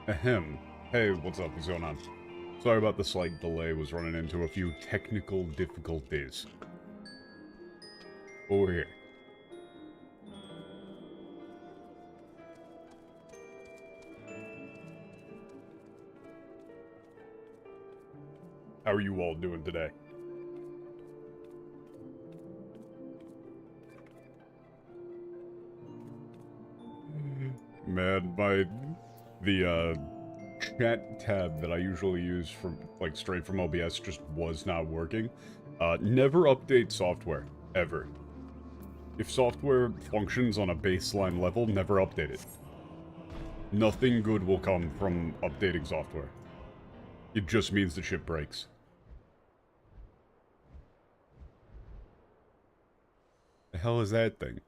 Ahem. Hey, what's up? What's going on? Sorry about the slight delay. Was running into a few technical difficulties. Over here. How are you all doing today? Man, the chat tab that I usually use from, like, straight from OBS just was not working. Never update software, ever. If software functions on a baseline level, never update it. Nothing good will come from updating software. It just means the shit breaks. The hell is that thing?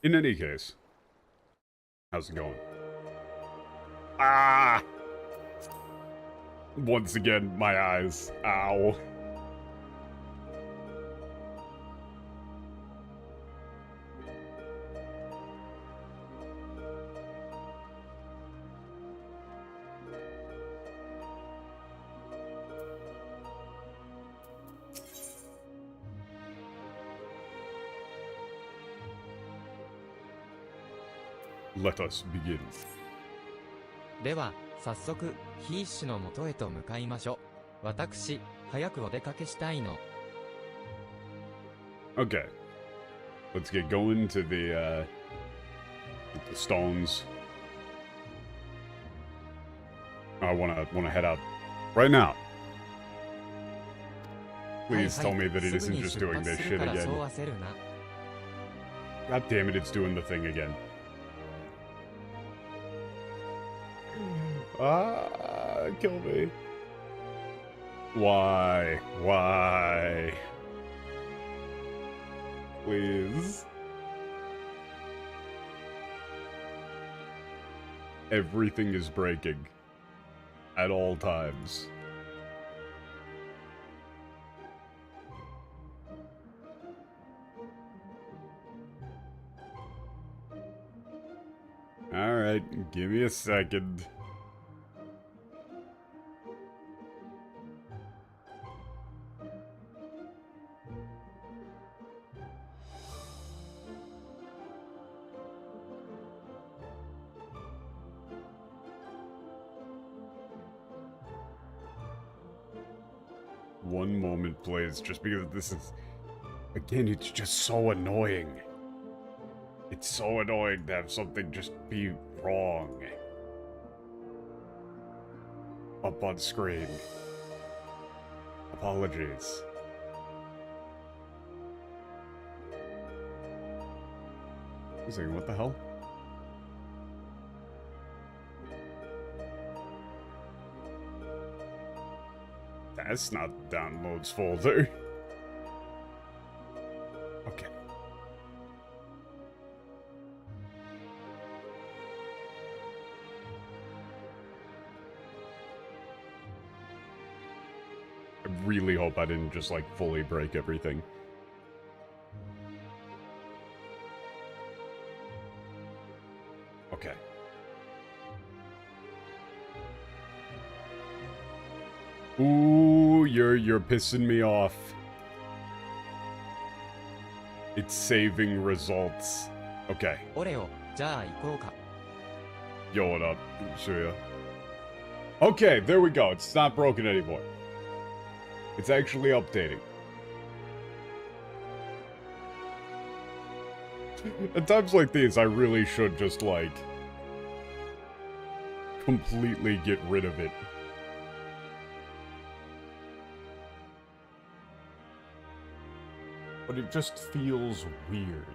In any case, how's it going? Ah! Once again, my eyes. Ow. Let us begin. では、早速、ヒーシュの元へと向かいましょう。私、早くお出かけしたいの。Okay. Let's get going to the stones. I wanna head out right now. Please tell me that it isn't just doing this shit again. God damn it, it's doing the thing again. Ah, kill me. Why? Why? Please. Everything is breaking. At all times. Alright, give me a second. One moment, please, just because this is... Again, it's just so annoying. It's so annoying to have something just be wrong. Up on screen. Apologies. Wait a second, what the hell? That's not the downloads folder. Okay. I really hope I didn't just, like, fully break everything. Okay. Ooh, you're pissing me off. It's saving results. Okay. Yo, what up? Sure, yeah. Okay, there we go. It's not broken anymore. It's actually updating. At times like these, I really should just, like, completely get rid of it. But it just feels weird.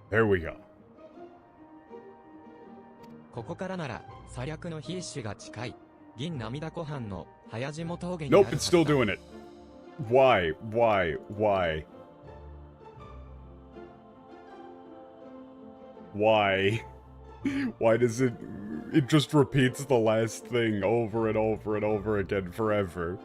There we go. ここからなら、最悪のヒーシュが近い。銀涙湖畔の早霜峠に Nope, it's still doing it. Why? Why? Why? Why? Why does it... It just repeats the last thing over and over and over again forever.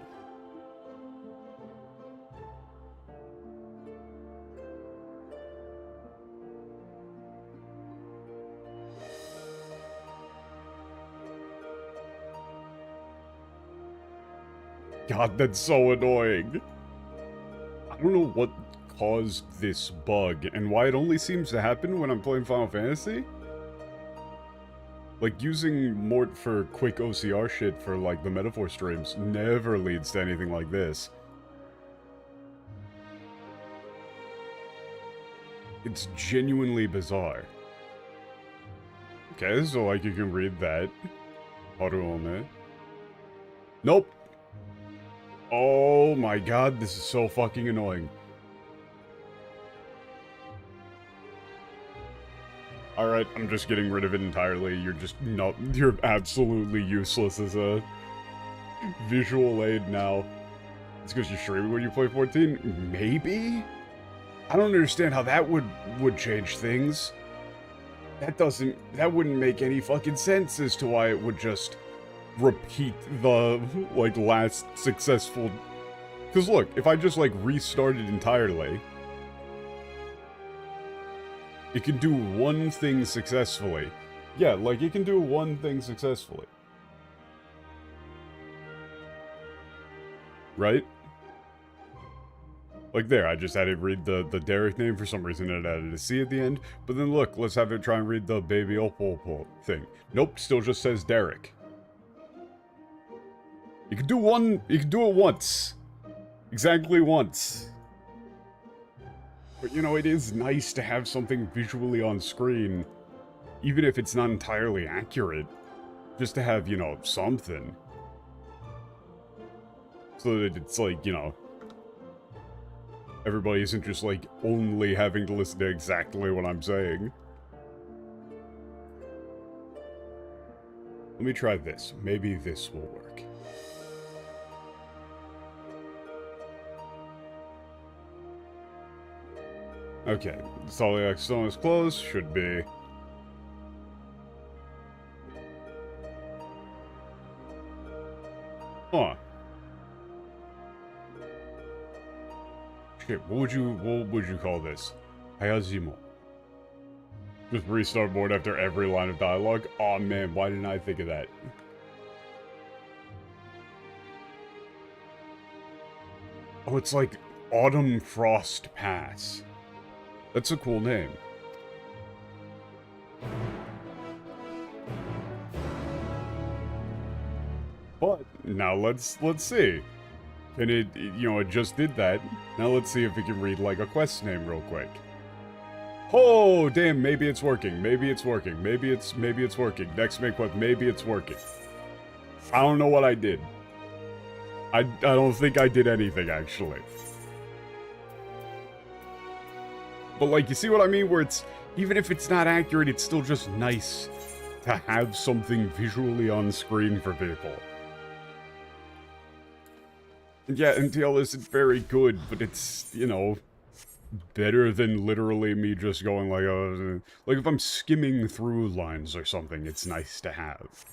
God, that's so annoying. I don't know what caused this bug and why it only seems to happen when I'm playing Final Fantasy. Like, using Mort for quick OCR shit for, like, the metaphor streams never leads to anything like this. It's genuinely bizarre. Okay, so, like, you can read that. Haruone. Nope! Oh my god, this is so fucking annoying. Alright, I'm just getting rid of it entirely. You're just no, you're absolutely useless as a visual aid now. It's because you're streaming when you play 14? Maybe? I don't understand how that would change things. That wouldn't make any fucking sense as to why it would just repeat the, like, last successful... Because look, if I just, like, restart it entirely, it can do one thing successfully. Yeah, like, it can do one thing successfully. Right? Like there, I just had it read the Derek name. For some reason it added a C at the end. But then look, let's have it try and read the baby Opal thing. Nope, still just says Derek. You can do it once. Exactly once. But you know, it is nice to have something visually on screen, even if it's not entirely accurate. Just to have, you know, something. So that it's like, you know, everybody isn't just like only having to listen to exactly what I'm saying. Let me try this. Maybe this will work. Okay, Solid Stone is closed, should be. Huh. Shit, what would you call this? Hayazimo. Just restart board after every line of dialogue? Aw, man, why didn't I think of that? Oh, it's like Autumn Frost Pass. That's a cool name. But now let's see. Can it, you know, it just did that. Now let's see if it can read like a quest name real quick. Oh, damn, maybe it's working. Maybe it's working. Maybe it's working. Next main quest, maybe it's working. I don't know what I did. I don't think I did anything, actually. But, like, you see what I mean? Where it's, even if it's not accurate, it's still just nice to have something visually on screen for people. And yeah, NTL isn't very good, but it's, you know, better than literally me just going like if I'm skimming through lines or something, it's nice to have.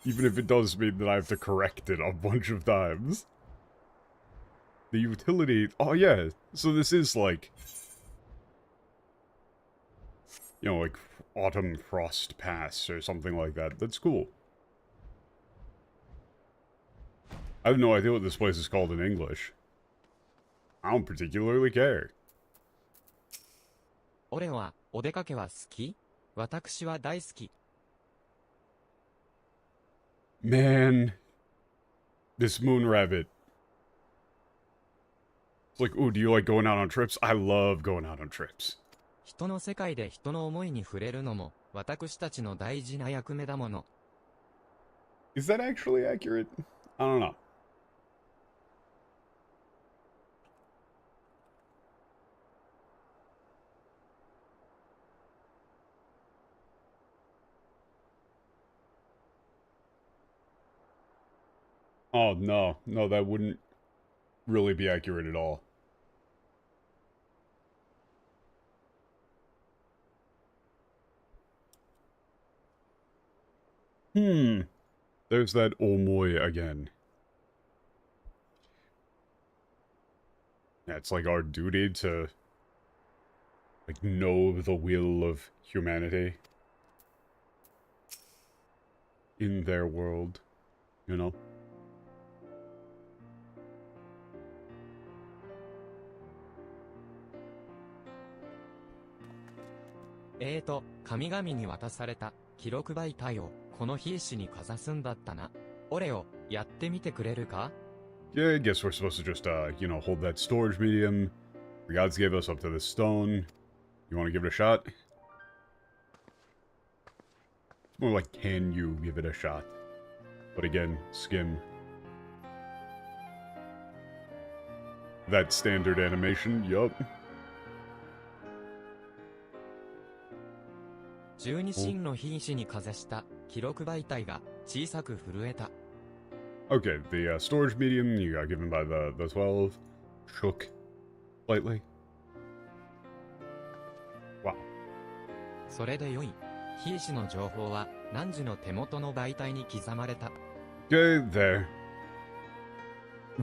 Even if it does mean that I have to correct it a bunch of times. The utility... Oh, yeah. So this is, like... You know, like, Autumn Frost Pass or something like that. That's cool. I have no idea what this place is called in English. I don't particularly care. 俺はお出かけは好き?私は大好き。Man. This moon rabbit. It's like, ooh, do you like going out on trips? I love going out on trips. 人の世界で人の思いに触れるのも、私たちの大事な役目だもの。Is that actually accurate? I don't know. Oh, no. No, that wouldn't really be accurate at all. There's that Omoy again. Yeah, it's like our duty to, like, know the will of humanity in their world, you know? 神々に渡された記録媒体をこの兵士にかざすんだったな。俺をやってみてくれるか？ Yeah, I guess we're supposed to just, you know, hold that storage medium. The gods gave us up to this stone. You want to give it a shot? It's more like, can you give it a shot? But again, skim. That standard animation, yup. 十二神の兵士にかざした記録媒体が小さく震えた。Okay, the storage medium you got given by the 12 shook slightly. Wow. それでよい。兵士の情報は汝の手元の媒体に刻まれた。Okay, there.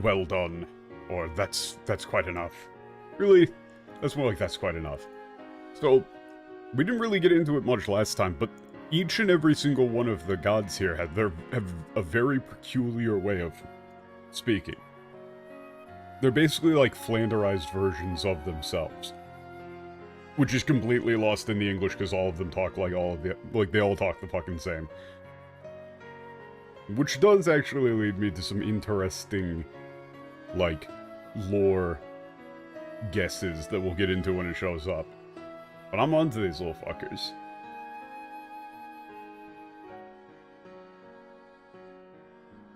Well done. Or that's quite enough. Really? That's more like that's quite enough. So, we didn't really get into it much last time, but each and every single one of the gods here have a very peculiar way of speaking. They're basically like Flanderized versions of themselves. Which is completely lost in the English because all of them talk like they all talk the fucking same. Which does actually lead me to some interesting, like, lore guesses that we'll get into when it shows up. But I'm onto these little fuckers.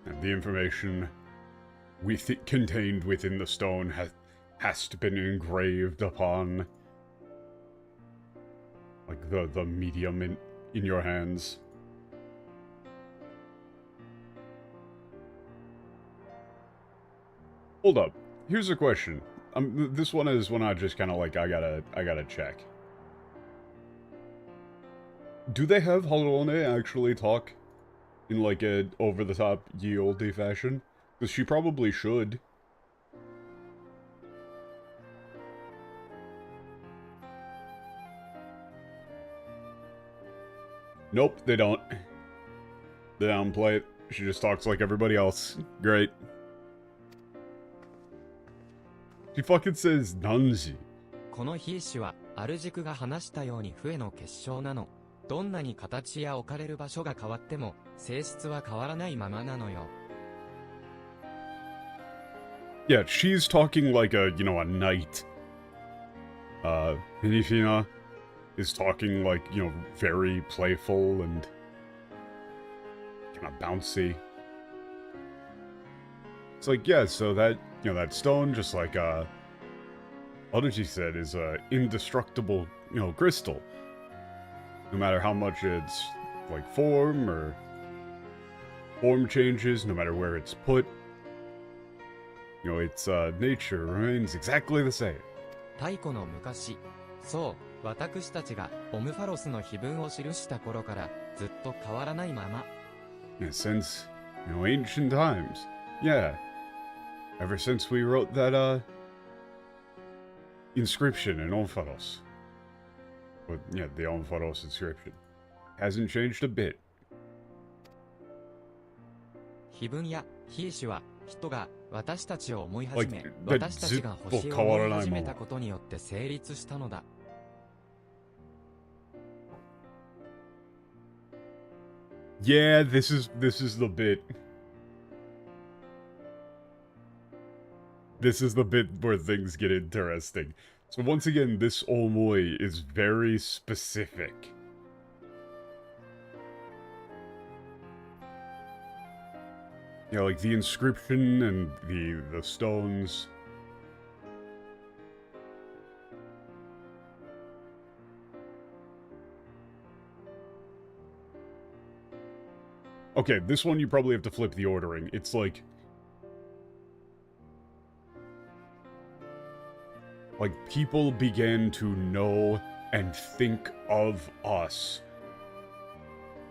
And the information contained within the stone has to been engraved upon, like, the medium in your hands. Hold up. Here's a question. This one is one I just kind of like, I gotta check. Do they have Harone actually talk in like a over-the-top ye olde fashion? Because she probably should. Nope, they don't. They downplay it. She just talks like everybody else. Great. She fucking says Nanji. この兵士は、アルジクが話したように笛の結晶なの。どんなに形や置かれる場所が変わっても、性質は変わらないままなのよ。Yeah, she's talking like a, you know, a knight. Minifina is talking like, you know, very playful and kind of bouncy. It's like, yeah, so that, you know, that stone, just like, Odachi said, is a indestructible, you know, crystal. No matter how much it's, like, form changes, no matter where it's put, you know, its, nature remains exactly the same. 太古の昔、そう、私たちがオムファロスの碑文を記した頃から、ずっと変わらないまま。Yeah, since, you know, ancient times. Yeah. Ever since we wrote that, inscription in Ompharos. But, yeah, the Ompharos inscription. Hasn't changed a bit. 碑文や兵士は、人が私たちを思い始め、 Like, 私たちが星を思い始めたことによって成立したのだ。Yeah, this is the bit. This is the bit where things get interesting. So once again, this omoi is very specific. Yeah, like the inscription and the stones. Okay, this one you probably have to flip the ordering. It's like like, people began to know and think of us.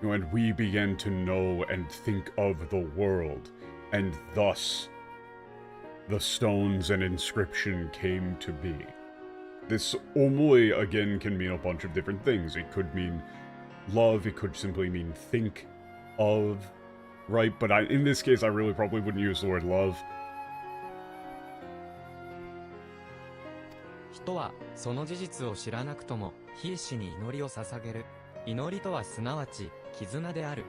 And we began to know and think of the world. And thus, the stones and inscription came to be. This omoi, again, can mean a bunch of different things. It could mean love, it could simply mean think of, right? But in this case, I really probably wouldn't use the word love. 人はその事実を知らなくとも兵士に祈りを捧げる。祈りとはすなわち絆である。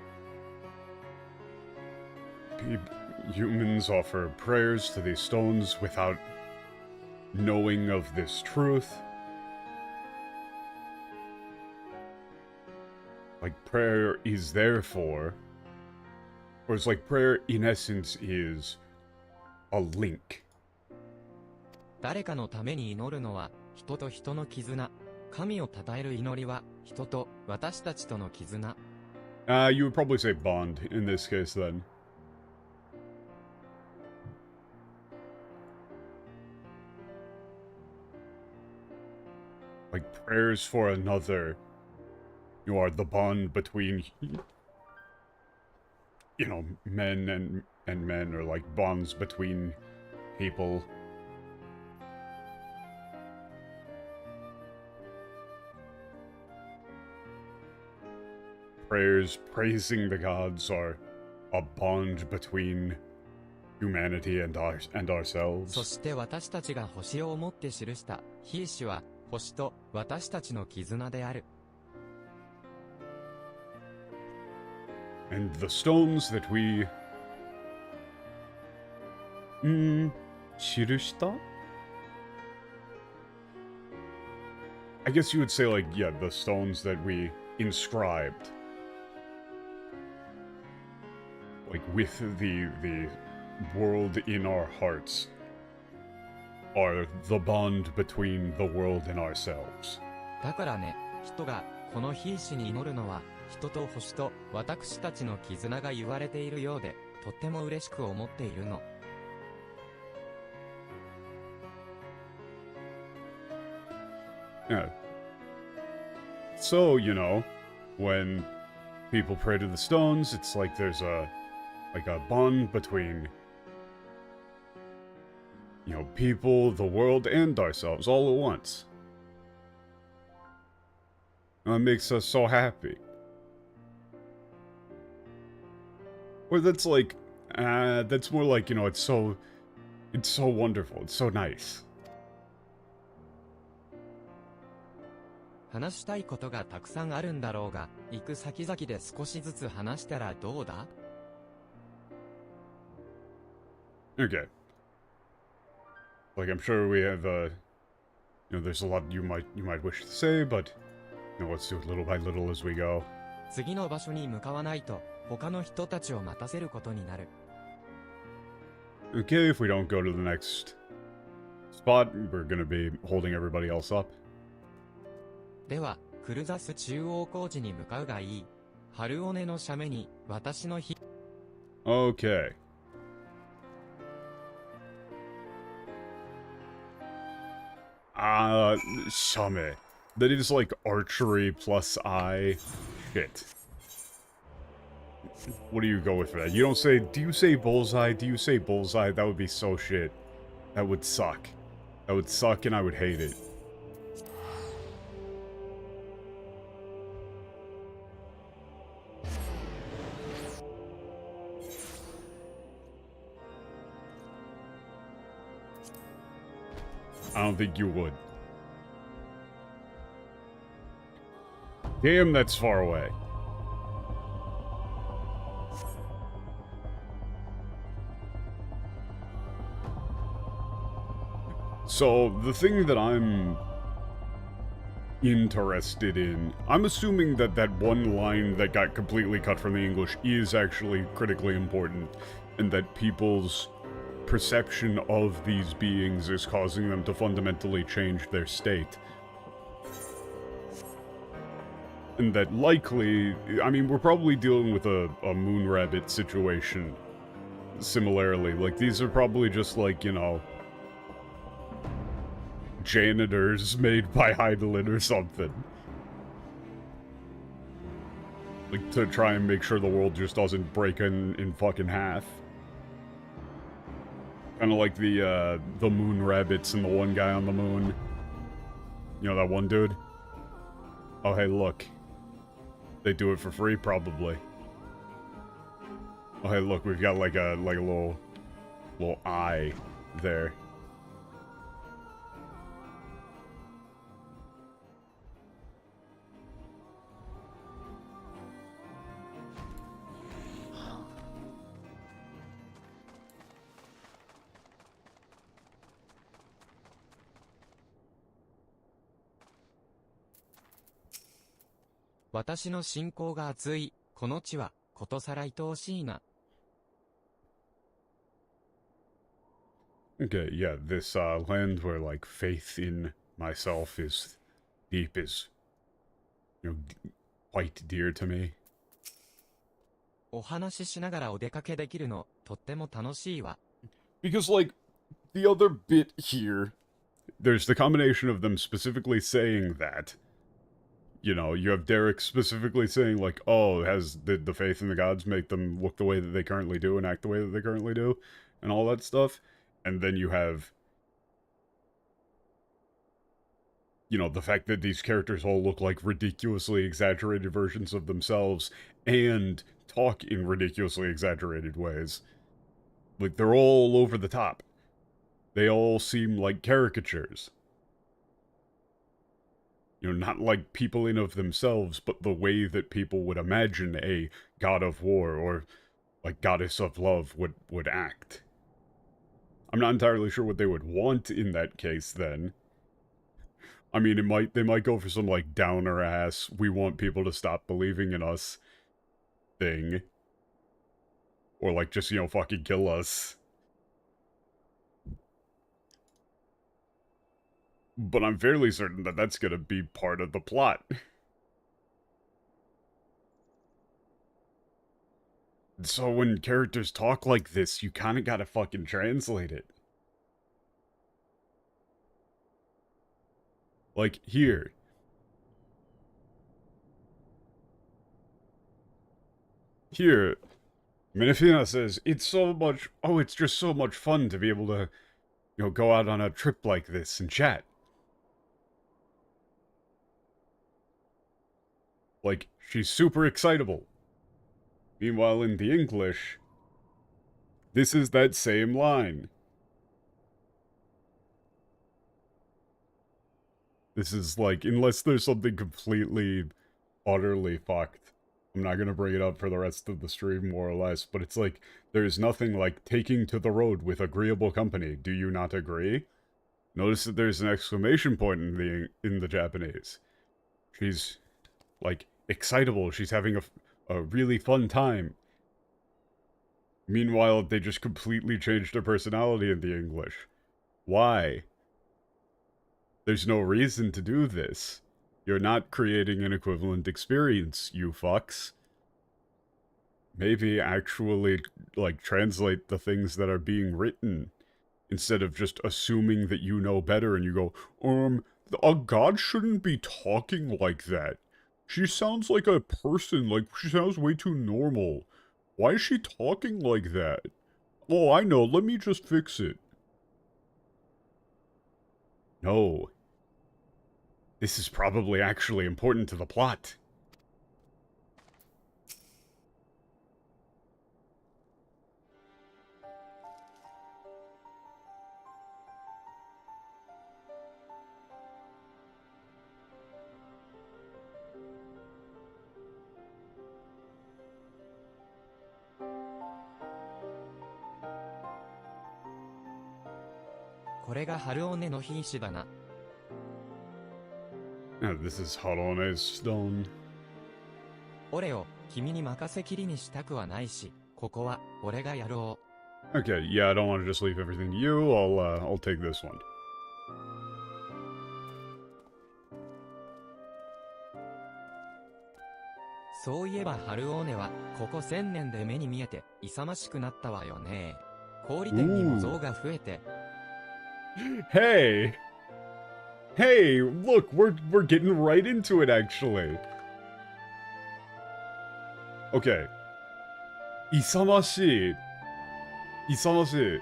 Humans offer prayers to these stones without knowing of this truth. Like, prayer is therefore, or it's like prayer in essence is a link. 誰かのために祈るのは人と人の絆。神を称える祈りは人と私たちとの絆。You would probably say bond in this case then. Like prayers for another, you are the bond between, you know, men and men, or like bonds between people. Prayers praising the gods are a bond between humanity and ourselves. そして私たちが星を思って記した兵士は星と私たちの絆である。And the stones that we 記した? I guess you would say, like, yeah, the stones that we inscribed. Like, with the world in our hearts are the bond between the world and ourselves. だからね、人がこの兵士に祈るのは人と星と私たちの絆が言われているようで、とっても嬉しく思っているの。Yeah. So, you know, when people pray to the stones, it's like there's a bond between, you know, people, the world, and ourselves all at once. And that makes us so happy. Or that's like, that's more like, you know, it's so wonderful, it's so nice. 話したいことがたくさんあるんだろうが、行く先々で少しずつ話したらどうだ? Okay. Like, I'm sure we have, you know, there's a lot you might wish to say, but, you know, let's do it little by little as we go. 次の場所に向かわないと、他の人たちを待たせることになる。Okay, if we don't go to the next spot, we're gonna be holding everybody else up. では、クルザス中央工事に向かうがいい。春尾根の斜面に、私の日。Okay. Shame. That is like archery plus I. Shit. What do you go with for that? You don't say, do you say bullseye? Do you say bullseye? That would be so shit. That would suck. That would suck and I would hate it. I don't think you would. Damn, that's far away. So, the thing that I'm interested in, I'm assuming that that one line that got completely cut from the English is actually critically important, and that people's perception of these beings is causing them to fundamentally change their state. And that likely, I mean, we're probably dealing with a moon rabbit situation similarly. Like, these are probably just like, you know, janitors made by Heidelin or something. Like, to try and make sure the world just doesn't break in fucking half. Kind of like the moon rabbits and the one guy on the moon. You know, that one dude? Oh, hey, look. They do it for free, probably. Oh, hey, look, we've got like a little eye there.私の信仰が熱い、この地は、ことさら愛おしいな。Okay, yeah, this land where like faith in myself is deep is, you know, quite dear to me. お話ししながらお出かけできるの、とっても楽しいわ。Because like the other bit here, there's the combination of them specifically saying that. You know, you have Derek specifically saying, like, oh, did the faith in the gods make them look the way that they currently do and act the way that they currently do, and all that stuff. And then you have, you know, the fact that these characters all look like ridiculously exaggerated versions of themselves and talk in ridiculously exaggerated ways. Like, they're all over the top. They all seem like caricatures. You know, not like people in of themselves, but the way that people would imagine a god of war or, like, goddess of love would act. I'm not entirely sure what they would want in that case, then. I mean, they might go for some, like, downer ass, we want people to stop believing in us thing. Or, like, just, you know, fucking kill us. But I'm fairly certain that that's gonna be part of the plot. So when characters talk like this, you kinda gotta fucking translate it. Like, here. Here. Minifina says, it's just so much fun to be able to, you know, go out on a trip like this and chat. Like, she's super excitable. Meanwhile, in the English, this is that same line. This is like, unless there's something completely, utterly fucked, I'm not gonna bring it up for the rest of the stream, more or less, but it's like, there's nothing like taking to the road with agreeable company. Do you not agree? Notice that there's an exclamation point in the Japanese. She's, like, excitable. She's having a really fun time. Meanwhile, they just completely changed her personality in the English. Why? There's no reason to do this. You're not creating an equivalent experience, you fucks. Maybe actually, like, translate the things that are being written, instead of just assuming that you know better and you go, a god shouldn't be talking like that. She sounds like a person, like, she sounds way too normal. Why is she talking like that? Oh, I know, let me just fix it. No. This is probably actually important to the plot. This is Harone's stone. 俺を君に任せきりにしたくはないし、ここは俺がやろう。Okay, yeah, I don't want to just leave everything to you. I'll take this one. そういえばハルオーネはここ1000年で目に見えて勇ましくなったわよね。小売店にも像が増えて。Hey! Hey, look, we're getting right into it, actually. Okay. Isamashi. Isamashi.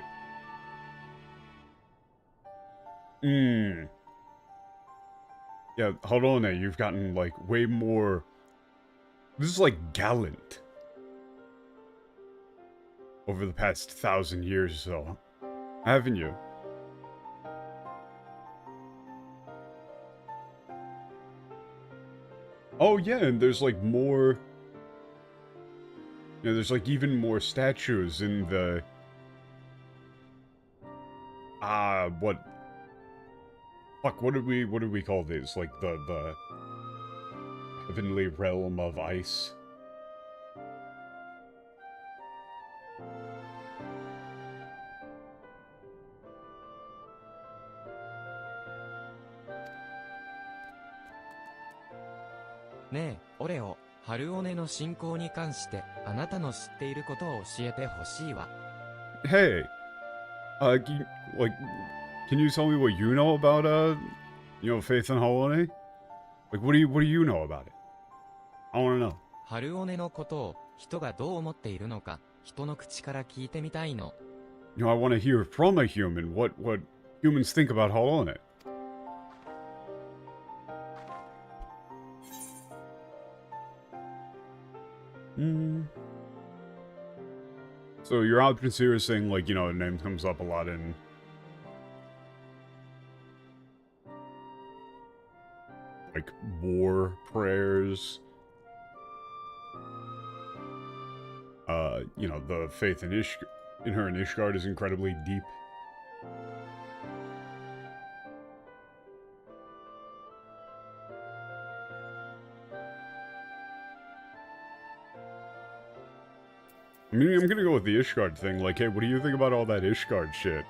Yeah, Harone, you've gotten, like, way more... This is, like, gallant. Over the past 1,000 years or so. Haven't you? Oh, yeah, and there's, like, more... Yeah, there's, like, even more statues in the... what... Fuck, what did we call these? Like, the heavenly realm of ice?ねえ、オレオ、春尾根の信仰に関して、あなたの知っていることを教えてほしいわ。Hey, can you tell me what you know about, faith in Harone? Like, what do you know about it? I wanna know. 春尾根のことを、人がどう思っているのか、人の口から聞いてみたいの。I wanna hear from a human what humans think about Harone. So your options here is saying, like, a name comes up a lot in... like, war prayers. The faith in her and Ishgard is incredibly deep. I mean, I'm gonna go with the Ishgard thing. Like, hey, what do you think about all that Ishgard shit?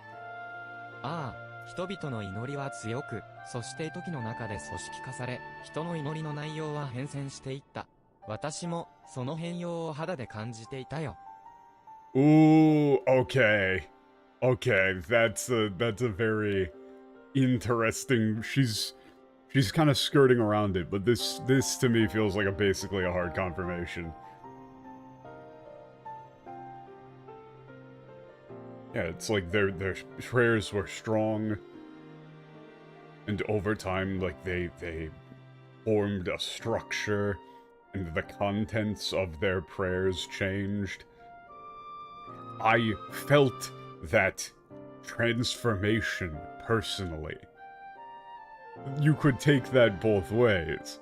ああ、人々の祈りは強く、そして時の中で組織化され、人の祈りの内容は変遷していった。私も、その変容を肌で感じていたよ。Ooh, okay. Okay, that's a very interesting... She's kind of skirting around it, but this to me feels like basically a hard confirmation. Yeah, it's like their prayers were strong, and over time, like, they formed a structure, and the contents of their prayers changed. I felt that transformation, personally. You could take that both ways.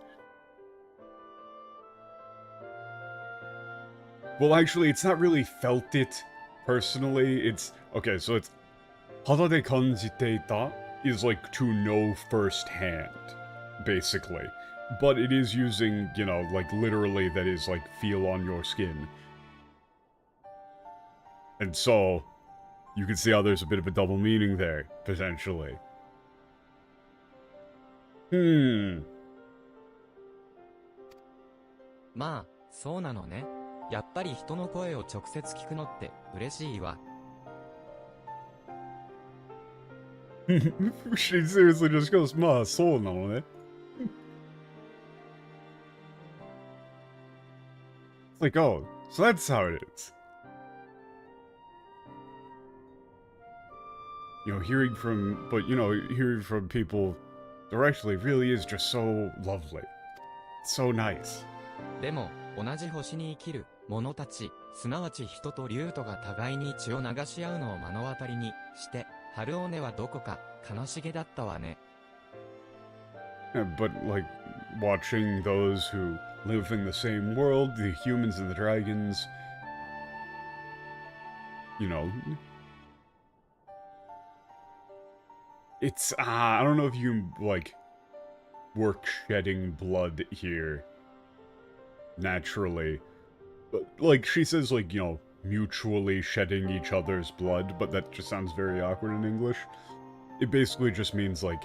Well, actually, it's not really felt it personally. It's... Okay, so it's... Hada de kanjiteita is, like, to know firsthand, basically. But it is using, like, literally that is, like, feel on your skin. And so, you can see how there's a bit of a double meaning there, potentially. まあ、そうなのね。やっぱり人の声を直接聞くのって嬉しいわ。She seriously just goes, "Ma, so na no ne." It's like, oh, so that's how it is. Hearing from people directly really is just so lovely. So nice. でも、同じ星に生きる者たち、すなわち人と竜とが互いに血を流し合うのを目の当たりにして、春尾根はどこか悲しげだったわね。Yeah, but, like, watching those who live in the same world, the humans and the dragons, it's, I don't know if you, like, work shedding blood here naturally. But, like, she says, like, mutually shedding each other's blood, but that just sounds very awkward in English. It basically just means, like,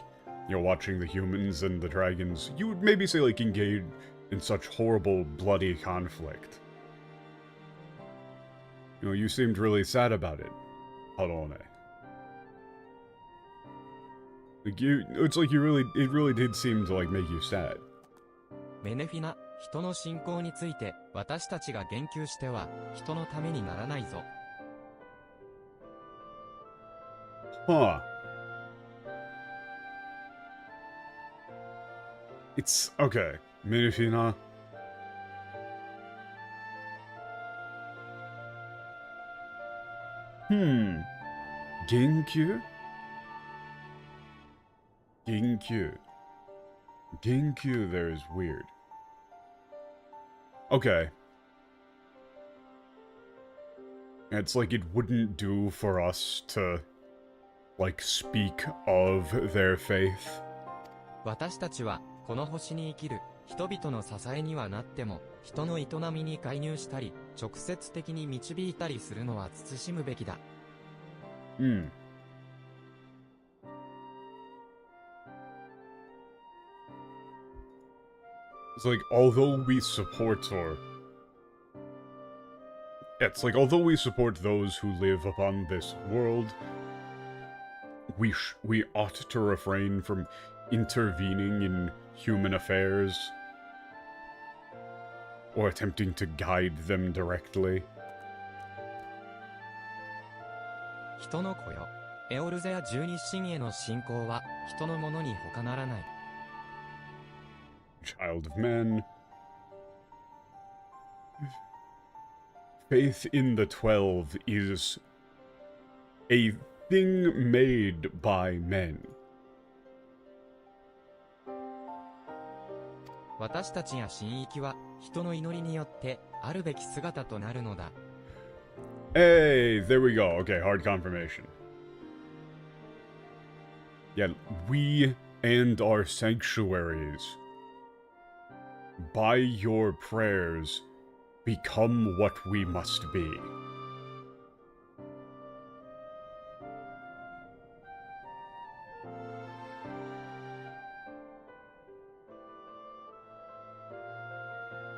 watching the humans and the dragons, you would maybe say, like, engage in such horrible, bloody conflict. You seemed really sad about it, Harone. Like it's like it really did seem to like make you sad. メネフィナ、人の信仰について私たちが言及しては人のためにならないぞ。Huh. It's okay. Minifina. Genkyu? Genkyu. Genkyu there is weird. Okay. It's like it wouldn't do for us to, like, speak of their faith. 私たちはこの星に生きる人々の支えにはなっても人の営みに介入したり直接的に導いたりするのは慎むべきだ。It's like, although we support it's like, although we support those who live upon this world, we ought to refrain from intervening in human affairs or attempting to guide them directly. 人の子よ、エオルゼア十二神への信仰は人のものに他ならない。Child of man. Faith in the 12 is a thing made by men. 私たちや神域は人の祈りによってあるべき姿となるのだ。Hey, there we go. Okay, hard confirmation. Yeah, we and our sanctuaries, by your prayers, become what we must be.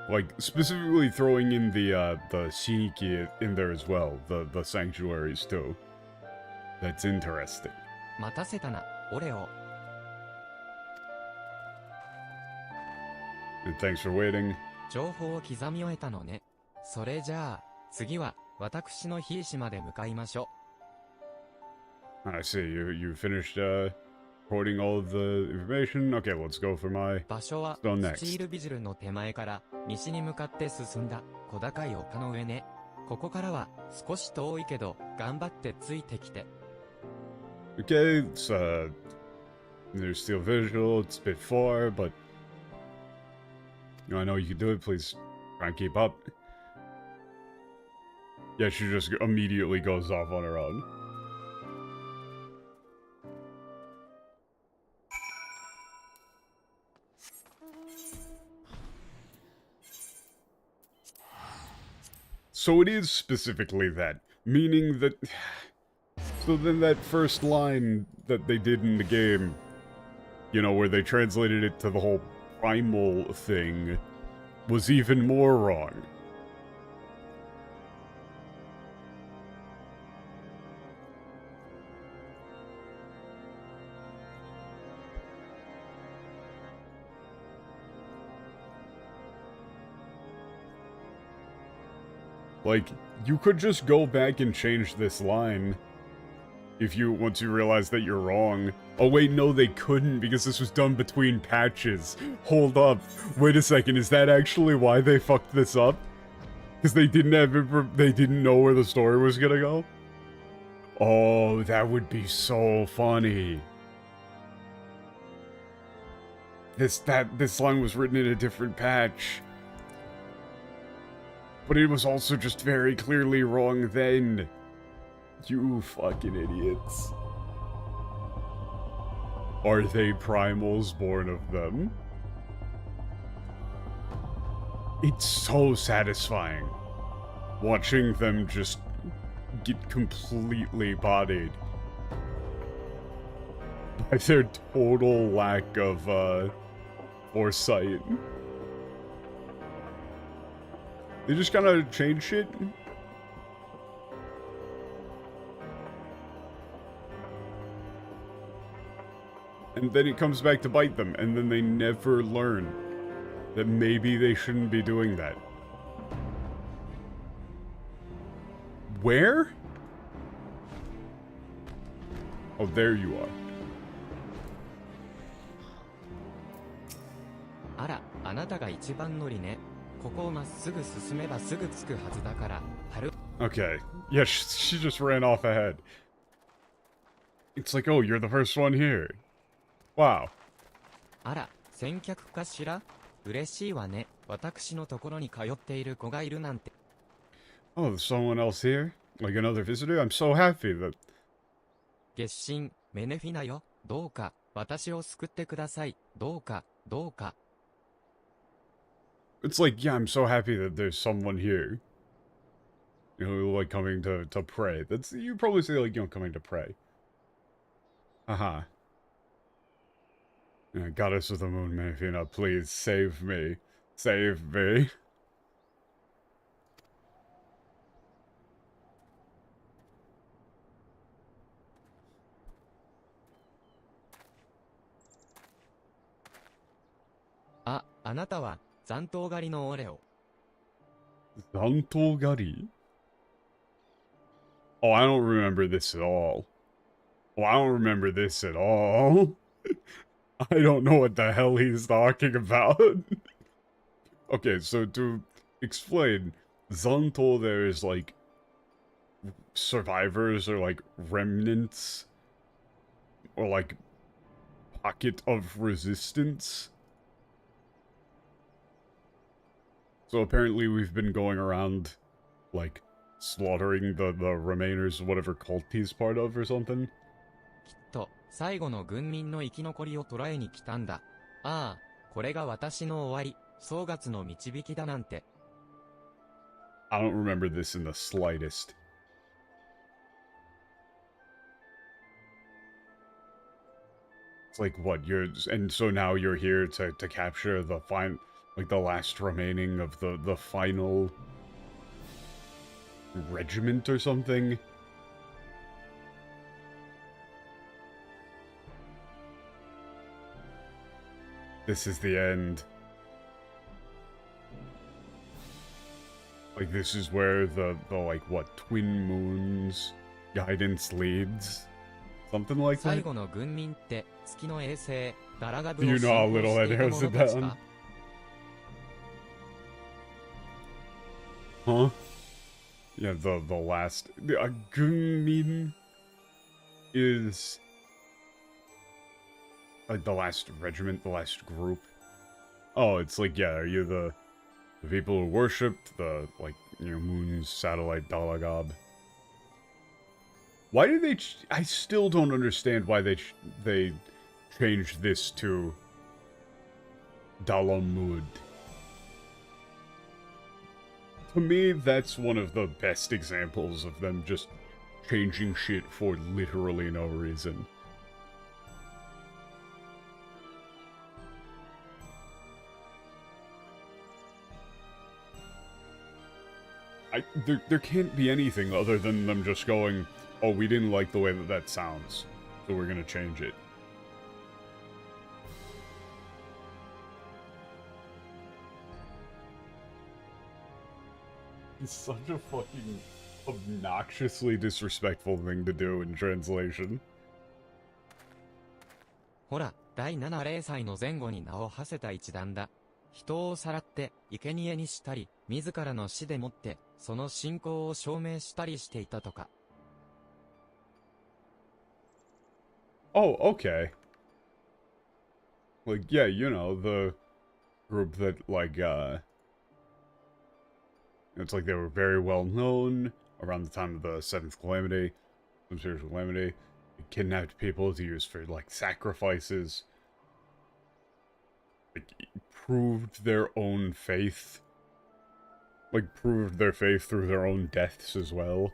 Like, specifically throwing in the Shiniki in there as well, the sanctuaries too. That's interesting. 待たせたな、オレオ。And thanks for waiting. 情報を刻み終えたのね。それじゃあ、次は、私の比叡島で向かいましょう。I see, you finished, recording all of the information? Okay, let's go for my 場所は、 stone スチ next. ールビジルの手前から、西に向かって進んだ、小高い丘の上ね。ここからは、少し遠いけど、頑張ってついてきて。Okay, it's, there's still visual, it's a bit far, but I know you can do it, please try and keep up. Yeah, she just immediately goes off on her own. So it is specifically that, meaning that... So then that first line that they did in the game, you know, where they translated it to the whole primal thing, was even more wrong. Like, you could just go back and change this line once you realize that you're wrong. Oh wait, no, they couldn't because this was done between patches. Hold up. Wait a second, is that actually why they fucked this up? Because they didn't know where the story was gonna go? Oh, that would be so funny. This line was written in a different patch. But it was also just very clearly wrong then. You fucking idiots. Are they primals born of them? It's so satisfying watching them just get completely bodied by their total lack of foresight. They just kind of change shit. And then it comes back to bite them, and then they never learn that maybe they shouldn't be doing that. Where? Oh, there you are. あら、あなたが一番乗りね。ここをまっすぐ進めばすぐ着くはずだから、Okay. Yeah, she just ran off ahead. It's like, oh, you're the first one here. Wow. あら、先客かしら？嬉しいわね。私のところに通っている子がいるなんて。Oh, there's someone else here? Like another visitor? I'm so happy that... 月神、メネフィナよ。どうか、私を救ってください。どうか、どうか。It's like, yeah, I'm so happy that there's someone here. You know, like coming to pray. That's, you probably say like, you know, coming to pray. Haha. Yeah, goddess of the moon, Menefina, please save me. Save me. Ah, あなたは残党狩りのオレオ。Zantogari? Oh, I don't remember this at all. Oh, I don't remember this at all. I don't know what the hell he's talking about. Okay, so to explain, Zanto there is like survivors or like remnants or like pocket of resistance. So apparently we've been going around like slaughtering the remainers of whatever cult he's part of or something. きっと、最後の軍民の生き残りを捕らえに来たんだ。ああ、これが私の終わり、総月の導きだなんて。I don't remember this in the slightest. It's like, what, and so now you're here to capture the like the last remaining of the final regiment or something? This is the end. Like, this is where the like, what, Twin Moons guidance leads? Something like that? 最後の軍民って、月の衛星、ダラガブを You 信 know how 仰 little し that ていた narrows 者 it たち down. か？ Huh? Yeah, the last... Gunmin is... like the last regiment, the last group. Oh, it's like, yeah, are you the people who worshipped the, like, you know, Moon's satellite Dalagab? Why did they... I still don't understand why they changed this to Dalamud. To me, that's one of the best examples of them just changing shit for literally no reason. There can't be anything other than them just going, oh, we didn't like the way that sounds, so we're gonna change it. It's such a fucking obnoxiously disrespectful thing to do in translation. ほら、第7零祭の前後に名を馳せた一団だ。人をさらって、生贄にしたり、自らの死でもって、その信仰を証明したりしていたとか。Oh, okay. Like, yeah, you know, the group that, like, it's like they were very well known around the time of the Seventh Calamity, some spiritual calamity. They kidnapped people to use for, like, sacrifices. Like, proved their own faith. Like, proved their faith through their own deaths as well.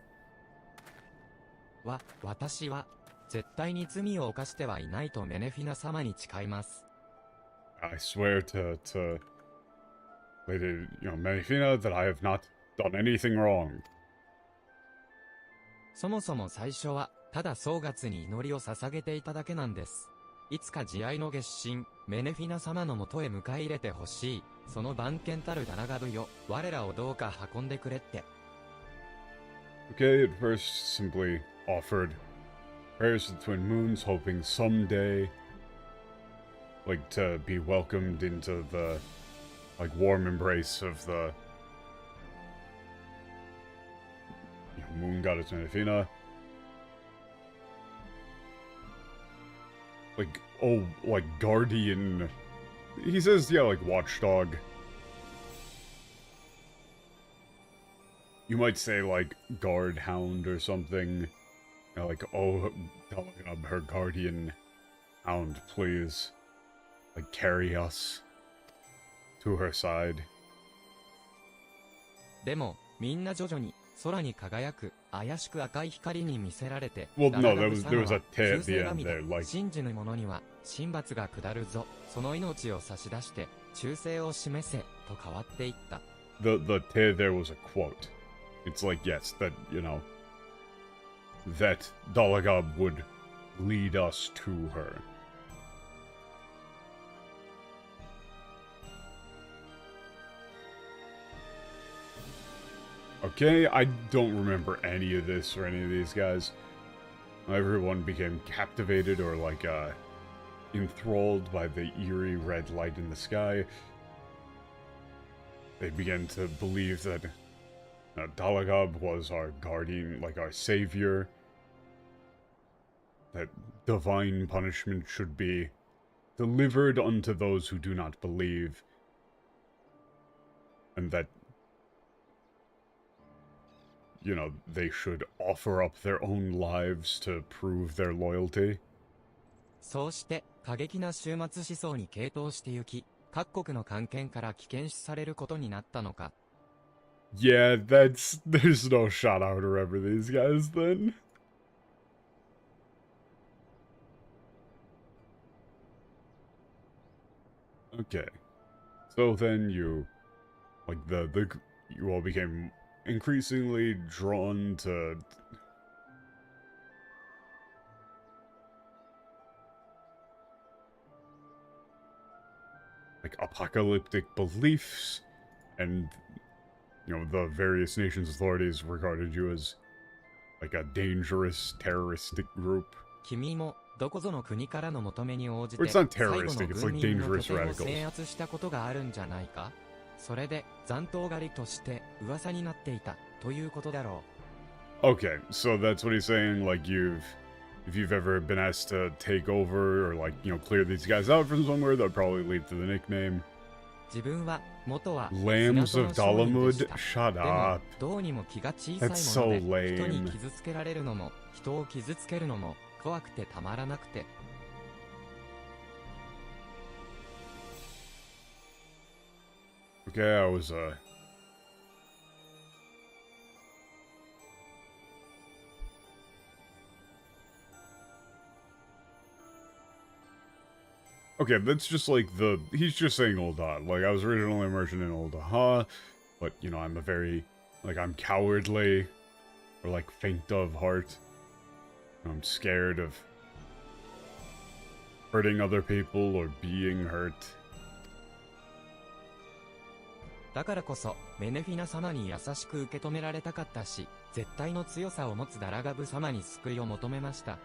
私は、絶対に罪を犯してはいないとメネフィナ様に誓います。I swear to Lady, you know, Menefina, that I have not done anything wrong. そもそも最初は、ただ総月に祈りを捧げていただけなんです。いつか慈愛の月神、メネフィナ様のもとへ迎え入れてほしい。その番犬たるダラガブよ、我らをどうか運んでくれって。Okay, at first simply offered prayers to the twin moons, hoping someday, like, to be welcomed into the, like, warm embrace of the moon goddess Menefina. Like, oh, like, guardian. He says, yeah, like, watchdog. You might say, like, guard hound or something. You know, like, oh, her guardian hound, please. Like, carry us to her side. でも、みんな徐々に空に輝く怪しく赤い光に見せられて、 Well, ダ no, ラガブ there 様 was は a tear 忠 at the 誠 end 神だ。 there, like, 信じぬ者には神罰が下るぞ。その命を差し出して忠誠を示せと変わっていった。the tear there was a quote. It's like, yes, that, you know, that Dalagab would lead us to her. Okay, I don't remember any of this or any of these guys. Everyone became captivated or, like, enthralled by the eerie red light in the sky. They began to believe that Dalagab was our guardian, like our savior. That divine punishment should be delivered unto those who do not believe. And that, you know, they should offer up their own lives to prove their loyalty. そうして過激な終末思想に傾倒してゆき、各国の関係から危険視されることになったのか。Yeah, there's no shot I would remember these guys then. Okay. So then you, like, you all became increasingly drawn to like apocalyptic beliefs, and you know, the various nations' authorities regarded you as like a dangerous terroristic group. 君もどこぞの国からの求めに応じ Or て it's not 最後 terroristic, の it's 軍 like 人の拠 dangerous 点を radicals. 制圧したことがあるんじゃないか。それで残党狩りとして噂になっていたということだろう。 Okay, so that's what he's saying, like if you've ever been asked to take over or like, you know, clear these guys out from somewhere, that'd probably lead to the nickname. 自分は元は Lambs of 港の商人でし Dalamud? た。 Shut でも up. どうにも気が小さい That's もの so で、人に lame. 傷つけられるのも人を傷つけるのも怖くてたまらなくて。 Okay, I was okay, that's just like he's just saying Old Ha. Like, I was originally immersed in Old Ha, but, you know, I'm a very, like, I'm cowardly, or, like, faint of heart. I'm scared of hurting other people or being hurt. だからこそメネフィナ様に優しく受け止められたかったし、絶対の強さを持つダラガブ様に救いを求めました。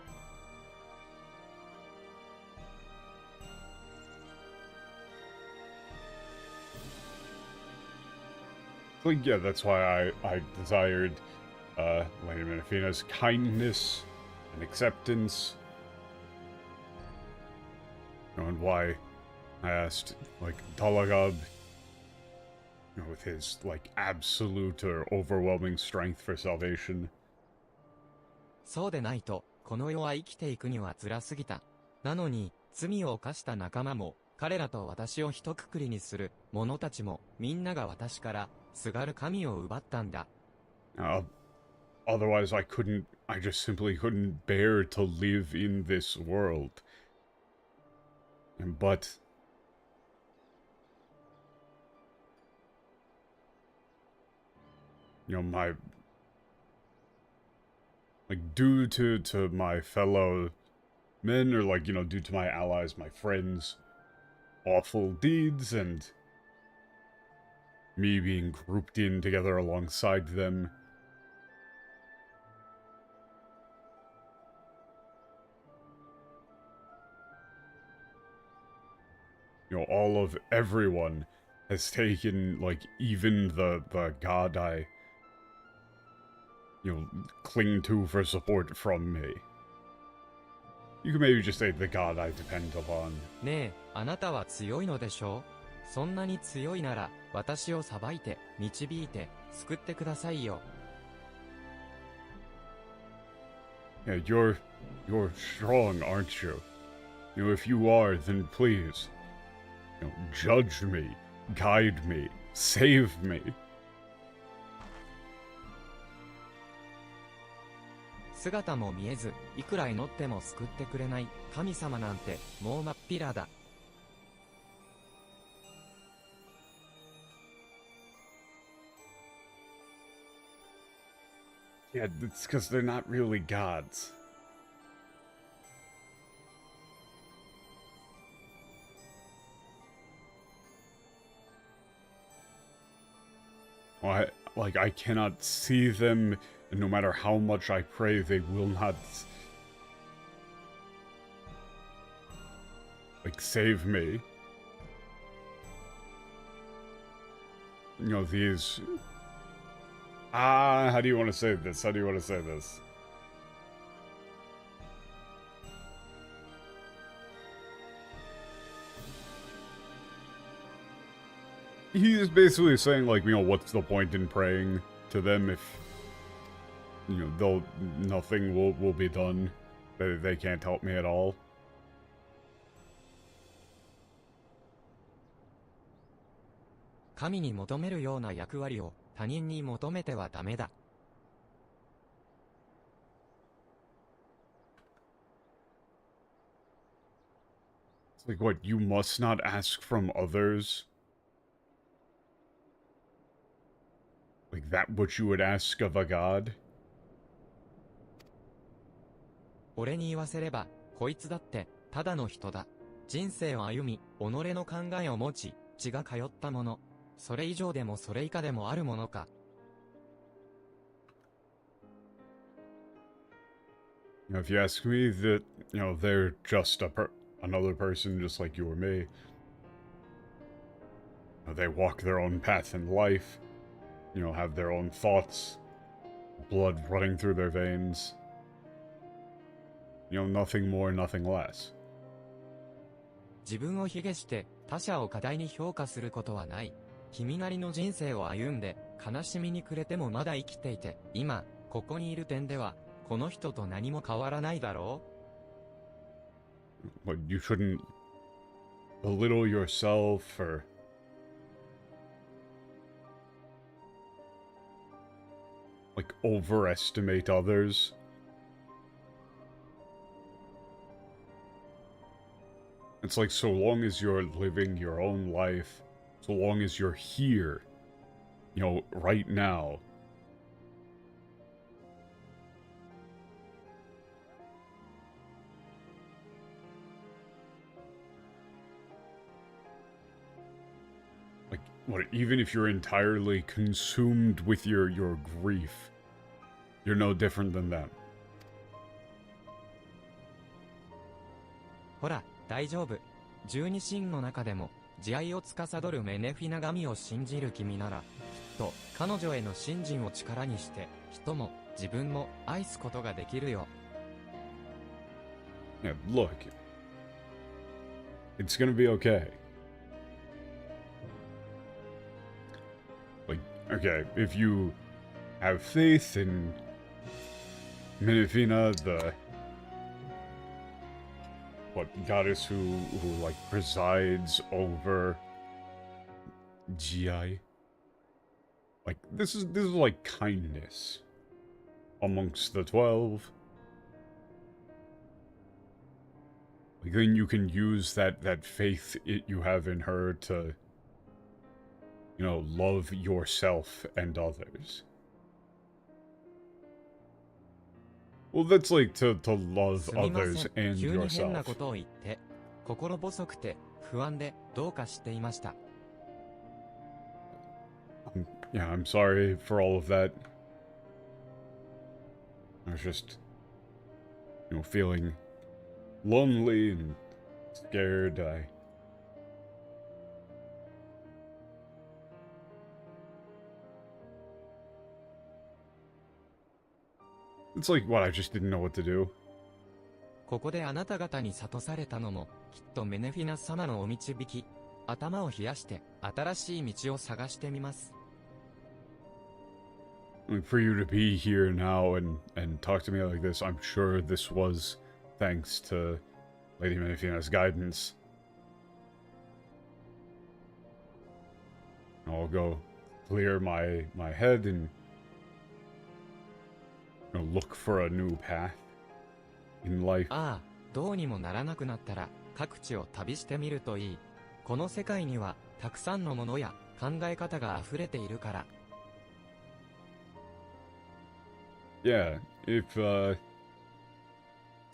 Like, yeah, that's why I desired Lady Menefina's kindness and acceptance. You know, and why I asked, like, Dalagab, you know, with his, like, absolute or overwhelming strength for salvation. そうでないと、この世は生きていくには辛すぎた。なのに、罪を犯した仲間も、彼らと私を一括りにする者たちも、みんなが私から、すがる神を奪ったんだ。Otherwise I just simply couldn't bear to live in this world. But you know, like, due to my fellow men, or like, due to my allies, my friends' awful deeds, and me being grouped in together alongside them. All of everyone has taken, like, even the god I, cling to for support from me. You could maybe just say the god I depend upon. ねえ、あなたは強いのでしょう？そんなに強いなら、私を裁いて、導いて、救ってくださいよ。Yeah, you're strong, aren't you? If you are, then please, judge me, guide me, save me. 姿も見えず、いくら祈っても救ってくれない神様なんて、もうまっぴらだ。Yeah, it's because they're not really gods. I cannot see them, and no matter how much I pray, they will not, like, save me. These... how do you want to say this? How do you want to say this? He is basically saying, like, what's the point in praying to them if, nothing will be done. They can't help me at all. 神に求めるような役割を他人に求めてはダメだ。It's like, what, you must not ask from others? Like that which you would ask of a god? 俺に言わせれば、こいつだって、ただの人だ。人生を歩み、己の考えを持ち、血が通ったもの。それ以上でもそれ以下でもあるものか。If you ask me, that, they're just another person just like you or me. They walk their own path in life. Have their own thoughts. Blood running through their veins. Nothing more, nothing less. 自分を卑下して他者を過大に評価することはない。君なりの人生を歩んで悲しみに暮れてもまだ生きていて、今、ここにいる点では、この人と何も変わらないだろう？ But you shouldn't belittle yourself or like overestimate others. It's like, so long as you're living your own life, so long as you're here, right now. Like, what, even if you're entirely consumed with your grief, you're no different than them. ほら、大丈夫。十二神の中でも、慈愛を司るメネフィナ神を信じる君なら、きっと、彼女への信心を力にして、人も、自分も、愛すことができるよ。Yeah, look. It's gonna be okay. Like, okay, if you have faith in Minifina, the goddess who like presides over GI. Like this is like kindness amongst the 12. Like then you can use that faith you have in her to love yourself and others. Well, that's like to love すみませ others ん。 and 急に変な yourself. ことを言って、心細くて、不安で、どうかしていました。Yeah, I'm sorry for all of that. I was just, feeling lonely and scared. It's like, what, I just didn't know what to do. ここであなた方に諭されたのも、きっとメネフィナス様のお導き。頭を冷やして、新しい道を探してみます。Like, for you to be here now and talk to me like this, I'm sure this was thanks to Lady Menefina's guidance. I'll go clear my head and look for a new path in life. ああ、どうにもならなくなったら、各地を旅してみるといい。この世界には、たくさんのものや考え方が溢れているから。Yeah, if it's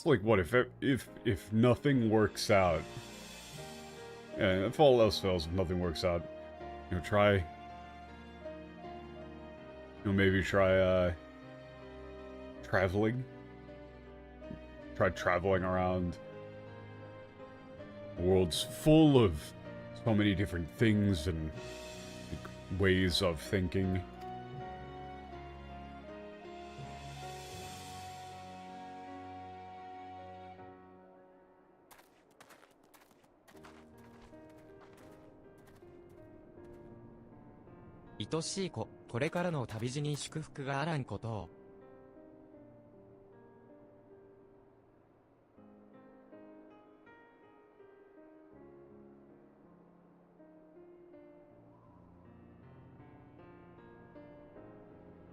like, what if nothing works out? Yeah, if all else fails, if nothing works out, try. Maybe try traveling. Try traveling around. The world's full of so many different things and ways of thinking. "愛しい子、これからの旅路に祝福があらんことを。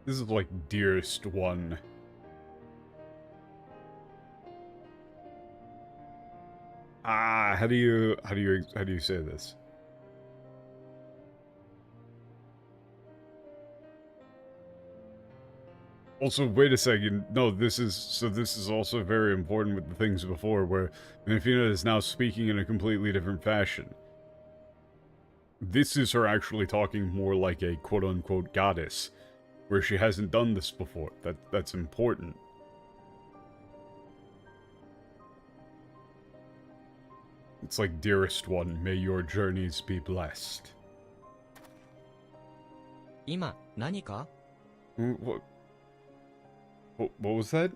This is like dearest one. How do you say this? Also, wait a second. No, this is also very important with the things before, where Menefina is now speaking in a completely different fashion. This is her actually talking more like a quote-unquote goddess, where she hasn't done this before. That's important. It's like, dearest one, may your journeys be blessed. 今、何か？ What was that?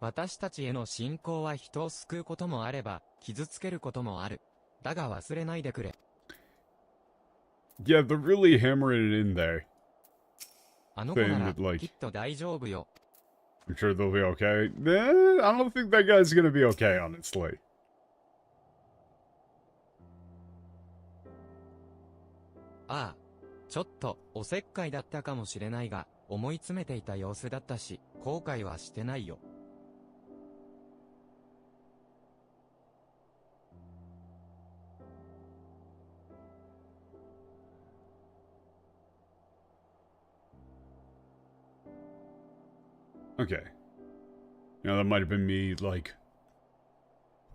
私たちへの信仰は人を救うこともあれば、傷つけることもある。だが忘れないでくれ。Yeah, they're really hammering it in there. あの子な Saying ら that, like, きっと大丈夫よ。I'm sure they'll be okay. I don't think that guy's gonna be okay, honestly. ああ、ちょっとおせっかいだったかもしれないが、思い詰めていた様子だったし、後悔はしてないよ。Okay. That might have been me, like,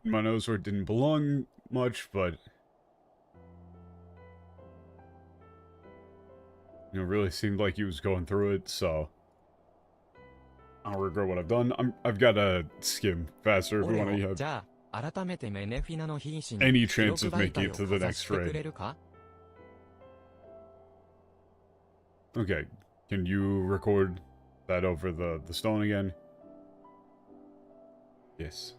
my nose where it didn't belong much, but really seemed like he was going through it, so I don't regret what I've done. I've got to skim faster if we want to 俺を、have じゃあ、改めてメネフィナの瀕死に any 記 chance 録 of 媒 making 体を it to か the ざ next してく raid. れるか？ Okay, can you record that over the stone again? Yes.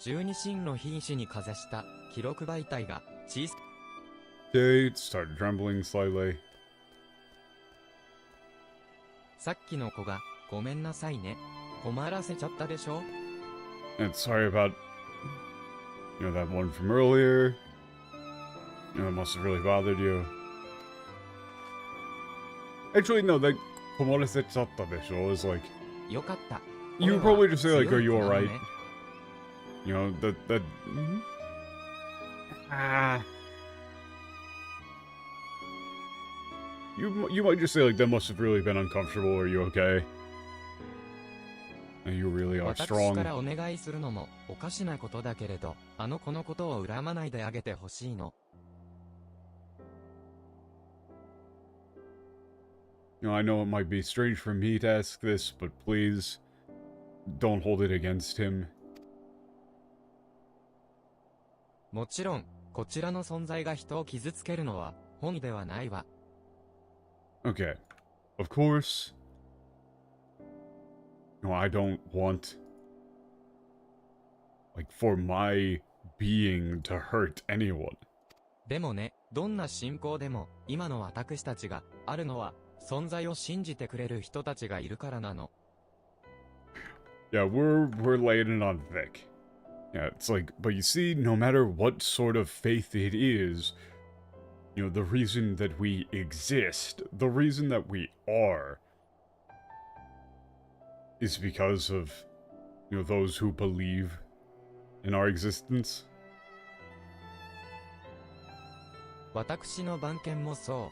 十二神の瀕死にかざした記録媒体が小さ It started trembling slightly. さっきの子がごめんなさいね。困らせちゃったでしょ And sorry about, that one from earlier. That must have really bothered you. Actually, no, that komoresechatta desho is like, よかった。 you would probably just say like, 強 are い you 子なの alright? ね That, ah. You might just say like, that must have really been uncomfortable, are you okay? And you really are 私 strong. からお願いするのもおかしなことだけれど、あの子のことを恨まないであげてほしいの。I know it might be strange for me to ask this, but please, don't hold it against him. もちろん、こちらの存在が人を傷つけるのは本意ではないわ。Okay. Of course. No, I don't want, like, for my being to hurt anyone. でもね、どんな信仰でも、今の私たちがあるのは、存在を信じてくれる人たちがいるからなの。Yeah, we're laying it on thick. Yeah, it's like, but you see, no matter what sort of faith it is, the reason that we exist, the reason that we are, is because of, those who believe in our existence. 私の番犬もそう。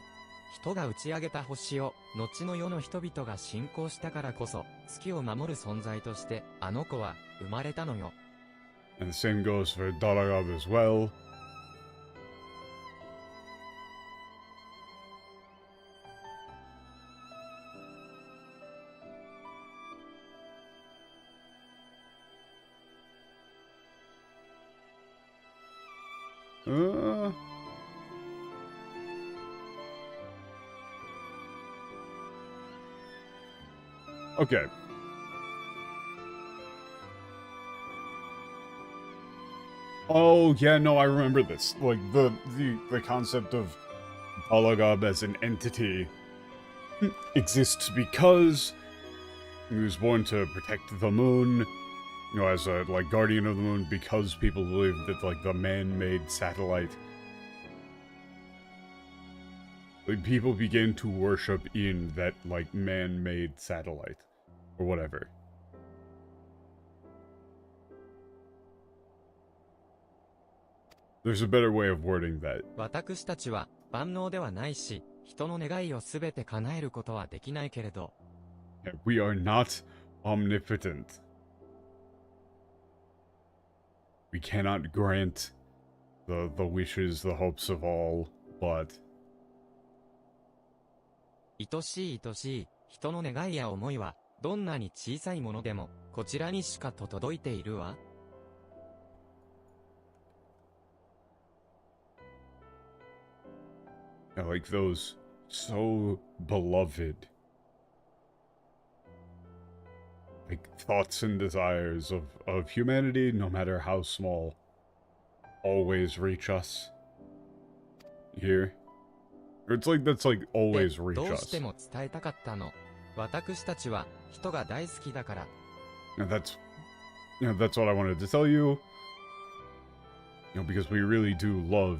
人が打ち上げた星を、後の世の人々が信仰したからこそ、月を守る存在として、あの子は、生まれたのよ。And the same goes for Daragab as well. Okay. Oh, yeah, no, I remember this. Like, the concept of Balagab as an entity exists because he was born to protect the moon, as a, guardian of the moon, because people believed that, the man-made satellite... people began to worship in that, man-made satellite. Or whatever. There's a better way of wording that. 私たちは万能ではないし、人の願いをすべて叶えることはできないけれど。Yeah, we are not omnipotent. We cannot grant the wishes, the hopes of all, but... 愛しい愛しい、人の願いや思いは、どんなに小さいものでも、こちらにしかと届いているわ。Yeah, like those so beloved, thoughts and desires of humanity, no matter how small, always reach us. Here. Or it's that's always reach どう us. しても伝えたかったの。私たちは人が大好きだから。And that's what I wanted to tell you. Because we really do love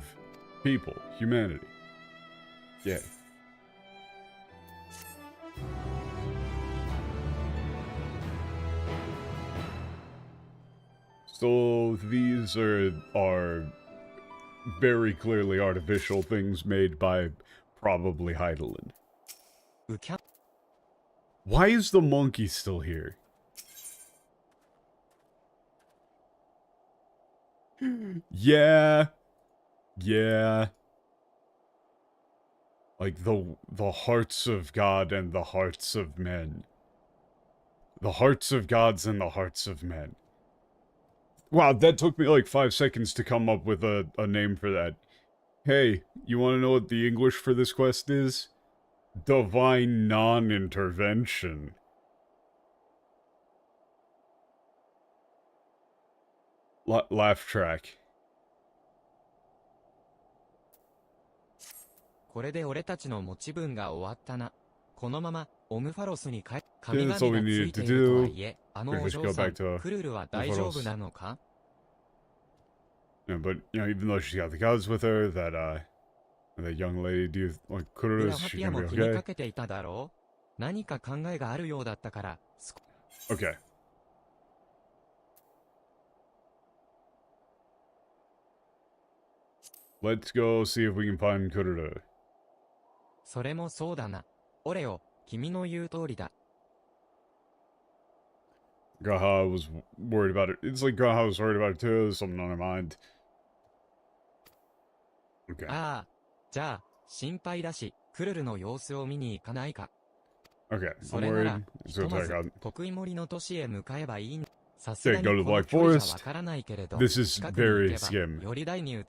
people, humanity. Yeah. So these are very clearly artificial things made by probably Heidelin. うきゃ Why is the monkey still here? Yeah. Yeah. Like the hearts of God and the hearts of men. The hearts of gods and the hearts of men. Wow, that took me 5 seconds to come up with a name for that. Hey, you want to know what the English for this quest is? Divine non-intervention. laugh track. これで俺たちの持ち分が終わったな。このまま、オムファロスに神 Yeah, 々 that's all が we つ needed いて to いるとは do. いえ、お We 嬢 just さ go ん、back to クルルは大丈夫なのか Yeah, but even though she's got the gods with her, that young lady, do you like ブ Kururu? ラ Is ハ she ピア gonna も be 気に okay? かけていただろう何か考えがあるようだったから、Okay. Let's go see if we can find Kururu. それもそうだな。オレオ、君の言う通りだ。Gaha was worried about it. It's like Gaha was worried about it too. There's something on her mind. Okay. ああ、じゃあ、心配だし、クルルの様子を見に行かないか。 Okay. そ I'm れなら、 worried. ひ So とま check ず out. 得意森の都市へ向かえばいいんさすが Okay, に go to こ the の Black 距離じゃ Forest. わからないけれど、 This is 近くに行 very けば、 skim. より大に移っ。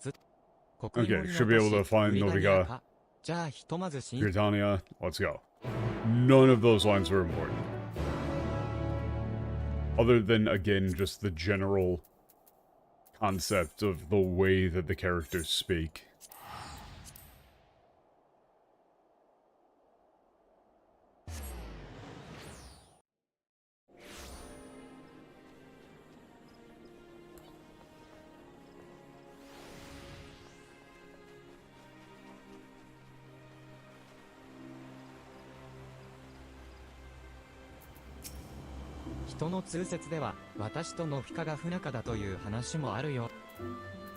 得意 Okay, 森の should be 都 able to 市、 find ブリタニア Noviga. か。じゃあひとまず Britannia. Let's go. None of those lines were important. Other than, again, just the general concept of the way that the characters speak. Yeah, 人の通説では、私とノフィカが不仲だという話もあるよ。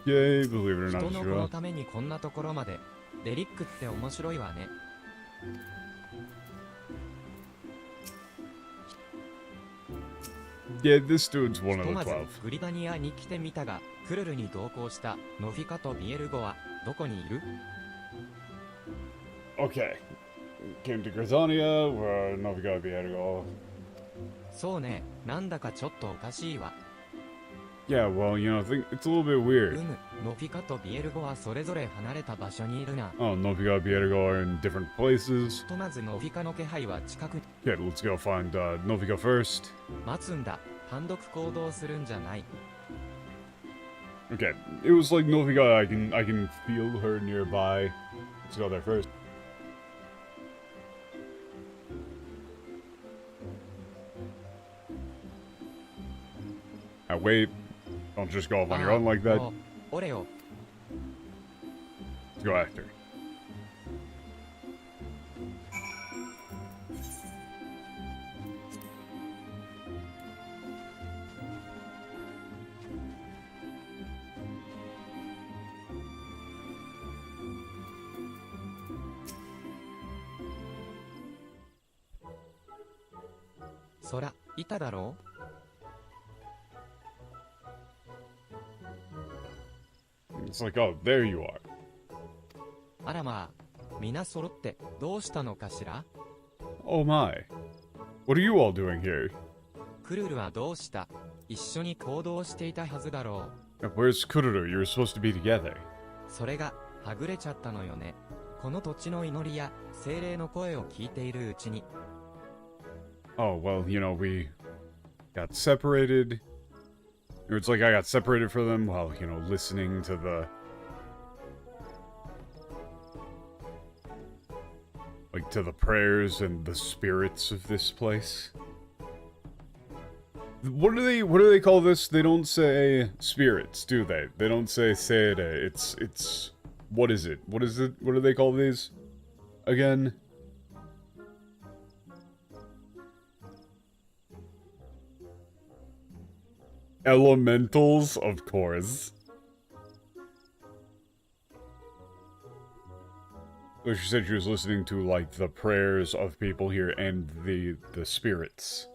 Yay, believe it or 人 not, の子の Shua. ためにこんなところまで。デリックって面白いわね。Yeah, this dude's ひ one と of ま the ず 12. ブリタニアに来てみたが、クルルに同行したノフィカとビエルゴはどこにいる Okay. Came to Grisania, where Noviga be had to go. そうね、なんだかちょっとおかしいわ。 Yeah, well, I think it's a little bit weird. ノフィカとビエルゴはそれぞれ離れた場所にいるな。 Oh, Noviga be had to go are in different places. ひとまずノフィカの気配は近くに Okay, let's go find Noviga first. 待つんだ。単独行動するんじゃない。 Okay, it was like Noviga, I can feel her nearby. Let's go there first. Now wait, don't just go off on your own like that. オレオ、 Let's go after. Sora, そら、いただろう It's like, oh, there you are. あらまあ、皆揃ってどうしたのかしら Oh my. What are you all doing here? クルルはどうした一緒に行動していたはずだろ Where's Kururu? You were supposed to be together. う。それが、はぐれちゃったのよね。この土地の祈りや精霊の声を聞いているうちに。 Oh, well, we got separated. It's like I got separated from them while, listening to the prayers and the spirits of this place. What do they call this? They don't say spirits, do they? They don't say seire. It's what is it? What do they call these again? Elementals, of course. So she said she was listening to, like, the prayers of people here and the spirits.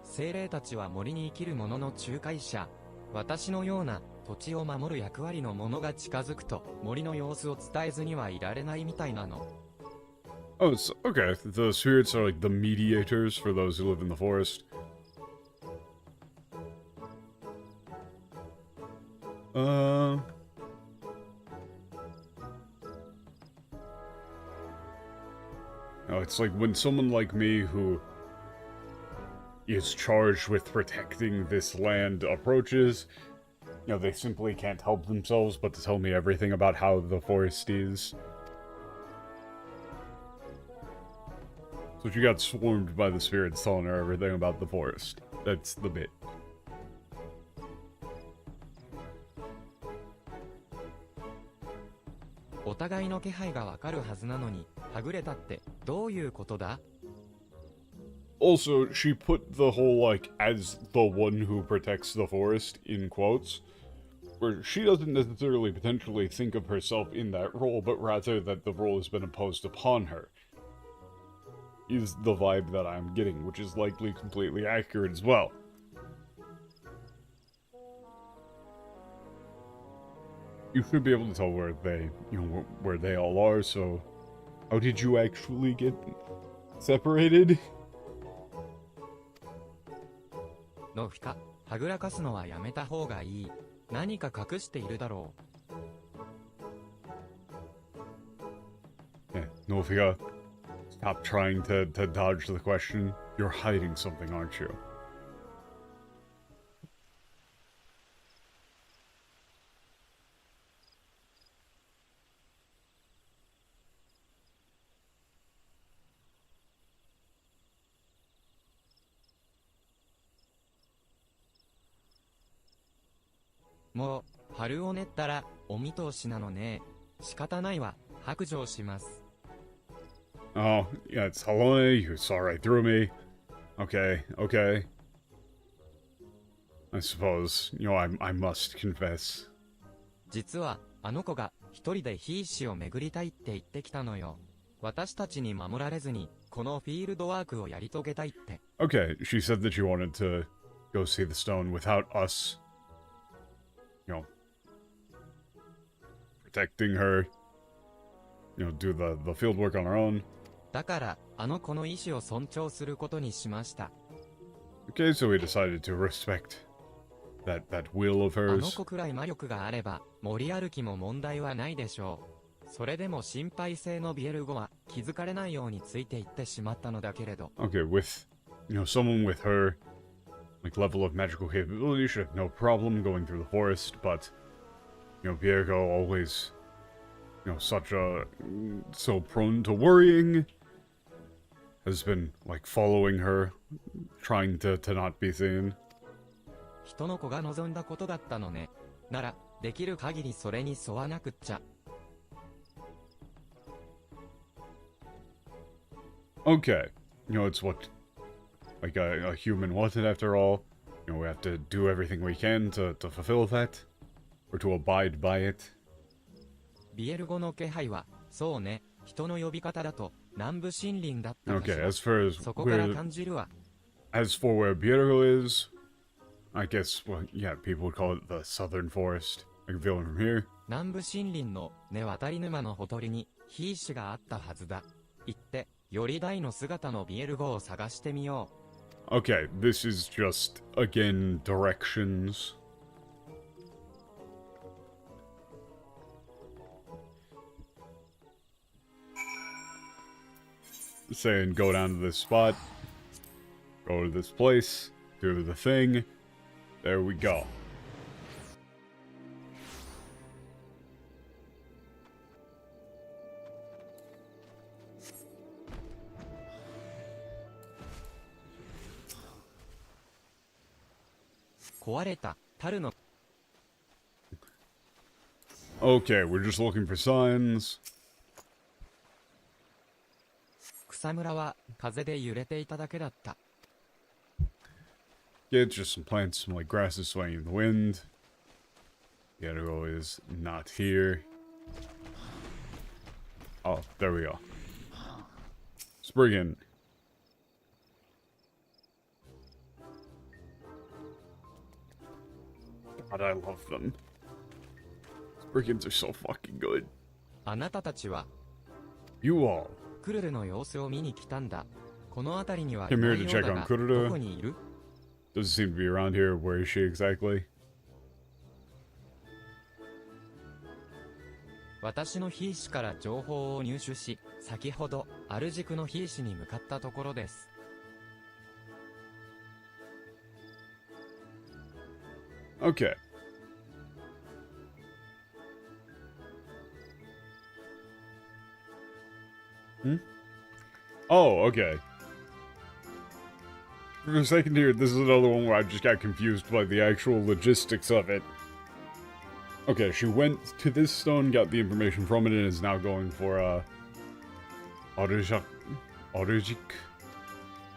精霊たちは森に生きる者の仲介者。私のような土地を守る役割の者が近づくと森の様子を伝えずにはいられないみたいなの。Oh, it's, okay. The spirits are like the mediators for those who live in the forest. No, it's like when someone like me who is charged with protecting this land approaches, you know, they simply can't help themselves but to tell me everything about how the forest is. So she got swarmed by the spirits telling her everything about the forest. That's the bit. Also, she put the whole, like, as the one who protects the forest, in quotes, where she doesn't necessarily potentially think of herself in that role, but rather that the role has been imposed upon her, is the vibe that I'm getting, which is likely completely accurate as well. You should be able to tell where they, where they all are, so how did you actually get separated? ノフィカ、はぐらかすのはやめた方がいい。何か隠しているだろう。Nofia, stop trying to dodge the question. You're hiding something, aren't you? Mo, haru o nettara, omitoshi nano ne. Shikatanai wa, hakujou shimasu. Oh, yeah, it's Helene. You saw right through me. Okay, okay. I suppose, I must confess. 実は、あの子が一人でヒーシを巡りたいって言ってきたのよ。私たちに守られずに、このフィールドワークをやり遂げたいって。Okay, she said that she wanted to go see the stone without us, protecting her, do the field work on her own. だから、あの子の意志を尊重することにしました。Okay, so we decided to respect that will of あ hers. の子くらい魔力があれば、森歩きも問題はないでしょう。それでも心配性のビエルゴは気づかれないようについていってしまったのだけれど。Okay, with, someone with her, like, level of magical capability should have no problem going through the forest, but, Viego always, so prone to worrying, has been, like, following her, trying to not be seen. 人の子が望んだことだったのね。なら、できる限りそれに沿わなくっちゃ。Okay, it's what, like, a human wanted after all. We have to do everything we can to fulfill that, or to abide by it. ビエルゴの気配は、そうね、人の呼び方だと、南部森林だったかし Okay, ら。 as for as そこから where, 感じるわ。as for where Biergo is, I guess, well, yeah, people would call it the southern forest. I can feel it from here. 南部森林の根渡り沼のほとりに、ヒーシがあったはずだ。行って、より大の姿のビエルゴを探してみよう。Okay, this is just, again, directions. Saying go down to this spot, go to this place, do the thing. There we go. Okay, we're just looking for signs. 草むらは風で揺れていただけだった。Yeah, it's just some plants, some like grasses swaying in the wind. The Edigo is not here. Oh, there we go. Spriggan. God, I love them. Spriggans are so fucking good. あなたたちは You all クルルの様子を見に来たんだ。この辺りにはい came な here い to よう check だ on が、 Kururu. どこにいる？ Doesn't seem to be around here. Where is she exactly? 私の兵士から情報を入手し、先ほど、アルジクの兵士に向かったところです。Okay. Hmm? Oh, okay. For a second here, this is another one where I just got confused by the actual logistics of it. Okay, she went to this stone, got the information from it, and is now going for, Orujik...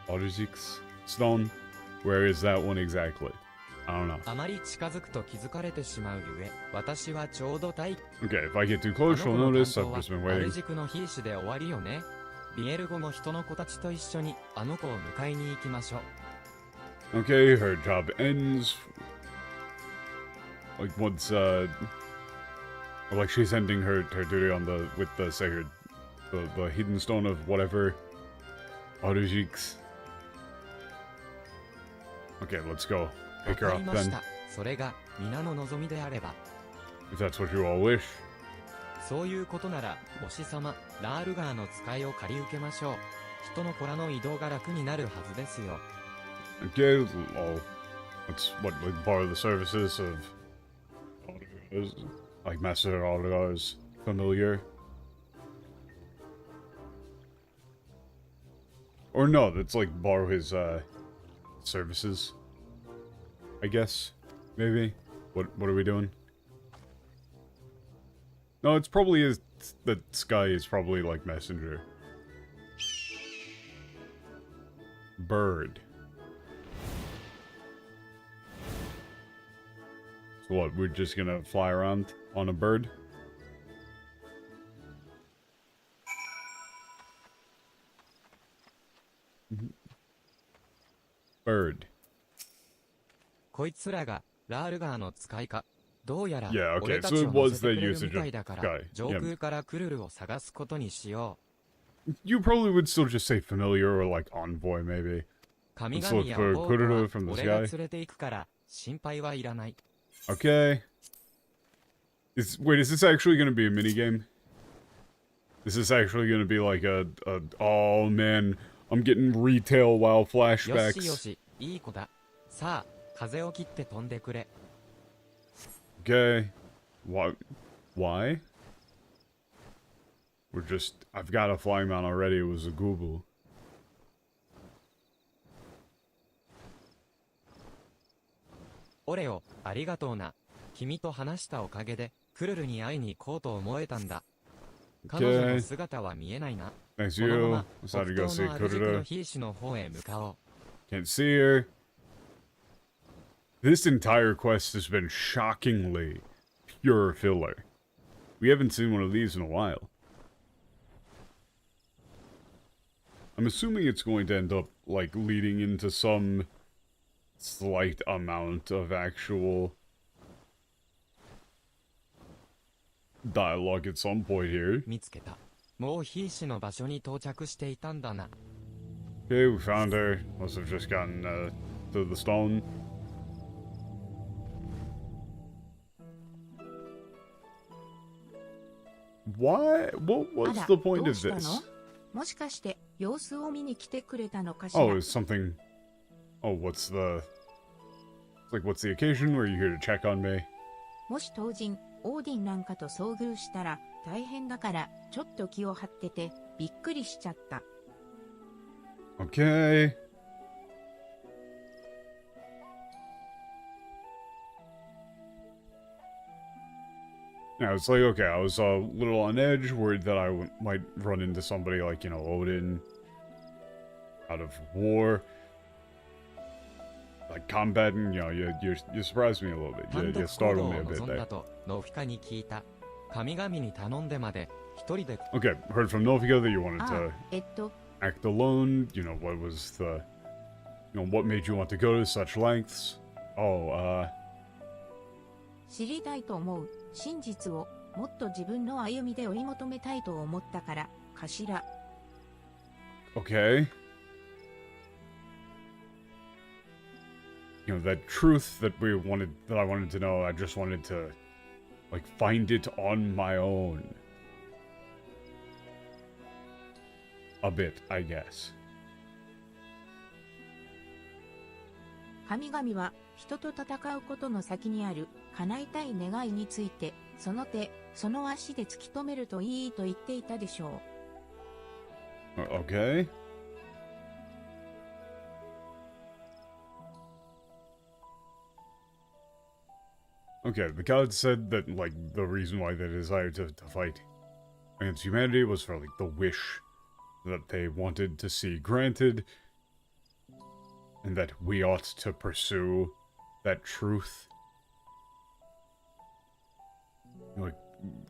Orujik's stone? Where is that one exactly? I don't know. あまり近づくと気づかれてしまうゆえ、私はちょうどOkay, if I get too あ close, の she'll 子の担 notice. 当 I've は just been アル waiting. ジクの兵士で終わりよね。ビエルゴも人の子たちと一緒にあの子を迎えに行きましょう。Okay, her job ends. Like once, like she's ending her duty on with the sacred, the hidden stone of whatever. Orujik's. Okay, let's go. わ Pick か her り up まし then, た。それが皆の望みであれば。 if that's what you all wish. そういうことなら、お師様、ラールガーの使いを借り受けましょう。人の子らの移動が楽になるはずですよ。Okay, well, let's what like borrow the services of like Master Oligar's familiar. Or no, that's like borrow his services. I guess. Maybe. What are we doing? No, it's probably the sky is probably like messenger. Bird. So what, we're just gonna fly around on a bird? Bird. こいつらが、ラールガーの使いか。どうやら、 Yeah, okay, 俺た so ち it を乗 was せて the くれる usage みた of いだから、 sky. 上 Yeah. 空からクルルを探すことにしよう。 You probably would still just say familiar or like envoy, maybe. 神 Let's 々 look や for 王 Kururu は from the 俺が sky. 連れて行くから心配はいらない。 Okay. Wait, is this actually gonna be a minigame? Is this actually gonna be like oh man, I'm getting retail WoW よしよ flashbacks. し、いい子だ。さあ、風を切って飛んでくれ。 Okay. Why? I've got a flying mount already, it was a Google. オレオ、ありがとうな。君と話したおかげで、クルルに会いに行こうと思えたんだ。彼女の姿は見えないな。 Thanks このま you. ま、 Decided 北 to go 東 see のアルジクの Kururu. 兵士の方へ向かおう。 Can't see her. This entire quest has been shockingly pure filler. We haven't seen one of these in a while. I'm assuming it's going to end up, like, leading into some slight amount of actual dialogue at some point here. 見つけた。もう兵士の場所に到着していたんだな。 Okay, we found her. Must have just gotten to the stone. Why? What あ was ら、 the ど point う of したの？ this? もしかして様子を見に来てくれたのかし Oh, ら？ it's something. Oh, what's the. Like, what's the occasion? Were you here to check on me? もし当人、オーディンなんかと遭遇したら大変だからちょっと気を張っててびっくりしちゃった。Okay. Yeah, it's like, okay, I was a little on edge, worried that I might run into somebody like, you know, Odin out of war. Like combat, and, you know, you surprised me a little bit. 単 You 独行 startled 動を me a bit 望んだ there. と、ノフィカに聞いた。神々に頼んでまで、一人で Okay, heard from Nofika that you wanted あ to あ、act alone. You know, what was the... You know, what made you want to go to such lengths? Oh, 知りたいと思う真実をもっと自分の歩みで追い求めたいと思ったからかしら。okay. You know, that truth that I wanted to know, I just wanted to, like, find it on my own. A bit, I guess. 神々は人と戦うことの先にある叶えたい願いについてその手、その足で突き止めるといいと言っていたでしょ Okay. Okay, the gods said that, like, the reason why they desired to fight against humanity was for, like, the wish that they wanted to see granted, and that we ought to pursue that truth. Like,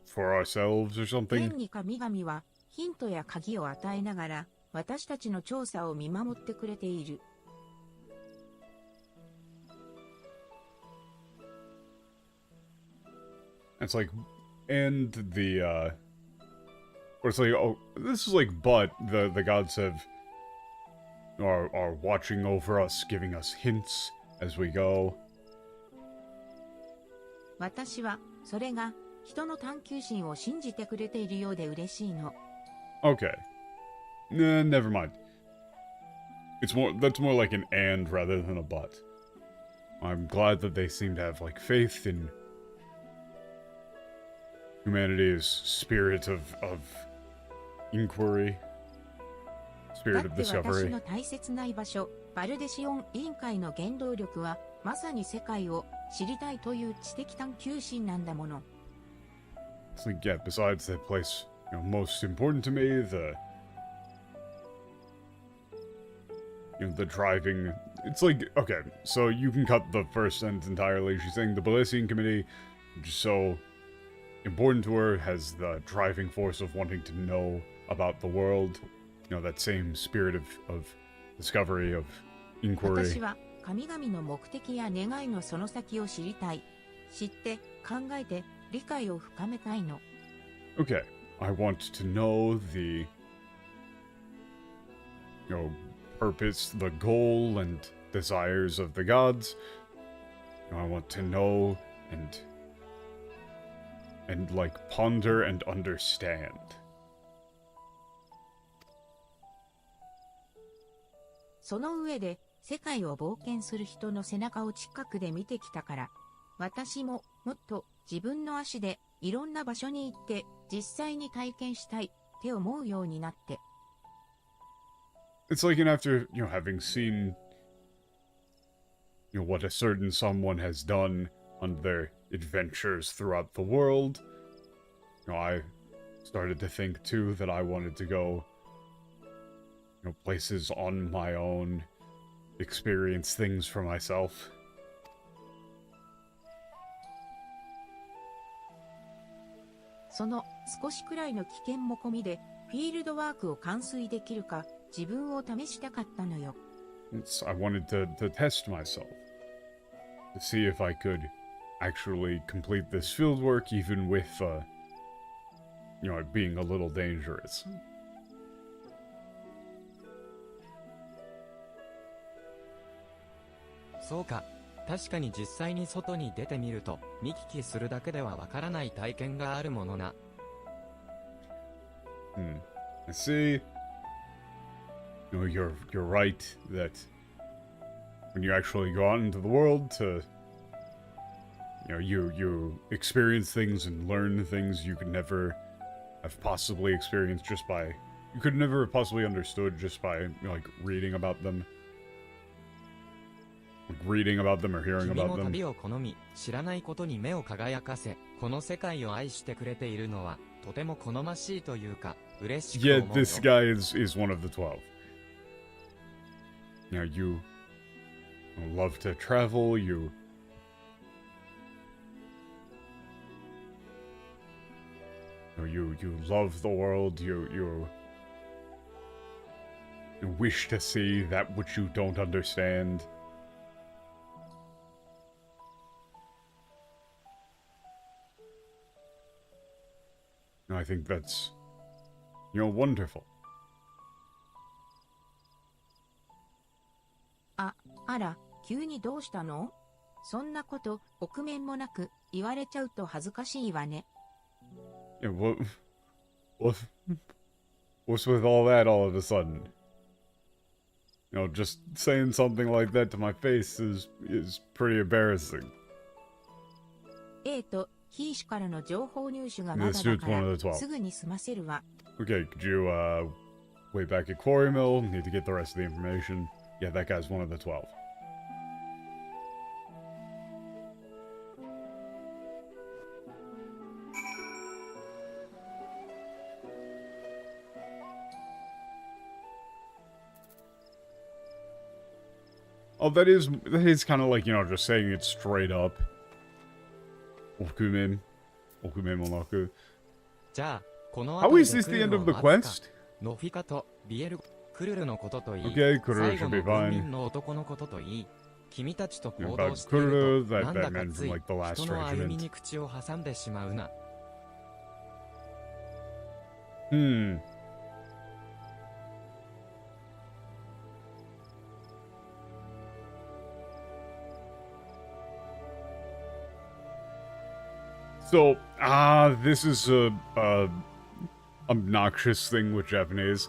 for ourselves or 現 something. に神々はヒントや鍵を与えながら私たちの調査を見守ってくれている。It's like, and the, or it's like, oh, this is like, but the gods are watching over us, giving us hints as we go. 私はそれが人の探求心を信じてくれているようで嬉しいの。Okay. Nah, never mind. That's more like an and rather than a but. I'm glad that they seem to have, like, faith in humanity's spirit of inquiry, だ spirit っ of て私 discovery. の大切な居場所、バルデシオン委員会の原動力はまさに世界を知りたいという知的探求心なんだもの。It's like, yeah, besides the place, most important to me, the driving. It's like, okay, so you can cut the first sentence entirely. She's saying the Balassian Committee, just so important to her, has the driving force of wanting to know about the world. That same spirit of discovery, of 私 inquiry. は神々の目的や願いのその先を知りたい。知って考えて理解を深めたいの。Okay, I want to know the, purpose, the goal and desires of the gods. I want to know and like ponder and understand. その上で世界を冒険する人の背中を近くで見てきたから、私ももっと自分の足でいろんな場所に行って実際に体験したいって思うようになって。It's like, and after, having seen, what a certain someone has done on their adventures throughout the world, I started to think, too, that I wanted to go, places on my own, experience things for myself. その少しくらいの危険も込みでフィールドワークを完遂できるか自分を試したかったのよ。I wanted to test myself, to see if I could actually complete this field work even with, it being a little dangerous. そうか。確かに実際に外に出てみると、見聞きするだけではわからない体験があるものな。I see. You're right that when you actually go out into the world to, you experience things and learn things you could never have possibly experienced just by, you could never have possibly understood just by, like, reading about them. Like, reading about them or hearing 君 about も them. 旅を好み、知らないことに目を輝かせ、この世界を愛してくれているのは、とても好ましいというか、嬉しく Yeah, 思うよ。 this guy is one of the 12. You love to travel, you love the world, you wish to see that which you don't understand. I think that's, wonderful. あら、急にどうしたの？そんなこと臆面もなく言われちゃうと恥ずかしいわね。Yeah, what's with all that all of a sudden? Just saying something like that to my face is pretty embarrassing. A とヒーシュからの情報入手がまだ This だ dude's か one of ら the 12. すぐに済ませるわ。 Okay, could you way back at Quarry Mill. Need to get the rest of the information. Yeah, that guy's one of the 12. Oh, that is kind of like, you know, just saying it straight up. Okumen. Okumen monaku. じゃあ、この How 後 is で this 来 the る end の of を the 待つか quest? ノフィカとビエルクルルのことといい、 Okay, Kururu 最 should 後 be の軍 fine. 人の男のことといい、君たちと You know, 行 about 動している Kururu, と、 that なんだか man つ from い like the last 人の歩み regiment. に口を挟んでしまうな。 Hmm. So, this is a obnoxious thing with Japanese.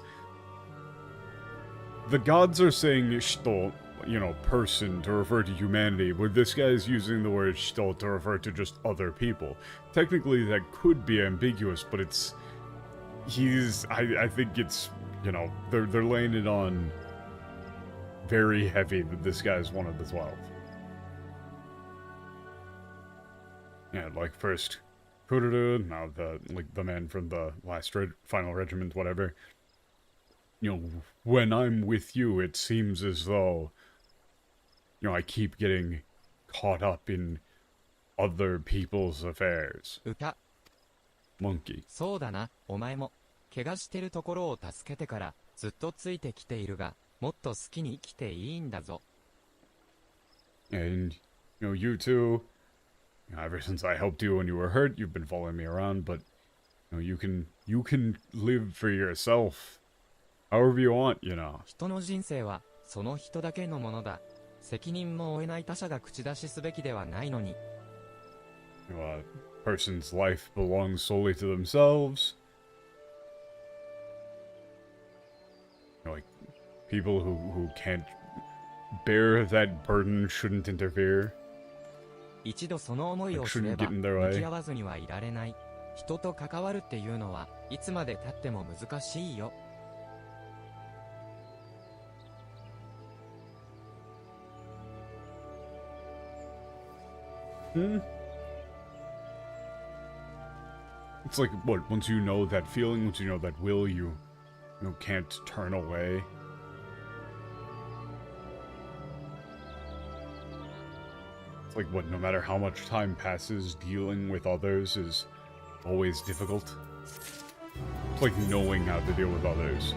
The gods are saying shito, you know, person, to refer to humanity, but this guy is using the word shito to refer to just other people. Technically, that could be ambiguous, but I think it's, you know, they're laying it on very heavy that this guy's one of the 12. Yeah, like first Kururu, now the man from the last final regiment, whatever. You know, when I'm with you, it seems as though, you know, I keep getting caught up in other people's affairs. 歌、 Monkey. そうだな、お前も、怪我してるところを助けてから、ずっとついてきているが、もっと好きに生きていいんだぞ。 And, you know, you too, you know, ever since I helped you when you were hurt, you've been following me around, but, you know, you can live for yourself. However you want, you know. 人の人生は、その人だけのものだ。責任も負えない他者が口出しすべきではないのに。 You know, a person's life belongs solely to themselves. You know, like, people who can't bear that burden shouldn't interfere. 一度その思いをすれば、向き合わずにはいられない。人と関わるっていうのは、いつまで経っても難しいよ。 It's like, what, once you know that feeling, once you know that will, you can't turn away. It's like, what, no matter how much time passes, dealing with others is always difficult. It's like knowing how to deal with others.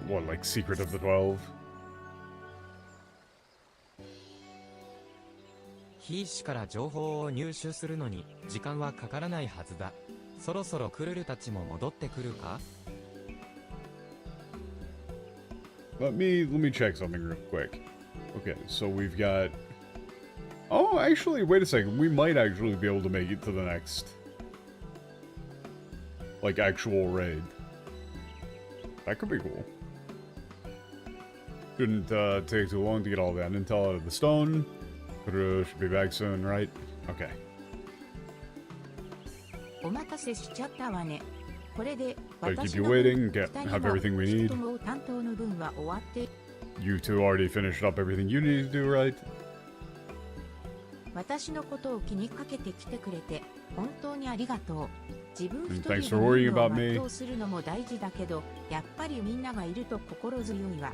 What, like Secret of the 12? ヒー氏から情報を入手するのに時間はかからないはずだ。そろそろクルルたちも戻ってくるか？ Let me check something real quick. Okay, so we've got... Oh, actually, wait a second. We might actually be able to make it to the next... like, actual raid. That could be cool. Shouldn't take too long to get all that intel out of the stone. Should be back soon, right? Okay. お待たせしちゃったわね。これで So keep 私 you の waiting, 分 have 二人 everything we も need. 人も担当の分は終わって、 You two already finished up everything you need to do, right? 私のことを気にかけてきてくれて本当にありがとう。自分一 Thanks 人 for worrying で任務を about me. 全うするのも大事だけど、やっぱりみんながいると心強いわ。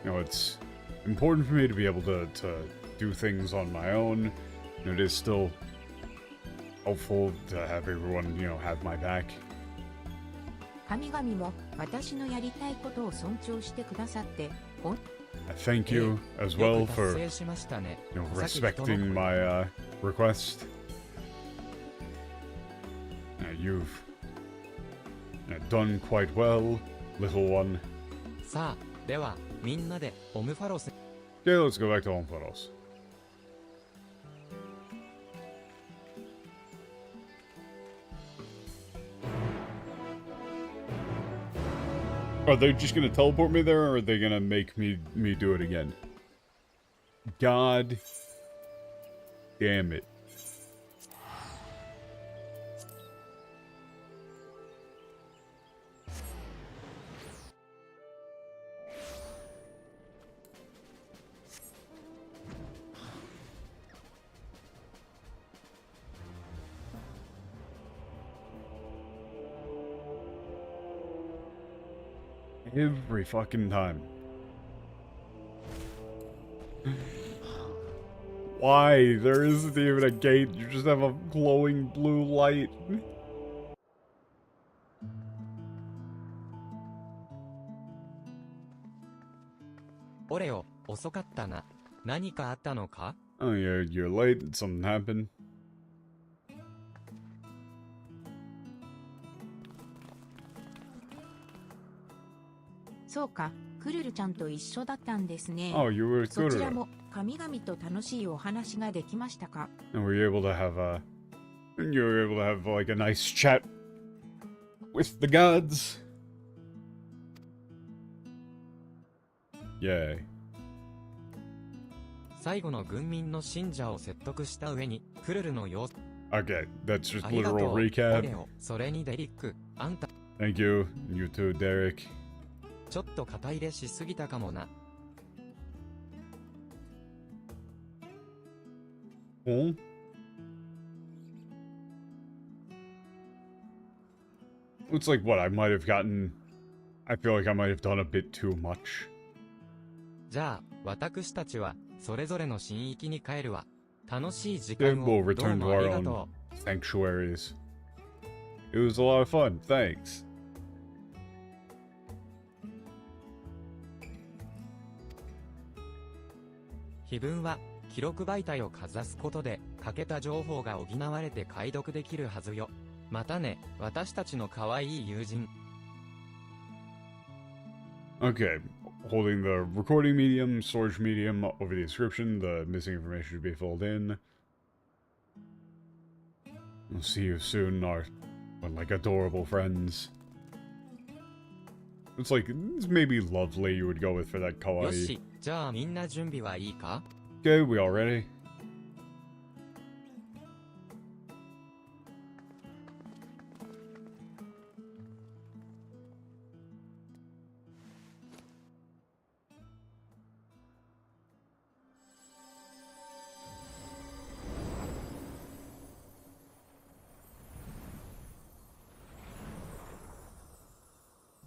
You know, it's important for me to be able to do things on my own. And it is still helpful to have everyone, you know, have my back. 神々も私のやりたいことを尊重してくださってほん I thank you as よ well く for, 達成しましたね。 you know, さっき人の respecting my request. You've done quite well, little one. さあ、では、みんなでオムファロス。 Okay, let's go back to home photos. Are they just gonna teleport me there, or are they gonna make me do it again? God damn it. Every fucking time. Why? There isn't even a gate. You just have a glowing blue light. オレオ、遅かったな。何かあったのか？ Oh, you're late. Something happened. そうか、クルルちゃんと一緒だったんですね。 Oh, you were そちら good. も神々と楽しいお話ができましたか？ And were you able to have you were able to have like a nice chat with the gods? Yay. 最後の軍民の信者を説得した上に、クルルの様子。 Okay, that's just ありがと literal う、オ recap. レオ。それにデリック、あんた、 Thank you. You too, Derek. ちょっと肩入れしすぎたかもな。Oh? It's like what I might have gotten. I feel like I might have done a bit too much. じゃあ、私たちは、それぞれの神域に帰るわ。楽しい時 Then 間 we'll をどう return も to あり our が own と sanctuaries. It was a lot of fun. Thanks. う。碑文は、記録媒体をかざすことで、欠けた情報が補われて解読できるはずよ。またね、私たちの可愛い友人。Okay, holding the recording medium, storage medium over the inscription, the missing information should be filled in. We'll see you soon, our like adorable friends. It's like it's maybe lovely you would go with for that よ kawaii. し、じゃあみんな準備はいいか？ Okay, we all ready?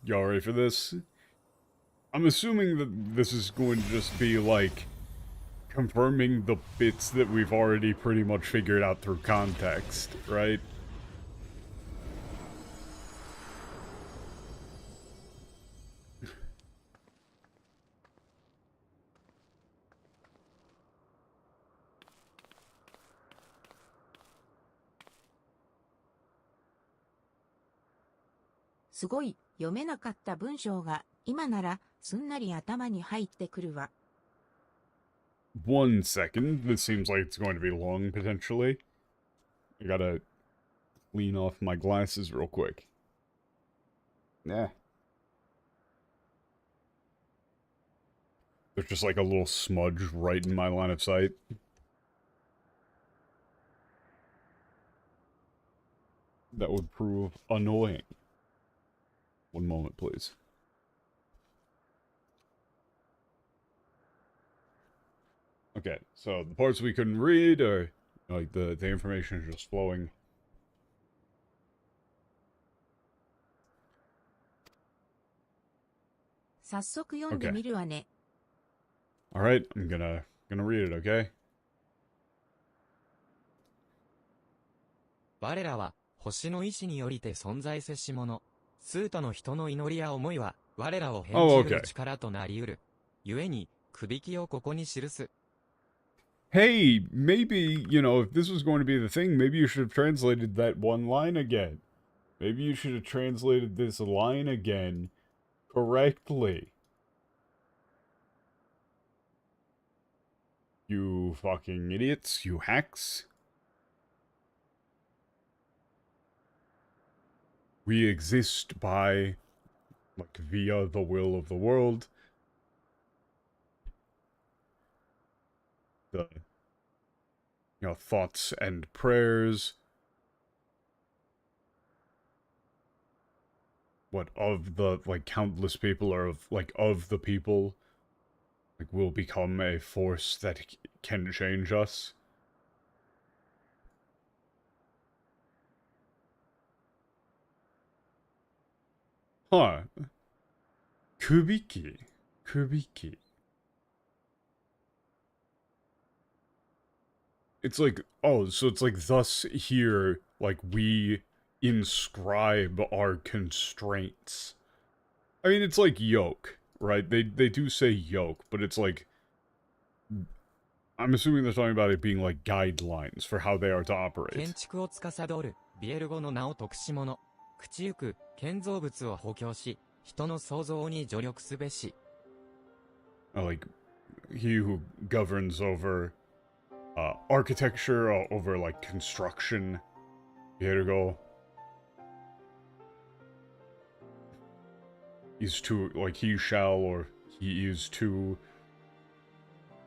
Y'all ready for this? I'm assuming that this is going to just be like confirming the bits that we've already pretty much figured out through context, right? "すごい、読めなかった文章が今ならすんなり頭に入ってくるわ。 1 second. This seems like it's going to be long, potentially. I gotta clean off my glasses real quick. Nah. There's just like a little smudge right in my line of sight. That would prove annoying. 1 moment, please. Okay, so the parts we couldn't read are like the information is just flowing. "早速読んでみるわね。 All right, I'm gonna read it, okay? 我らは、星の意志によりて存在せし者。スータの人の祈りや思いは、我らを変じうる力となり得る。故に、くびきをここに記す。Hey, maybe, you know, if this was going to be the thing, maybe you should have translated that one line again. Maybe you should have translated this line again correctly. You fucking idiots, you hacks. We exist by, like, via the will of the world. The, you know, thoughts and prayers. What, of the, like, countless people, or of, like, of the people, like, will become a force that can change us. Huh. Kubiki. Kubiki. It's like, oh, so it's like thus here, like we inscribe our constraints. I mean, it's like yoke, right? They do say yoke, but it's like, I'm assuming they're talking about it being like guidelines for how they are to 建 operate. 築を司るビエル語の名を特し者。朽ちゆく建造物を補強し、人の創造に助力すべし。Like, he who governs over architecture, over like construction. Ergo. Is to, like, he shall or he is to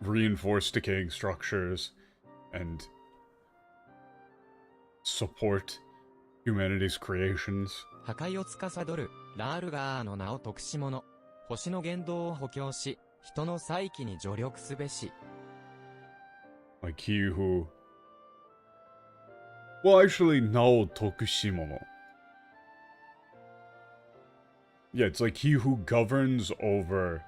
reinforce decaying structures and support humanity's creations. 破壊を司るラールガーの名を特し者。星の言動を補強し、人の再起に助力すべし。Like he who... Well, actually, Nao Tokushimono. Yeah, it's like he who governs over...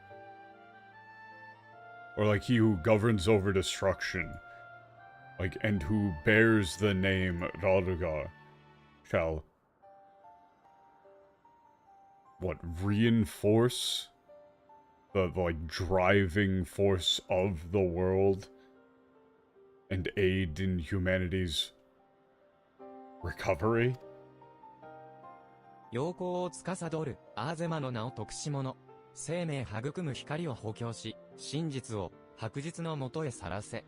Or like he who governs over destruction. Like, and who bears the name Raruga shall... What, reinforce the, like, driving force of the world and aid in humanity's recovery? 陽光を司るアーゼマの名を特し者。生命育む光を補強し、真実を白日のもとへさらせ。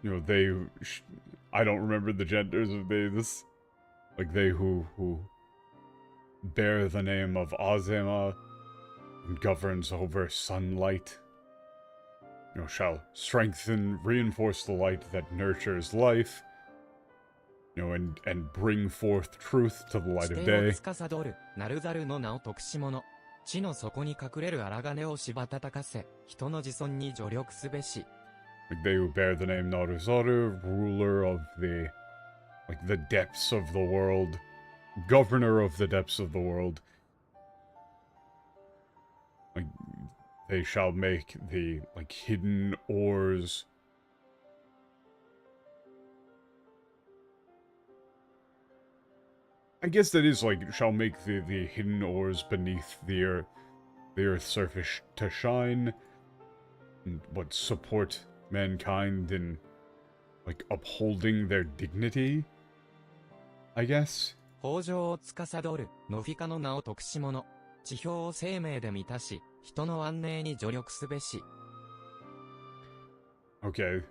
You know, they... I don't remember the genders of these. Like, they who bear the name of Azema and governs over sunlight, you know, shall strengthen, reinforce the light that nurtures life, you know, and bring forth truth to the light of 地底を day. 司るナルザルの名を特し者。地の底に隠れる荒金をしばたたかせ、人の自尊に助力すべし。Like, they who bear the name Naruzaru, ruler of the, like, the depths of the world, governor of the depths of the world. Like, they shall make the, like, hidden ores. I guess that is, like, shall make the hidden ores beneath the earth's surface to shine. And what, support mankind in, like, upholding their dignity? I guess? 豊穣を司るノフィカの名を特し者。地表を生命で満たし、人の安寧に助力すべし。Okay.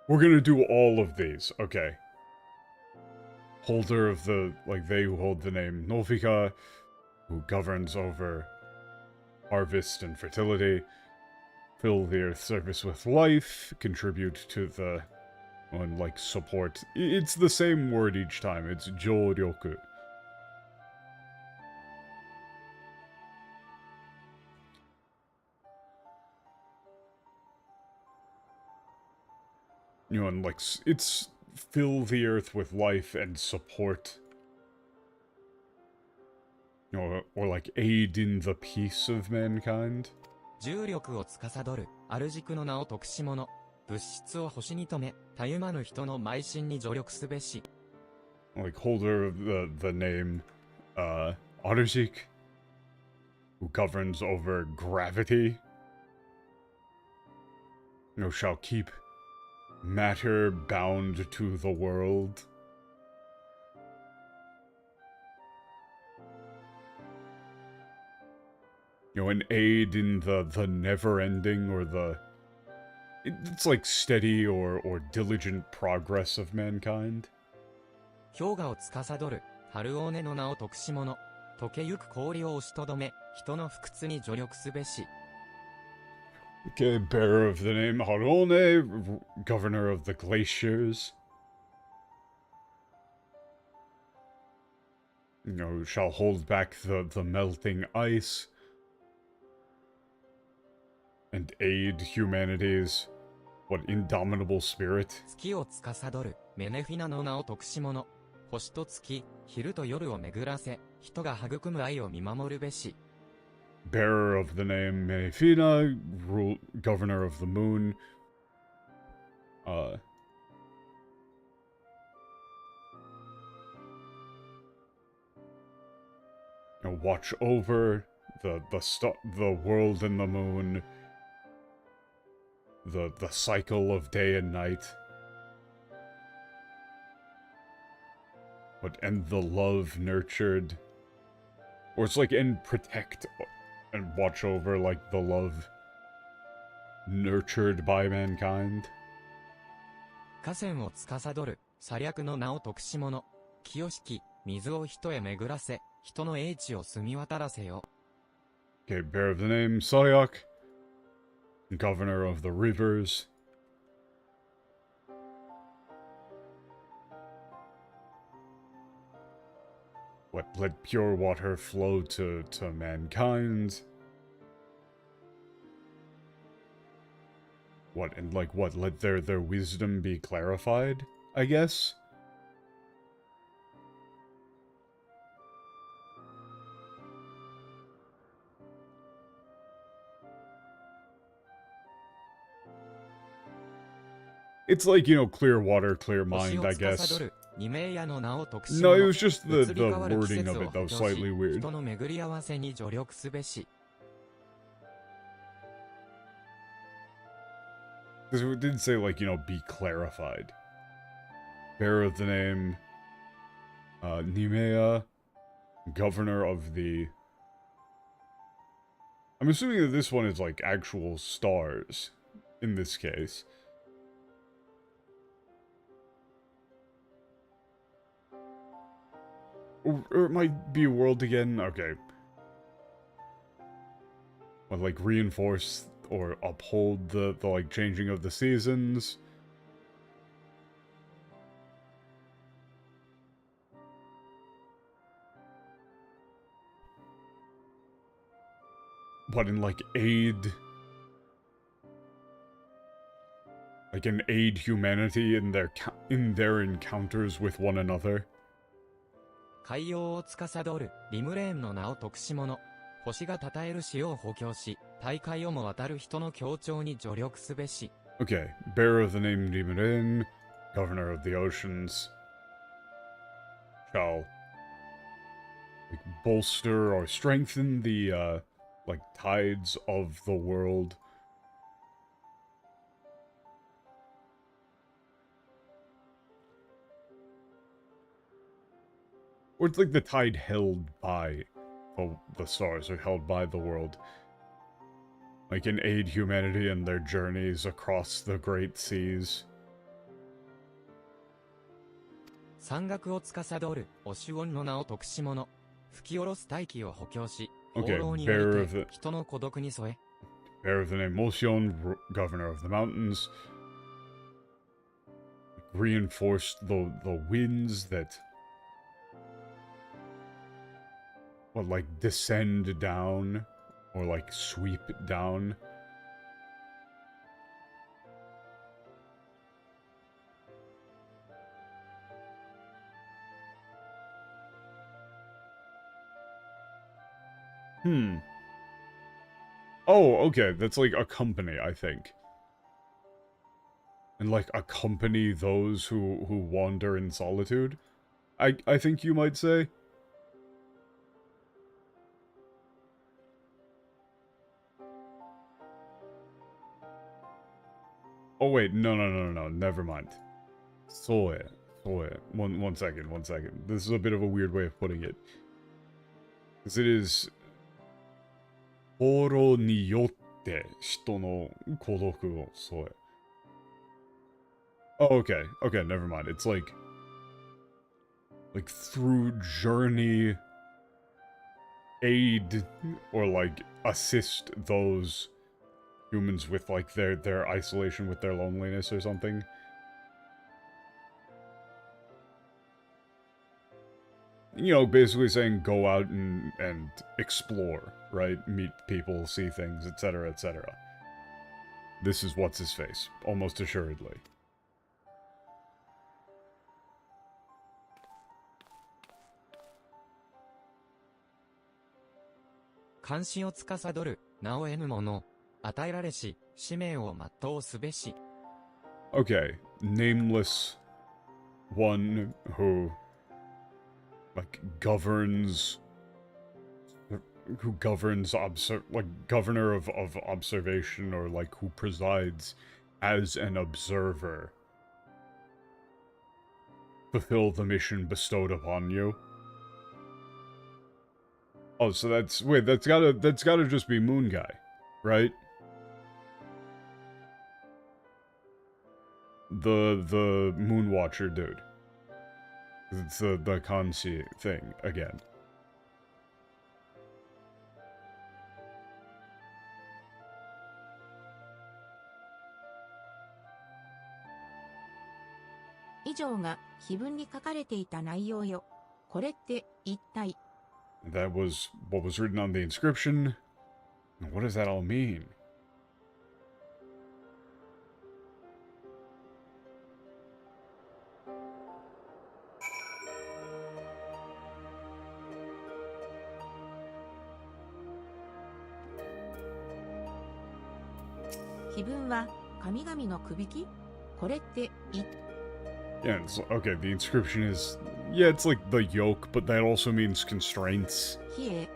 We're gonna do all of these. Okay. Holder of the, like, they who hold the name Nofika, who governs over harvest and fertility, fill the earth's surface with life, contribute to the, and, like, support. It's the same word each time. It's joryoku. You know, and, like, it's fill the earth with life and support. You know, or, like, aid in the peace of mankind. 重力を司るアルジクの名を特し者。物質を星に留め、たゆまぬ人の邁進に助力すべし。Like, holder of the name, Arujik, who governs over gravity, you know, shall keep matter bound to the world. You know, an aid in the never-ending or the... It's like steady or diligent progress of mankind. 氷河を司る春尾根の名を特し者。溶けゆく氷を押しとどめ、人の不屈に助力すべし。Okay, bearer of the name Harone, governor of the glaciers. You know, shall hold back the melting ice. And aid humanity's, what, indomitable spirit? 月を司るメネフィナの名を特し者。星と月、昼と夜を巡らせ、人が育む愛を見守るべし。bearer of the name Menefina, governor of the moon. Watch over the world and the moon, the cycle of day and night. And the love nurtured. Or it's like, and protect and watch over, like, the love nurtured by mankind. 河川を司る、左略の名を徳し者。清しき、水を人へ巡らせ、人の英知を澄み渡らせよ。Okay, bearer of the name Saryak, governor of the rivers. Let pure water flow to mankind. Let their wisdom be clarified, I guess? It's like, clear water, clear mind, I guess. No, it was just the wording of it that was slightly weird. Because it did say, like, be clarified. Bearer of the name, Nimea, governor of the... I'm assuming that this one is, like, actual stars, in this case. Or it might be a world again, okay. But, like, reinforce or uphold the like, changing of the seasons. But in, like, aid... Like, an aid humanity in their encounters with one another. 海洋を司る、リムレーンの名を徳し者。星が称える潮を補強し、大海をも渡る人の協調に助力すべし。Okay, bearer of the name Rimeren, governor of the oceans, shall, like, bolster or strengthen the, like, tides of the world. Or it's like the tide held by the stars, or held by the world. Like, an aid humanity in their journeys across the great seas. 山岳を司る、オシュオンの名を徳し者。吹き下ろす大気を補強し、放浪によりて人の孤独に添え。Bearer of the name Motion, governor of the mountains. Reinforced the winds that... like, descend down, or, like, sweep down. Oh, okay, that's like accompany, I think. And, like, accompany those who wander in solitude, I think you might say. Oh wait, no, never mind. Soe. One second. This is a bit of a weird way of putting it. Because it is... Horo ni yotte hito no kodoku o soe. Oh, okay, never mind. It's like through journey, aid, or, like, assist those humans with, like, their isolation, with their loneliness or something. Basically saying go out and explore, right? Meet people, see things, etc., etc. This is what's his face, almost assuredly. 監視を司る、名を得ぬ者。与えられし、使命を全うすべし。Okay, nameless one who, like, governs, like, governor of observation, or, like, who presides as an observer. Fulfill the mission bestowed upon you. Oh, so that's gotta just be Moon Guy, right? The Moon Watcher dude. It's the Kansi thing again. 以上が碑文に書かれていた内容よ。これって一体。That was what was written on the inscription. What does that all mean?「碑文は神々のくびき？これって一体。Yeah, it's okay. The inscription is, yeah, it's like the yoke, but that also means constraints. 碑へ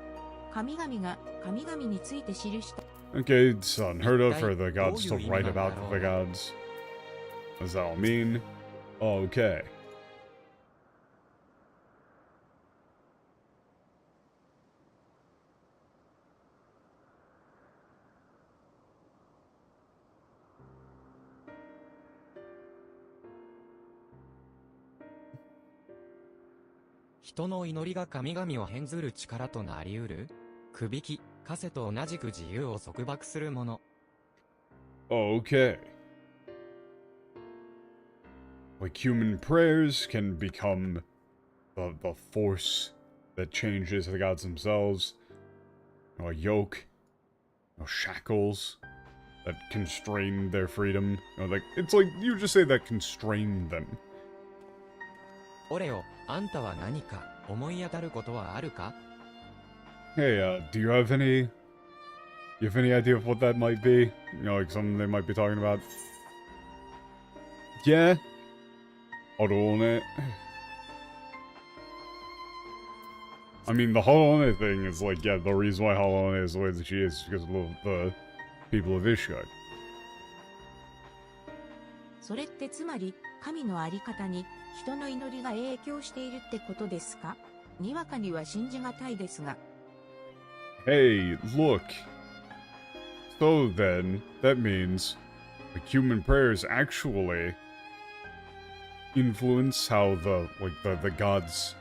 神々が神々について記した。Okay, it's unheard of for the gods to write about the gods. What does that all mean? Okay. 人の祈りが神々を変ずる力となり得る？くびき、枷と同じく自由を束縛するもの。Okay. Like human prayers can become the force that changes the gods themselves. A yoke, shackles that constrain their freedom. Like it's like you just say that constrain them. オレオ、あんたは何か思い当たることはあるか？ Hey, do you have any idea of what that might be? Like something they might be talking about? Yeah? Hollow on it. I mean, the Hollow on it thing is like, yeah, the reason why Hollow on it is the way that she is because of the people of Ishgard. それってつまり神のあり方に人の祈りが影響しているってことですか？にわかには信じがたいですが。Hey, look. So then, that means like human prayers actually influence how the gods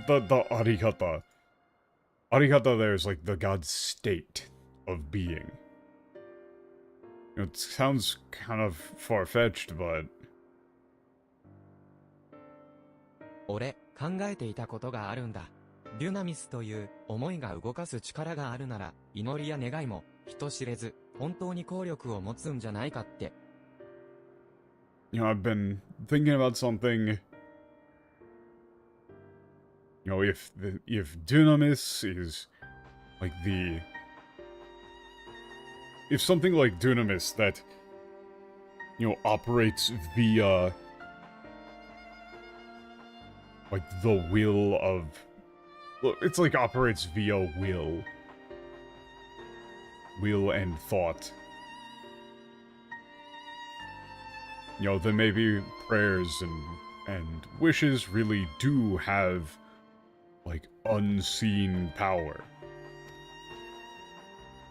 the arikata. Arikata there is like the god's state of being. It sounds kind of far-fetched, but 俺、考えていたことがあるんだ。デュナミスという思いが動かす力があるなら、祈りや願いも人知れず本当に効力を持つんじゃないかって。I've been thinking about something. If Dunamis is like if something like Dunamis that operates via like the will of, it's like operates via will and thought. Then maybe prayers and wishes really do have like unseen power.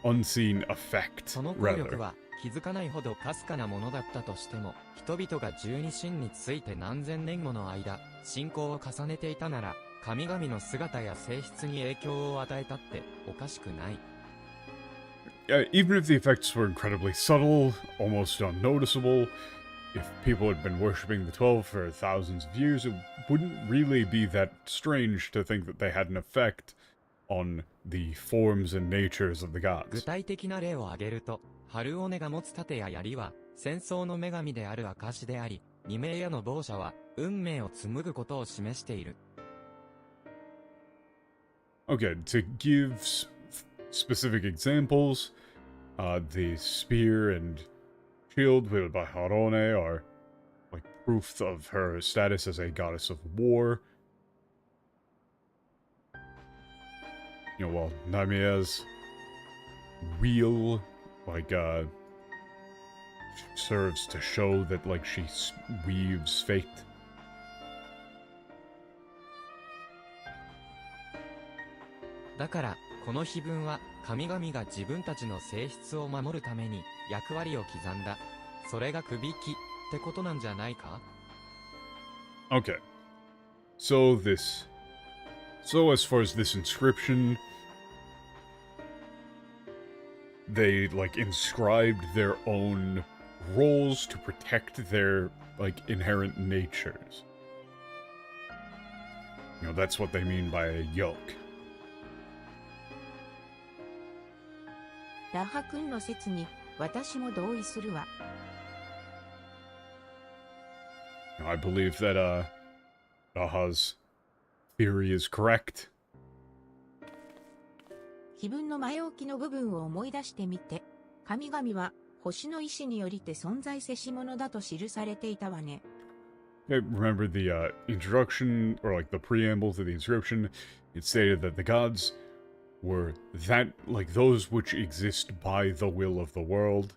Unseen effect, その効力は気づかないほどかすかなものだったとしても、人々が十二神について何千年もの間、信仰を重ねていたなら、神々の姿や性質に影響を与えたっておかしくない。Even if the effects were incredibly subtle, almost unnoticeable, if people had been worshipping the 12 for thousands of years, it wouldn't really be that strange to think that they had an effect on the forms and natures of the 具 gods. 体的な例を挙げると、ハルオネが持つ盾や槍は、戦争の女神である証であり、二名矢の傍者は、運命を紡ぐことを示している。Okay, to give specific examples, the spear and shield wielded by Harone are like proof of her status as a goddess of war. You know, while Namia's wheel, like, serves to show that, like, she weaves fate. "だから、この碑文は、神々が自分たちの性質を守るために、役割を刻んだ。それがくびき、ってことなんじゃないか?" Okay. So as far as this inscription, they, like, inscribed their own roles to protect their, like, inherent natures. You know, that's what they mean by a yoke. ラハ君の説に私も同意するわ。I believe that, Raha's theory is correct. 碑文の前置きの部分を思い出してみて、神々は星の意志によりて存在せし者だと記されていたわね。Okay, remember the, introduction, or like the preamble to the inscription, it stated that the gods were that, like, those which exist by the will of the world.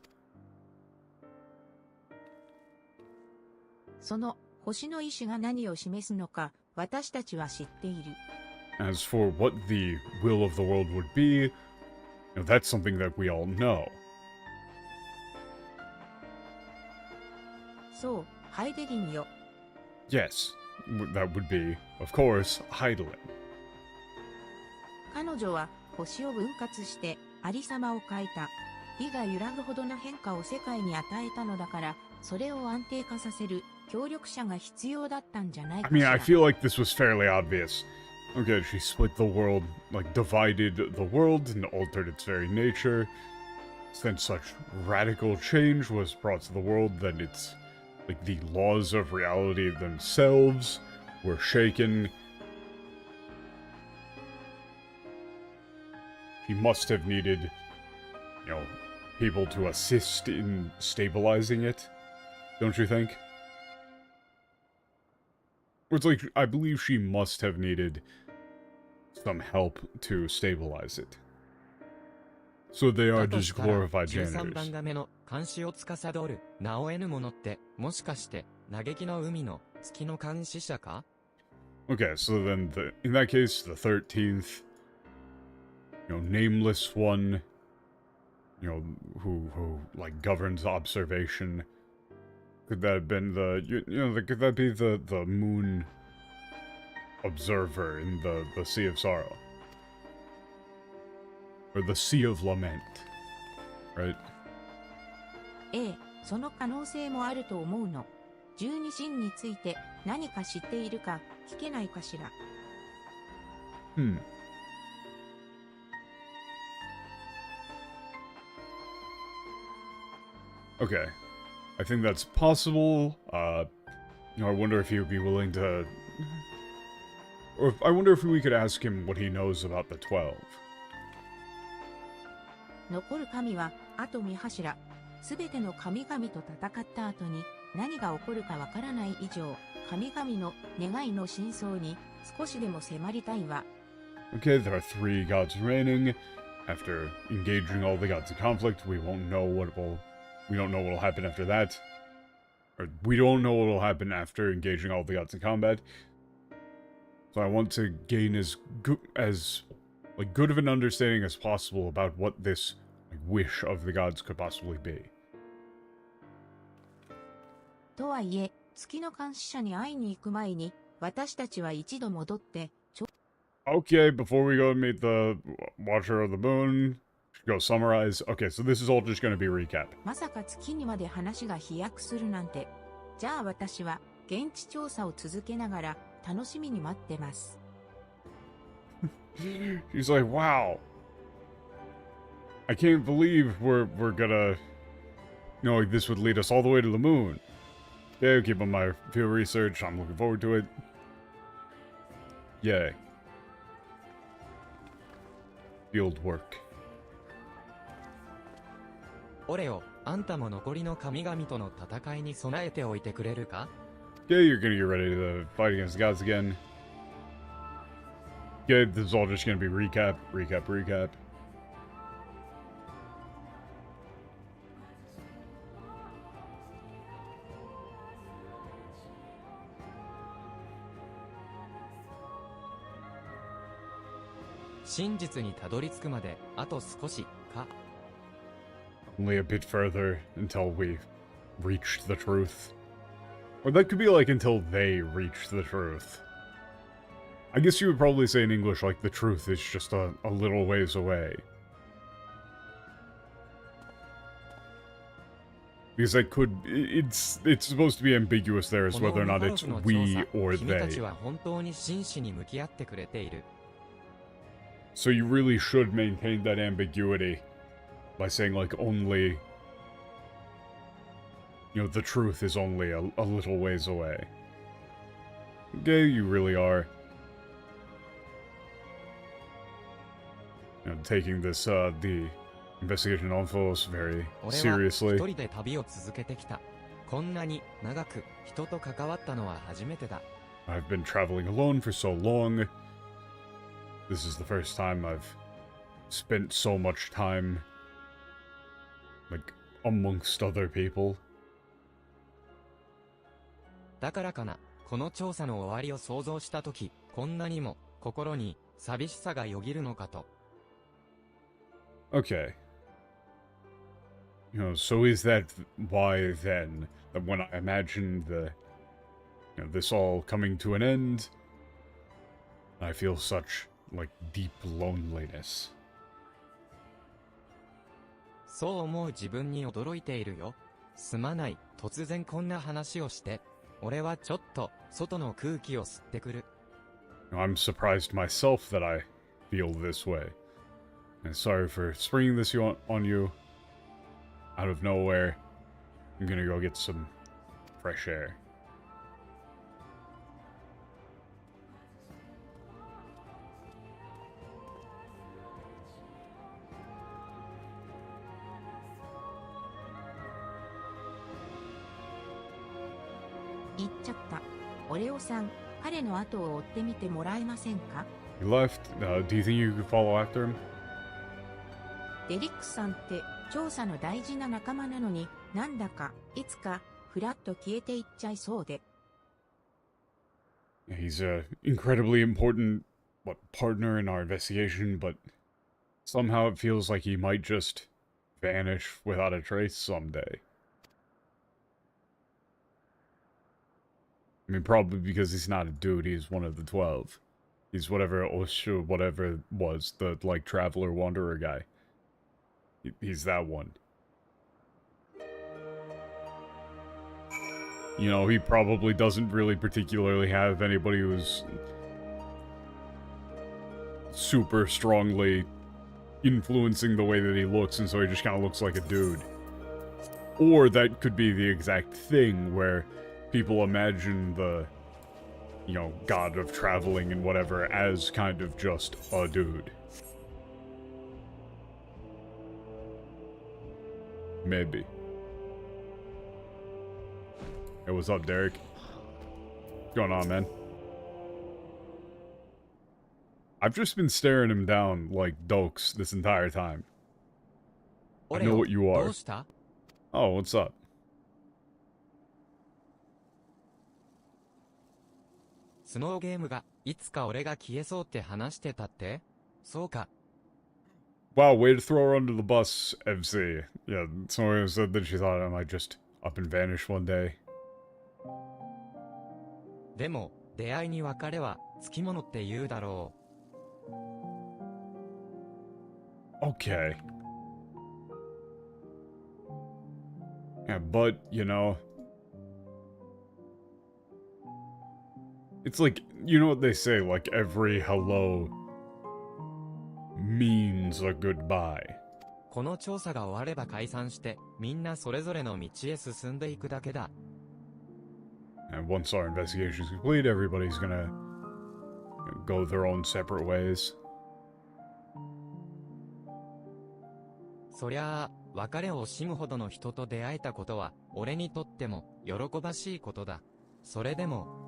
その星の意志が何を示すのか私たちは知っている。As for what the will of the world would be, you know, that's something that we all know. そう、ハイデリンよ。Yes, that would be, of course, Heidelin. 彼女は星を分割してありさまを変えた。理が揺らぐほどの変化を世界に与えたのだから、それを安定化させる協力者が必要だったんじゃないか I し mean, ら。 I feel like this was fairly obvious. Okay, she split the world, like, divided the world and altered its very nature. Since such radical change was brought to the world that it's, like, the laws of reality themselves were shaken. He must have needed, you know, people to assist in stabilizing it, don't you think? It's like, I believe she must have needed some help to stabilize it. So they are だと just したら、 glorified 13番 janitors. が目の監視を司る名を得ぬ者って、もしかして嘆きの海の月の監視者か? Okay, so then in that case, the 13th, you know, nameless one, you know, who like governs observation. Could that have been could that be the moon observer in the Sea of Sorrow? Or the Sea of Lament, right? ええ、その可能性もあると思うの。十二神について何か知っているか聞けないかしら。Okay. I think that's possible. You know, I wonder if he would be willing to... Or I wonder if we could ask him what he knows about the 12. 残る神は後見柱。すべての神々と戦った後に何が起こるかわからない以上、神々の願いの真相に少しでも迫りたいわ。Okay, there are 3 gods remaining. After engaging all the gods in conflict, we don't know what will happen after that. Or we don't know what will happen after engaging all the gods in combat. So I want to gain as good of an understanding as possible about what this wish of the gods could possibly be. とはいえ、月の監視者に会いに行く前に、私たちは一度戻って、Okay, before we go and meet the Watcher of the Moon, go summarize. Okay, so this is all just going to be a recap. まさか月にまで話が飛躍するなんて。じゃあ私は、現地調査を続けながら、楽しみに待ってます。She's like, wow. I can't believe we're gonna... You know, like, this would lead us all the way to the moon. Yeah, keep on my field research. I'm looking forward to it. Yay. Field work. オレオ、あんたも残りの神々との戦いに備えておいてくれるか？ Okay, you're gonna get ready to fight against the gods again. Okay, this is all just gonna be recap, recap, recap.「真実にたどり着くまであと少しか。 Only a bit further until we reached the truth. Or that could be like until they reach the truth. I guess you would probably say in English like the truth is just a little ways away. Because that could, it's supposed to be ambiguous there as この whether or オ not リガル it's フの調 we 査、 or 君た they. ちは本当に真摯に向き合ってくれている。 So you really should maintain that ambiguity by saying like only, you know, the truth is only a little ways away. Okay, you really are. You know, taking this, the investigation on Phos very 俺は seriously. 一人で旅を続けてきた。こんなに長く人と関わったのは初めてだ。 I've been traveling alone for so long. This is the first time I've spent so much time, like, amongst other people. だからかな、この調査の終わりを想像したとき、こんなにも心に寂しさがよぎるのかと。 Okay. You know, so is that why then, that when I imagine you know, this all coming to an end, I feel such, like, deep loneliness. そう思う自分に驚いているよ。すまない、突然こんな話をして。俺はちょっと外の空気を吸ってくる。 I'm surprised myself that I feel this way. And sorry for springing this on you. Out of nowhere. I'm gonna go get some fresh air. "言っちゃった。オレオさん、彼の後を追ってみてもらえませんか?" He left. Do you think you could follow after him? デリックさんって調査の大事な仲間なのに、なんだかいつかふらっと消えていっちゃいそうで。 He's a incredibly important, partner in our investigation, but somehow it feels like he might just vanish without a trace someday. I mean, probably because he's not a dude, he's one of the 12. He's whatever Osho, whatever was, the, like, traveler wanderer guy. He's that one. You know, he probably doesn't really particularly have anybody who's super strongly influencing the way that he looks, and so he just kind of looks like a dude. Or that could be the exact thing where people imagine the, you know, god of traveling and whatever as kind of just a dude. Maybe. Hey, what's up, Derek? What's going on, man? I've just been staring him down like dokes this entire time. I know what you ど are. うした？ Oh, what's up? スノーゲームがいつか俺が消えそうって話してたって？そうか。 Wow, way to throw her under the bus, FC. Yeah, someone said that she thought I might just up and vanish one day. でも、出会いに別れはつきものって言うだろ Okay. Yeah, but, you know... It's like, you know what they say, like every hello means a goodbye. う。この調査が終われば解散して、みんなそれぞれの道へ進んでいくだけだ。 And once our investigation is complete, everybody's gonna go their own separate ways. そりゃあ、別れを惜しむほどの人と出会えたことは、俺にとっても、喜ばしいことだ。それでも、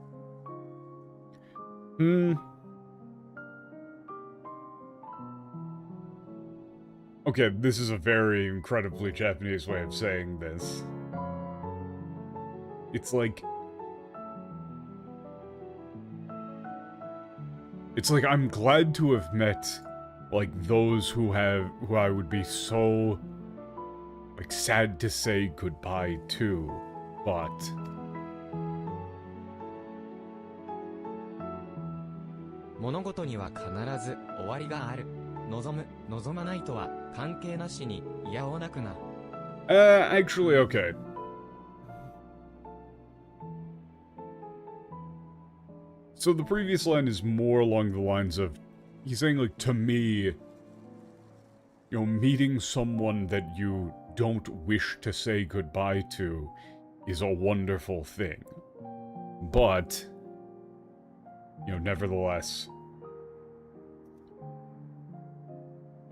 Okay, this is a very incredibly Japanese way of saying this. It's like... It's like I'm glad to have met, like, those who I would be so, like, sad to say goodbye to, but... 物事には必ず終わりがある。望む、望まないとは関係なしにいやおうなくな。Actually, okay. So the previous line is more along the lines of, he's saying, like, to me, meeting someone that you don't wish to say goodbye to is a wonderful thing. But, nevertheless,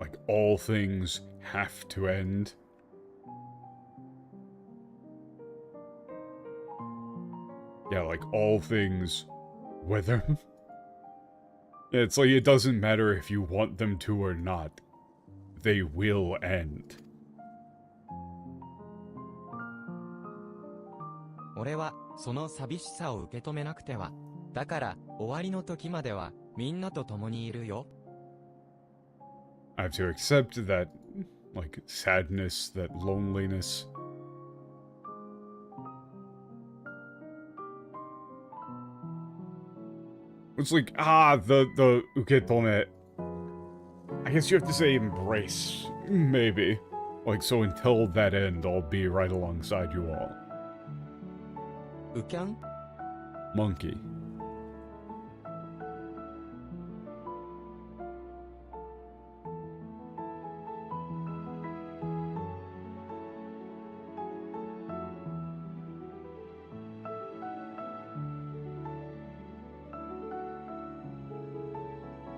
like, all things have to end. Yeah, like, all things, whether... Yeah, it's like, it doesn't matter if you want them to or not. They will end. 俺は、その寂しさを受け止めなくては。だから、終わりの時までは、みんなと共にいるよ。I have to accept that, like, sadness, that loneliness. It's like, the uketome. I guess you have to say embrace, maybe. Like, so until that end, I'll be right alongside you all. うきゃん Monkey.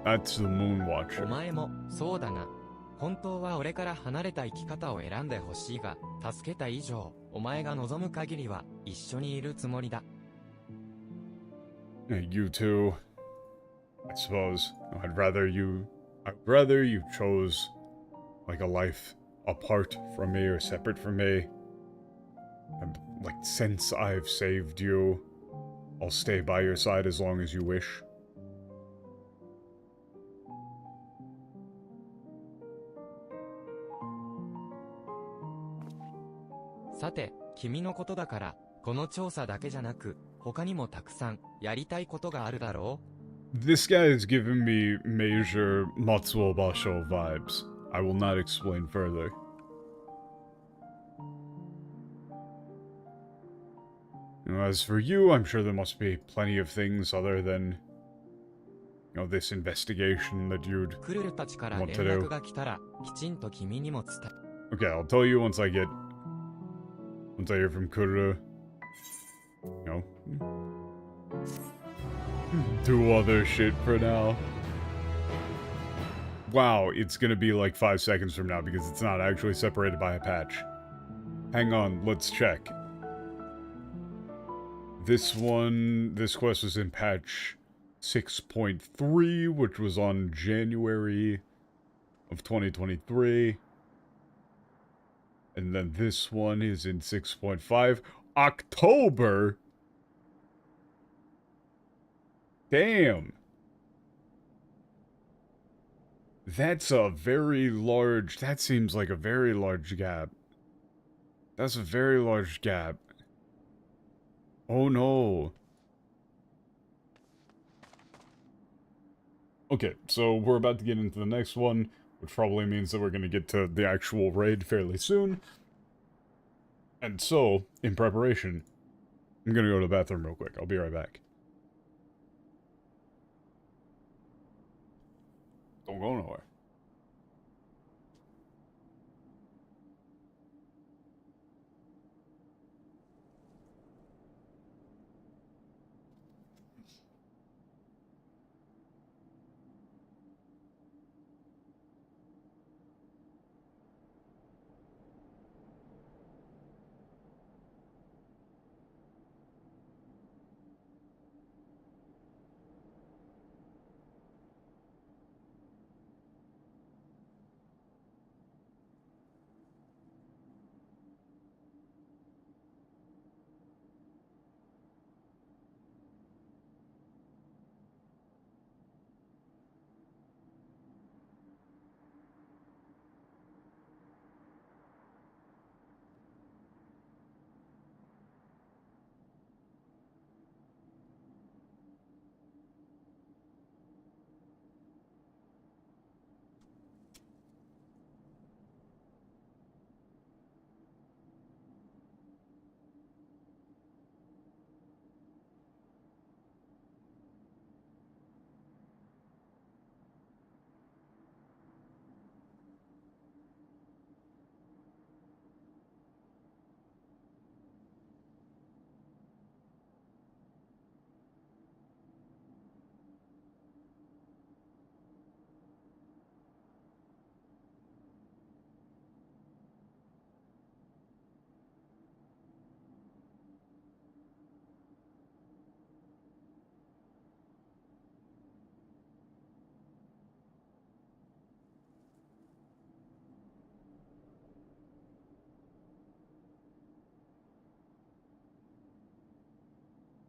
That's the Moon お Watcher. 前も、そうだな。本当は俺から離れた生き方を選んでほしいが、助けた以上、お前が望む限りは、一緒にいるつもりだ。You too. I suppose. I'd rather you chose, like, a life apart from me or separate from me. And, like, since I've saved you, I'll stay by your side as long as you wish. さて、君のことだから、この調査だけじゃなく、他にもたくさん、やりたいことがあるだろう This guy has given me major Matsuo Basho vibes. I will not explain further. As for you, I'm sure there must be plenty of things other than, this investigation that you'd クルルたちから want 連 to 絡 do. が来たら、きちんと君にも伝え。 Okay, I'll tell you once I hear from Kururu. Do other shit for now. Wow, it's gonna be like 5 seconds from now because it's not actually separated by a patch. Hang on, let's check. This quest was in patch 6.3, which was on January of 2023. And then this one is in 6.5. October? Damn. That seems like a very large gap. That's a very large gap. Oh no. Okay, so we're about to get into the next one, which probably means that we're going to get to the actual raid fairly soon. And so, in preparation, I'm going to go to the bathroom real quick. I'll be right back. Don't go nowhere.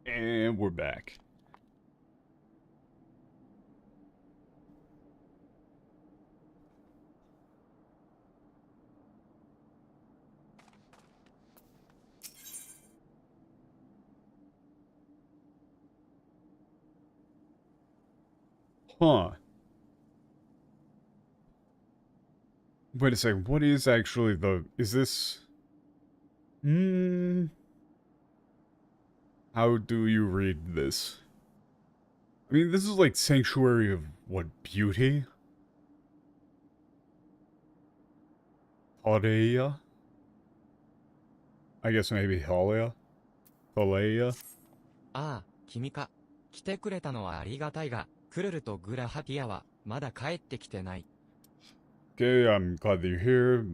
And we're back. Huh. Wait a second, what is actually is this... How do you read this? I mean, this is like Sanctuary of, what, Beauty? Horeia? I guess maybe Holeia? Holeia? ああ、君か。来てくれたのはありがたいが、クルルとグラハティアはまだ帰ってきてない。Okay, I'm glad that you're here.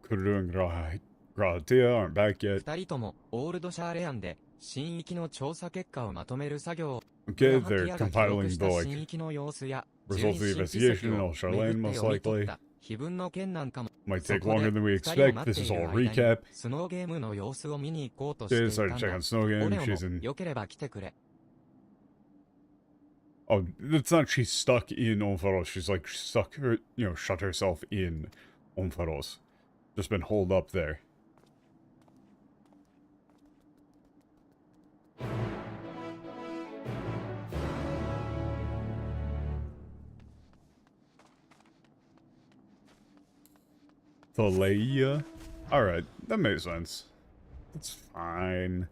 Kuru and Grahatia aren't back yet. 二人ともオールドシャーレアンで新域の調査結果をまとめる作業を。 Okay, グラハテ they're ィアが記録 compiling し the, た like, 新域の様子や results of the investigation in Charlene, most likely. 碑文の件なんかも Might そ take こで longer than we 二人を expect. 待っ This てい is る all 間に recap. スノーゲームの様子を見に行こうとして They いた started んだ。 checking Snow オ Game. レオ She's も in... 良ければ来てくれ。 Oh, it's not she's stuck in Onfaros. She's like stuck, shut herself in Onfaros. Just been holed up there. Thalia? Alright, that makes sense. That's fine.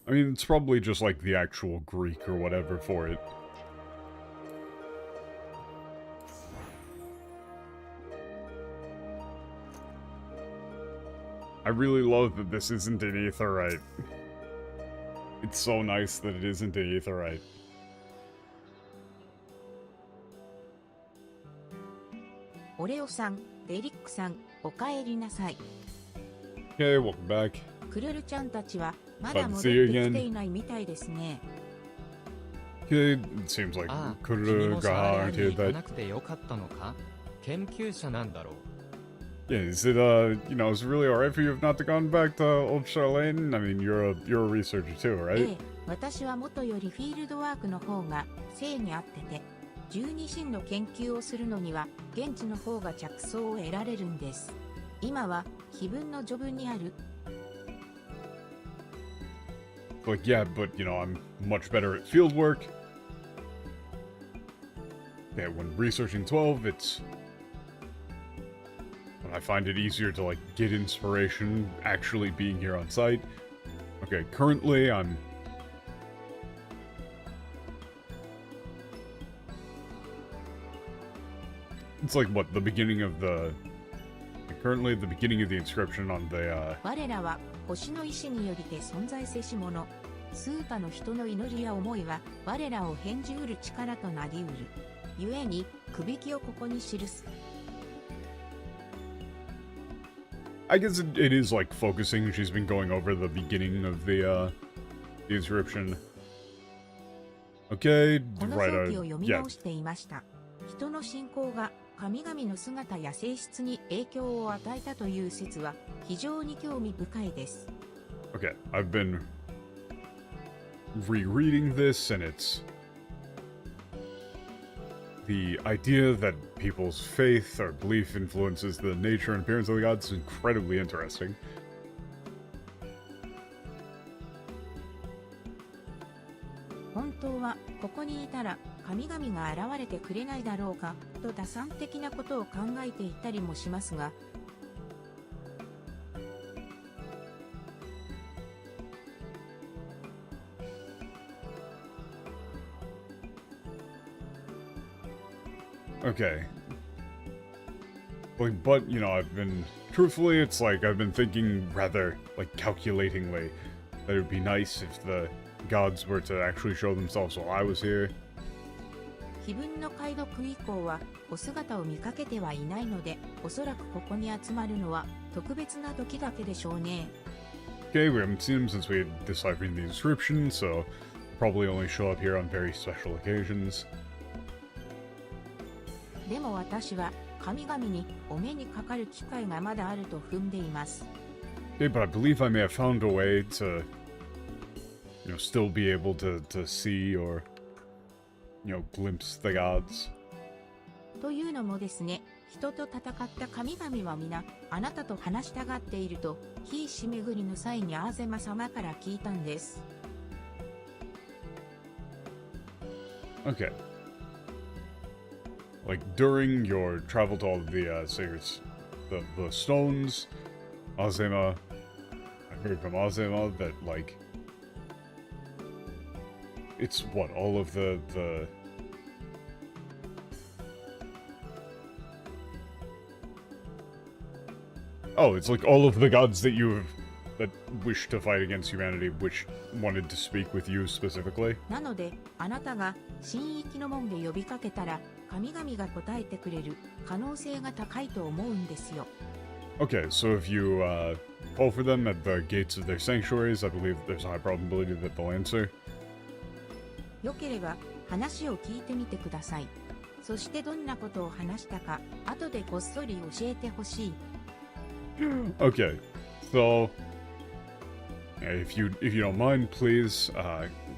I mean, it's probably just like the actual Greek or whatever for it. I really love that this isn't an aetherite. It's so nice that it isn't an aetherite. Oreo さん、デリックさん、お帰りなさい。 Okay, welcome back. クルルちゃんたちはまだ Glad to 戻っ see you てき again. ていないみたいですね。 Okay, it seems like ああ、 Kuru 君もシャーレア Gaha ンに here 行か that... なくてよかったのか？研究者なんだろう。 Yeah, is it, is it really alright for you if not to gone back to Old Charlene? I mean, you're a researcher too, え right? え、私は元よりフィールドワークの方が性に合ってて、十二神の研究をするのには現地の方が着想を得られるんです。今は碑文の序文にある Like, yeah, but, I'm much better at field work. Yeah, when researching 12, I find it easier to, like, get inspiration actually being here on site. Okay, currently I'm... It's like, what, the beginning of the... Currently at the beginning of the inscription on the, 我らは星の意志によりて存在せし者。スーパの人の祈りや思いは我らを返じうる力となりうる。故に、くびきをここに記す。I guess it is, like, focusing. She's been going over the beginning of the inscription. Okay, この right, 表記を読み yeah. 直していました。人の信仰が神々の姿や性質に影響を与えたという説は非常に興味深いです。Okay, I've been rereading this, and it's the idea that people's faith or belief influences the nature and appearance of the gods is incredibly interesting. 本当はここにいたら神々が現れてくれないだろうかと打算的なことを考えていたりもしますが、Okay. Like, but, truthfully, it's like, I've been thinking rather, like, calculatingly, that it would be nice if the gods were to actually show themselves while I was here. 碑文の解読以降はお姿を見かけてはいないので、おそらくここに集まるのは特別な時だけでしょうね。Okay, we haven't seen him since we had deciphered the inscription, so probably only show up here on very special occasions. でも私は神々にお目にかかる機会がまだあると踏んでいます。Okay, but I believe I may have found a way to, still be able to see or, glimpse the gods. というのもですね、人と戦った神々は皆、あなたと話したがっていると、非しめぐりの際にアーゼマ様から聞いたんです。Okay. Like, during your travel to all of the, sacred, the stones, Azema, I heard from Azema that, like, it's what, all of the oh, it's like all of the gods that that wish to fight against humanity, which wanted to speak with you specifically. なので、あなたが神域の門で呼びかけたら、神々が答えてくれる可能性が高いと思うんですよ。Okay, so if you call for them at the gates of their sanctuaries, I believe there's a high probability that they'll answer. よければ話を聞いてみてください。そしてどんなことを話したか、後でこっそり教えてほしい。Okay, so if you don't mind, please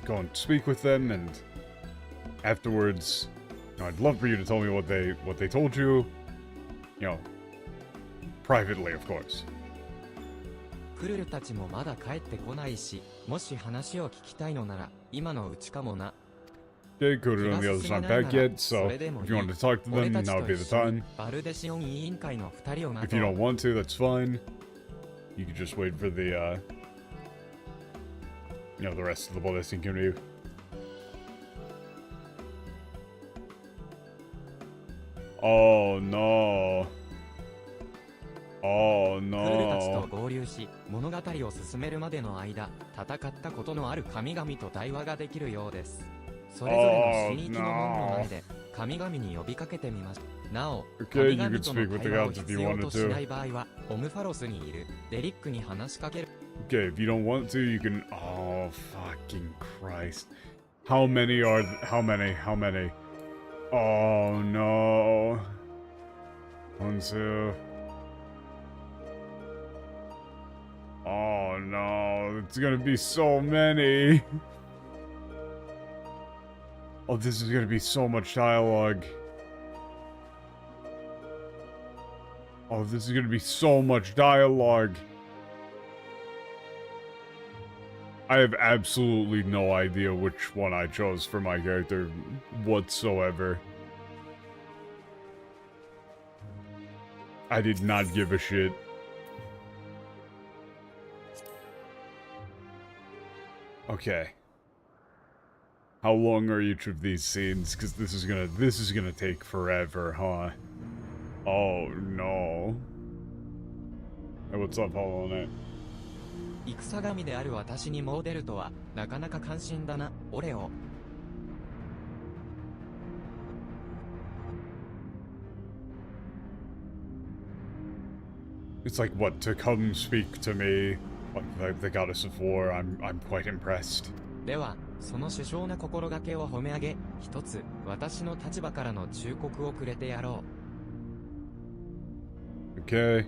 go and speak with them, and afterwards, I'd love for you to tell me what they told you, privately, of course. クルルたちもまだ帰ってこないし、もし話を聞きたいのなら、今のうちかもな。Okay, Kudo and the others aren't back yet, so if you want to talk to them, now would be the time. バルデシオン委員会の2人を待 If と you う。 don't want to, that's fine. You can just wait for the, the rest of the Ballistic community. Oh no. Oh クルルたちと no. 合流し、物語を進めるまでの間、戦ったことのある神々と対話ができるようです。それぞれの神域の門の前で、神々に呼びかけてみました。なお、 Okay, 神 you 々 could との speak with the 対話を gods if 必 you 要 wanted としな to. い場合は、オムファロスにいるデリックに話しかける。Okay, if you don't want to, you can. Oh, fucking Christ. How many? How many? Oh no. 1, 2. Oh no, it's gonna be so many. Oh, this is gonna be so much dialogue. Oh, this is gonna be so much dialogue. I have absolutely no idea which one I chose for my character whatsoever. I did not give a shit. Okay. How long are each of these scenes? Because this is gonna take forever, huh? Oh no. Hey, what's up, Hollow Knight? 戦神である私にモデルとは、なかなか関心だな、オレオ。It's like, what, to come speak to me, like the goddess of war. I'm quite impressed. では、その首相な心がけを褒め上げ、一つ、私の立場からの忠告をくれてやろう。Okay.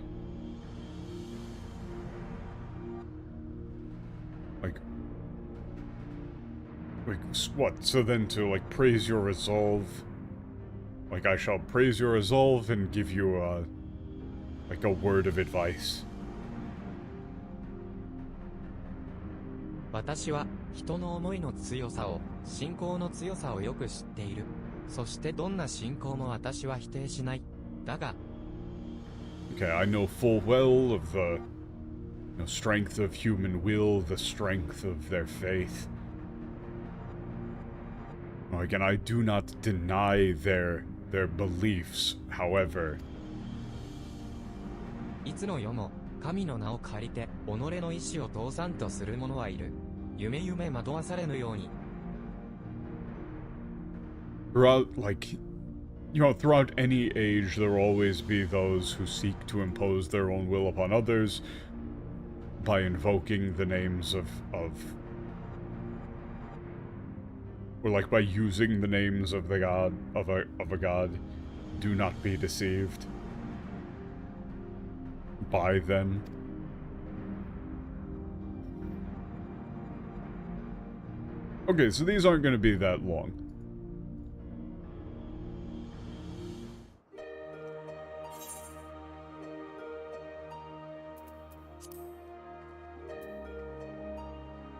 Like, what? So then to, like, praise your resolve... Like, I shall praise your resolve and give you, like, a word of advice. 私は、人の思いの強さを、信仰の強さをよく知っている。そしてどんな信仰も私は否定しない。だが、Okay, I know full well of the strength of human will, the strength of their faith. Again, I do not deny their beliefs, however. いつの世も、神の名を借りて、己の意志を通さんとする者はいる。夢夢惑わされぬように。Throughout, like, throughout any age, there will always be those who seek to impose their own will upon others by invoking the names of or like by using the names of the god of a god Do not be deceived by them. Okay, so these aren't going to be that long.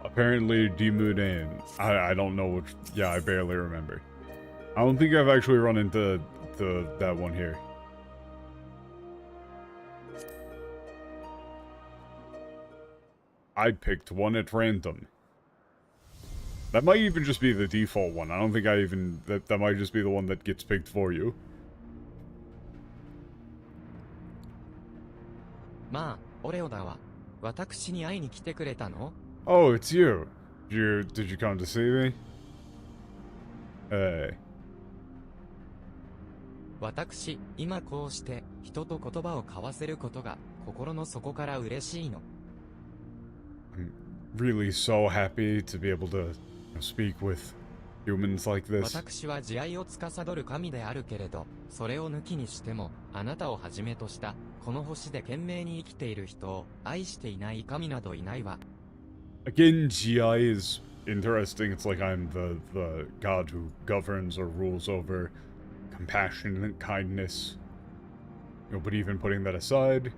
Apparently, Dimuden. I don't know which. Yeah, I barely remember. I don't think I've actually run into that one here. I picked one at random. That might even just be the default one. I don't think I even... That might just be the one that gets picked for you. まあ、オレオだわ。私に会いに来てくれたの? Oh, it's you. Did you come to see me? Hey. 私、今こうして人と言葉を交わせることが心の底から嬉しいの。I'm really so happy to be able to speak with humans like this. 私は慈愛を司る神であるけれど、それを抜きにしても、あなたをはじめとしたこの星で懸命に生きている人を愛していない神などいないわ。Again, GI is interesting. It's like I'm the god who governs or rules over compassion and kindness. You know, but even putting that aside,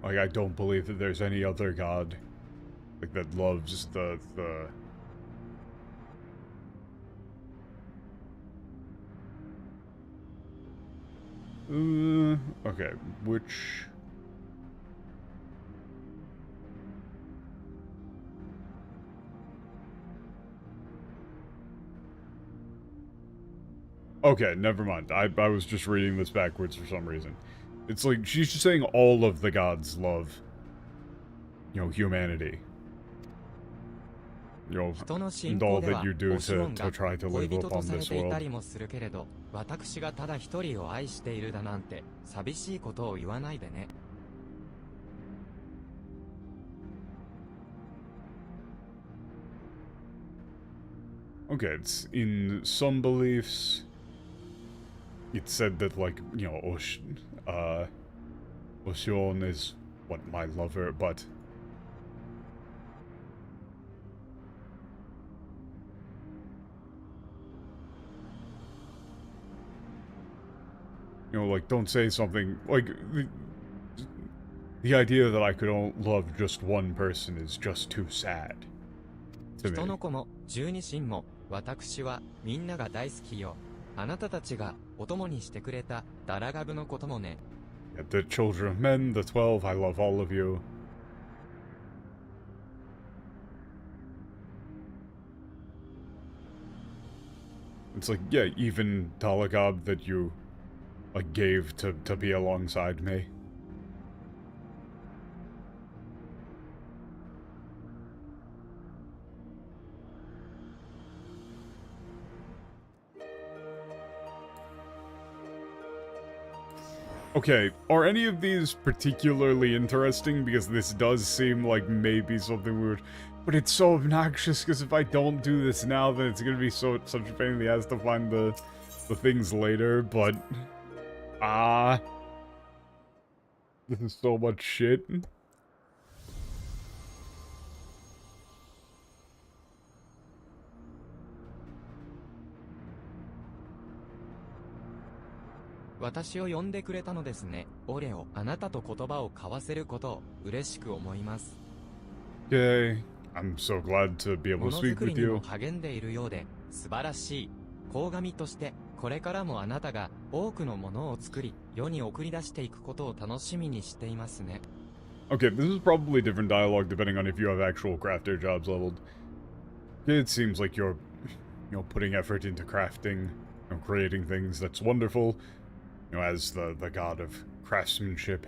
like, I don't believe that there's any other god, like, that loves the okay, which... Okay, never mind. I was just reading this backwards for some reason. It's like, she's just saying all of the gods love, you know, humanity. You know, and all that you do to try to live up on this world. 私がただ一人を愛しているだなんて寂しいことを言わないでね。Okay, it's in some beliefs. It's said that, like, you know, Oshion is what, my lover, but you know, like, don't say something, like, the idea that I could love just one person is just too sad to me. 人の子も十二神も私はみんなが大好きよ。あなたたちがお供にしてくれたダラガブのこともね。Yeah, the children of men, the 12, I love all of you. It's like, yeah, even Dalagab that you, like, gave to be alongside me. Okay, are any of these particularly interesting? Because this does seem like maybe something weird. But it's so obnoxious, because if I don't do this now, then it's gonna be such a pain in the ass to find the things later, but... this is so much shit. "私を呼んでくれたのですね。オレオ、あなたと言葉を交わせることを嬉しく思います。Okay, I'm so glad to be able も to の speak づくり with にも you. 励んでいるようで、素晴らしい。鴻神として、これからもあなたが多くのものを作り、世に送り出していくことを楽しみにしていますね。Okay, this is probably different dialogue depending on if you have actual crafter jobs leveled. It seems like you're, you know, putting effort into crafting, you know, creating things. That's wonderful. You know, as the god of craftsmanship.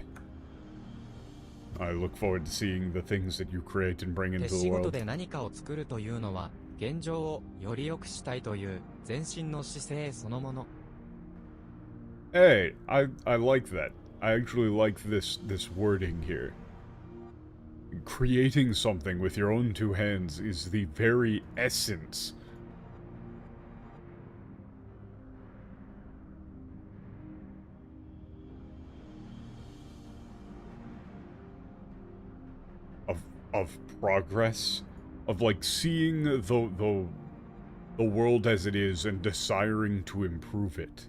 I look forward to seeing the things that you create and bring 手 into 仕 the 事 world. で何かを作るというのは、現状をより良くしたいという前進の姿勢そのもの。Hey, I like that. I actually like this wording here. Creating something with your own two hands is the very essence of progress, of like seeing the world as it is and desiring to improve it.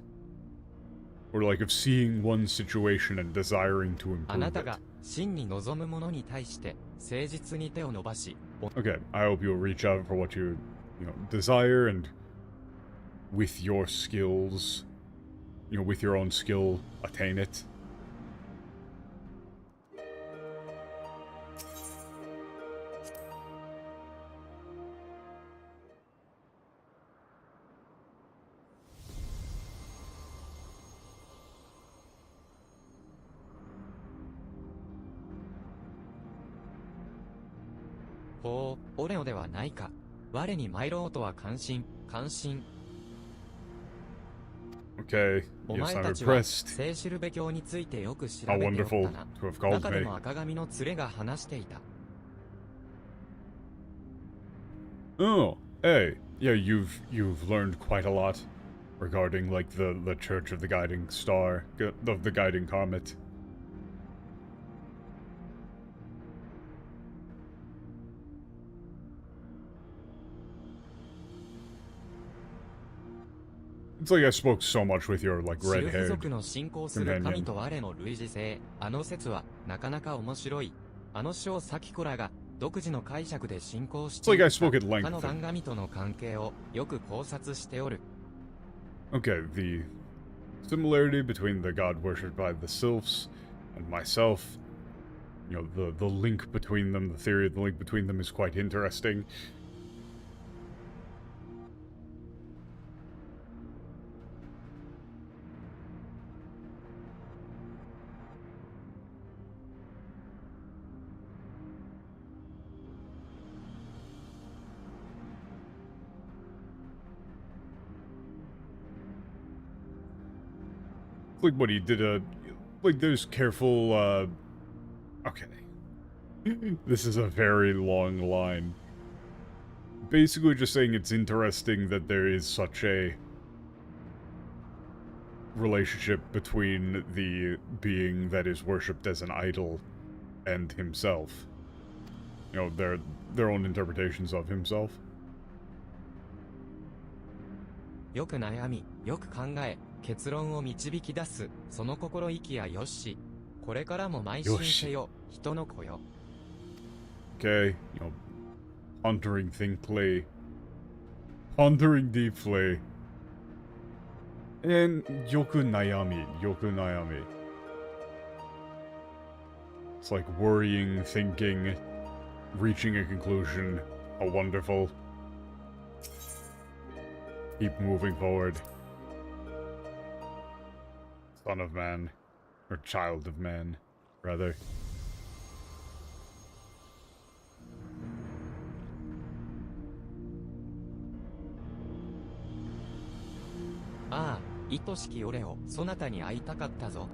Or like of seeing one situation and desiring to あな improve た it. が真に望むものに対して誠実に手を伸ばし、 Okay, I hope you'll reach out for what you desire, and with your skills, with your own skill, attain it.「ほう、オレオではないか。我に参ろうとは関心、関心。 Okay, お yes, 前 I'm たちは impressed. 聖シルベ教についてよく調 How べておっ wonderful たな。 to have called 中で me. も赤髪の連れが話していた。 Oh, hey, yeah, you've learned quite a lot regarding like the Church of the Guiding Star, of the Guiding Comet. It's like I spoke so much with your like シルフ red-haired 族の信仰する companion. 神と我の類似性。あの説はなかなか面白い。あの書をサキコラが独自の解釈で信仰して It's い like I た spoke at length. 他の番神との関係をよく考察しておる。 Okay, the similarity between the god worshipped by the sylphs and myself, the link between them, the theory of the link between them is quite interesting. Like what he did like there's careful okay. This is a very long line. Basically just saying it's interesting that there is such a relationship between the being that is worshipped as an idol and himself. Their own interpretations of himself. よく悩み、よく考え、結論を導き出す、その心意気やよし。これからも邁進せよ、人の子よ。 Okay, pondering thinkly, pondering deeply, and yoku nayami. It's like worrying, thinking, reaching a conclusion. How wonderful. Keep moving forward. Son of man. Or child of man, rather. ああ、愛しき俺をそなたに会いたかったぞ。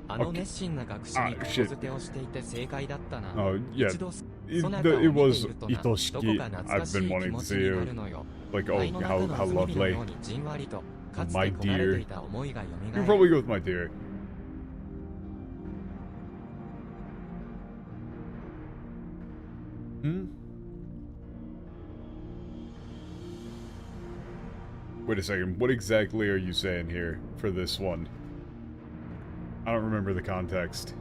あの熱心な学士に子づてをしていて正解だったな。 Yeah. 一度 It, そなたを it 見て was いるとな、どこ Itoshiki. か懐か I've しい been 気 wanting 持 to ち see にな you. るのよ。 Like, oh, 肺の中 how の how つむりの lovely. ようにじんわりと、かつて My 込まれて dear. いた思いが蘇 You る。 probably go with my dear. Hmm? Wait a second, what exactly are you saying here for this one? I don't remember the context.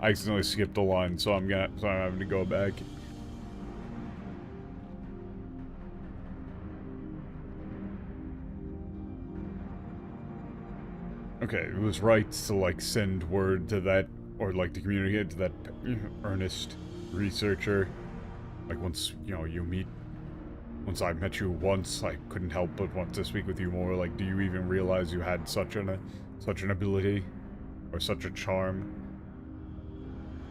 I accidentally skipped a line, so I'm having to go back. Okay, it was right to like send word to that, or like to communicate to that earnest researcher. Like once, you meet. Once I met you once, I couldn't help but want to speak with you more. Like, do you even realize you had such an ability? Or such a charm?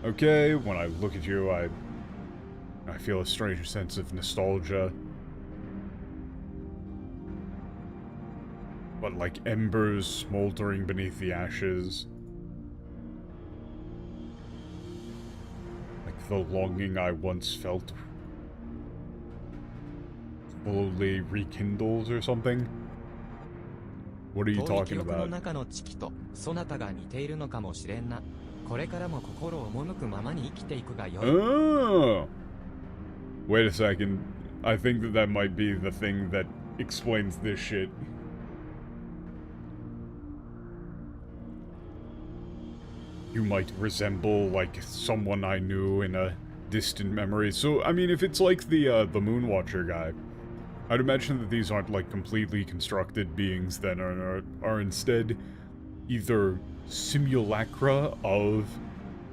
Okay, when I look at you, I feel a strange sense of nostalgia. But like embers smoldering beneath the ashes. the longing I once felt slowly rekindles or something? What are you 遠い記 talking 憶の about? 中のチキとそなたが似ているのかもしれんな。これからも心を赴くままに生きていくがよい。Oh! Wait a second. I think that might be the thing that explains this shit. You might resemble, like, someone I knew in a distant memory. So, I mean, if it's like the Moonwatcher guy, I'd imagine that these aren't, like, completely constructed beings then, are instead either simulacra of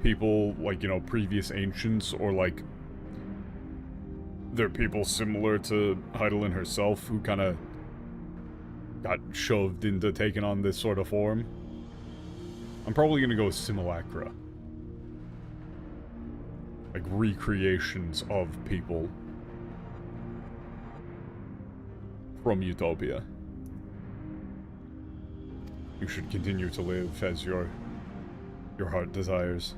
people, like, you know, previous ancients, or, like, they're people similar to Heidelin herself who kind of got shoved into taking on this sort of form. I'm probably gonna go with simulacra. Like, recreations of people from Utopia. You should continue to live as your heart desires.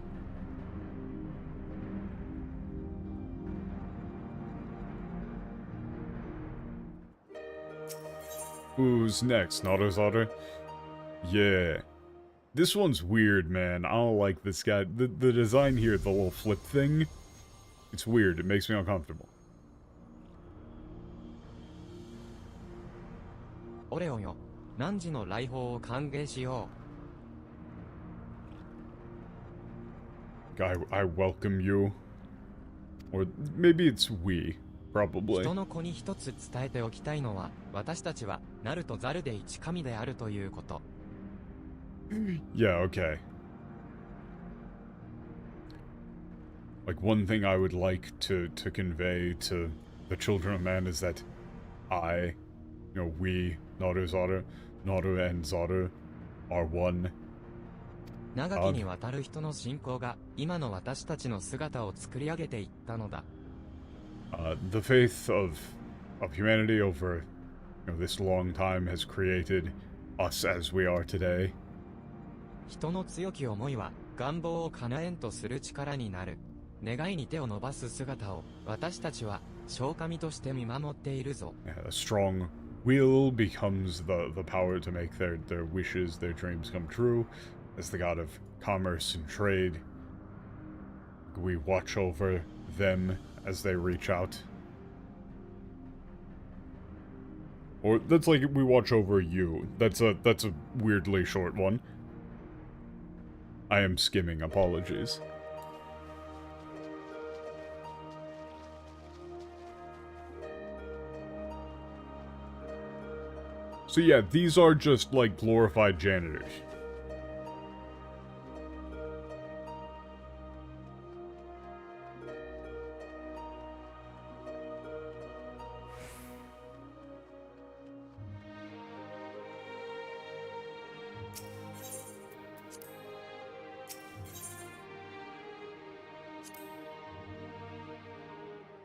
Who's next? Naruzaru? Yeah. This one's weird, man. I don't like this guy. The design here, the little flip thing, it's weird. It makes me uncomfortable. オレオンよ、汝の来訪を歓迎しよ I welcome you. Or maybe it's we. う。 Probably. 人の子に一つ伝えておきたいのは、私たちはナルとザルで一神であるということ。 Yeah, okay. Like, one thing I would like to convey to the children of man is that I, you know, we, Naru and Zaru, are one. 長きにわたる人の信仰が今の私たちの姿を作り上げていったのだ。 The faith of humanity over, you know, this long time has created us as we are today. 人の強き思いは願望を叶えんとする力になる。願いに手を伸ばす姿を私たちは小神として見守っているぞ。 A strong will becomes the power to make their wishes, their dreams come true. As the god of commerce and trade, we watch over them as they reach out. Or that's like we watch over you. That's a weirdly short one. I am skimming, apologies. So yeah, these are just like glorified janitors.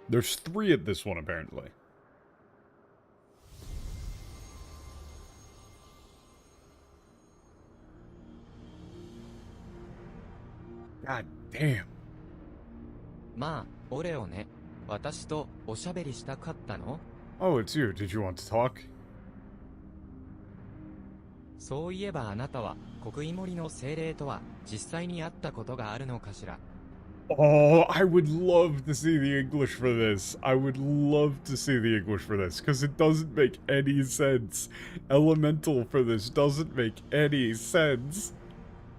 There's 3 at this one, apparently. God damn. まあ、オレオね。私とおしゃべりしたかったの？ Oh, it's you. Did you want to talk? そういえばあなたは刻印森の精霊とは実際に会ったことがあるのかしら？ Oh, I would love to see the English for this. I would love to see the English for this, because it doesn't make any sense. Elemental for this doesn't make any sense.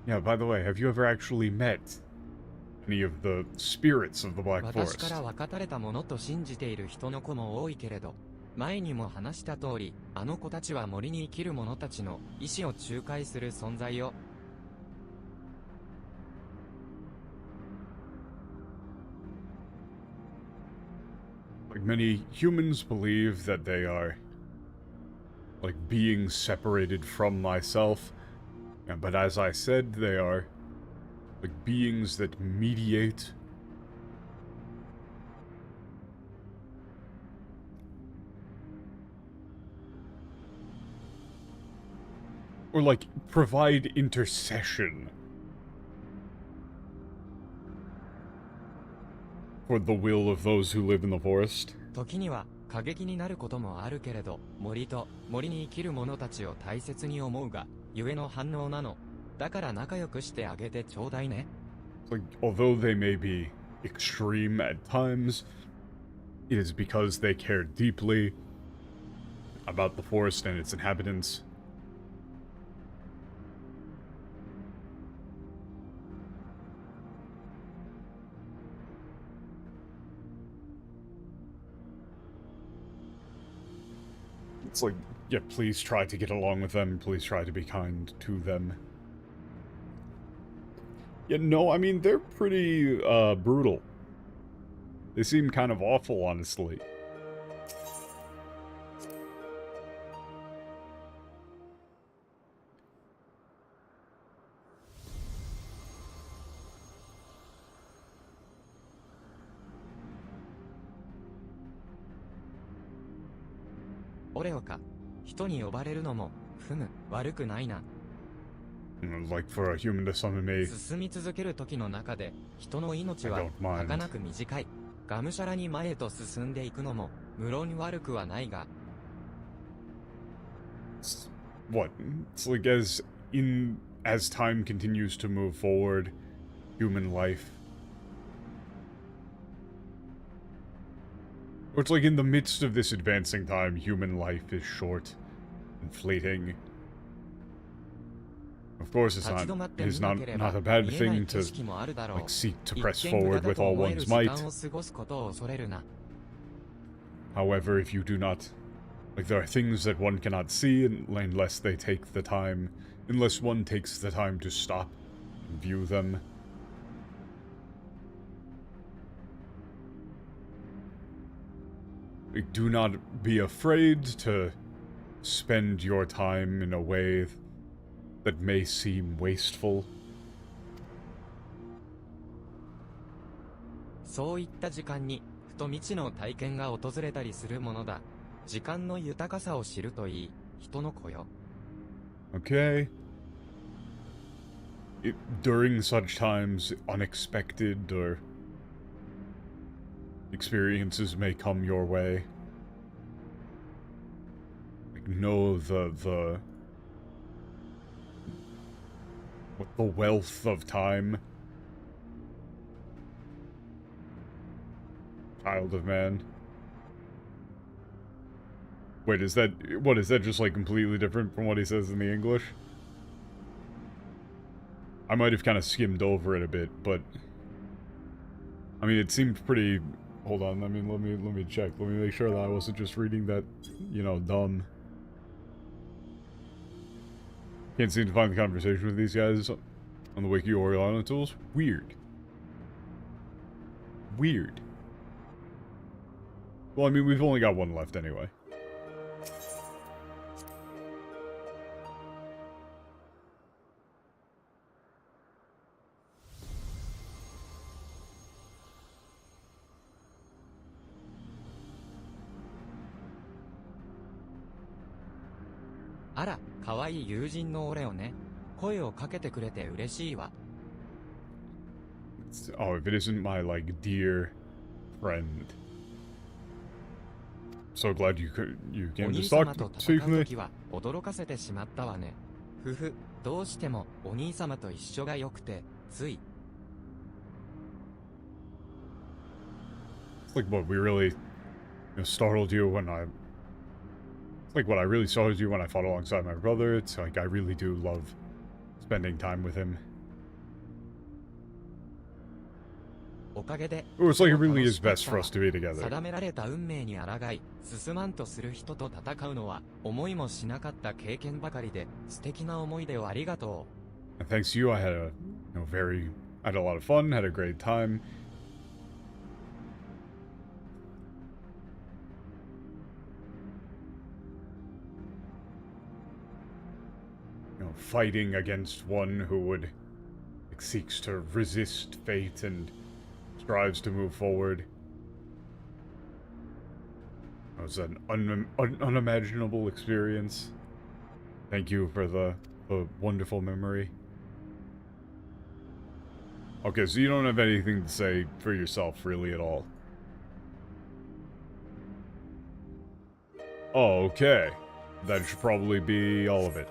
Yeah, by the way, have you ever actually met any of the spirits of the Black 私か Forest? ら分かたれたものと信じている人の子も多いけれど、前にも話した通り、あの子たちは森に生きる者たちの意志を仲介する存在よ。 Like, many humans believe that they are, like, beings separated from myself. Yeah, but as I said, they are, like, beings that mediate. Or, like, provide intercession. for the will of those who live in the forest. 時には過激になることもあるけれど、森と森に生きる者たちを大切に思うが、ゆえの反応なの。だから仲良くしてあげてちょうだいね。Like, although they may be extreme at times, it is because they care deeply about the forest and its inhabitants. It's like, yeah, please try to get along with them, please try to be kind to them. Yeah, no, I mean, they're pretty, brutal. They seem kind of awful, honestly. Like for a human to summon me. 進み続ける時の中で、人の命は I don't mind. 儚く短い。がむしゃらに前へと進んでいくのも、無論悪くはないが。What? It's like as time continues to move forward, human life. Or it's like in the midst of this advancing time, human life is short and fleeting. Of course, it's not a bad thing to like seek to press forward with all one's might. However, if you do not, like, there are things that one cannot see unless they take the time, unless one takes the time to stop and view them. Like, do not be afraid to spend your time in a way that may seem wasteful. そういった時間に、ふと未知の体験が訪れたりするものだ。時間の豊かさを知るといい、人の子よ。Okay. During such times, unexpected or experiences may come your way. Like, know the wealth of time. Child of man. Wait, is that just like completely different from what he says in the English? I might have kind of skimmed over it a bit, but I mean, it seemed pretty. Hold on, I mean, let me check. Let me make sure that I wasn't just reading that, you know, dumb. Can't seem to find the conversation with these guys on the Wiki or Island tools. Weird. Weird. Well, I mean, we've only got one left anyway. Ara, 可愛い友人の俺をね。声をかけてくれて嬉しいわ。Oh, if it isn't my, like, dear friend. So glad you came to talk to me. 驚かせてしまったわね。ふふ、どうしてもお兄様と一緒が良くて、つい。It's like what we really startled you when I. It's like what I really startled you when I fought alongside my brother. It's like I really do love spending time with him. おかげで、 It's like it really is best for us to be together. 定められた運命に抗い、進まんとする人と戦うのは、思いもしなかった経験ばかりで、素敵な思い出をありがとAnd thanks to you, I had I had a lot of fun, had a great time. Fighting against one who would seeks to resist fate and strives to move forward. It was an unimaginable experience. Thank you for the wonderful memory. Okay, so you don't have anything to say for yourself, really, at all. Oh, okay. That should probably be all of it.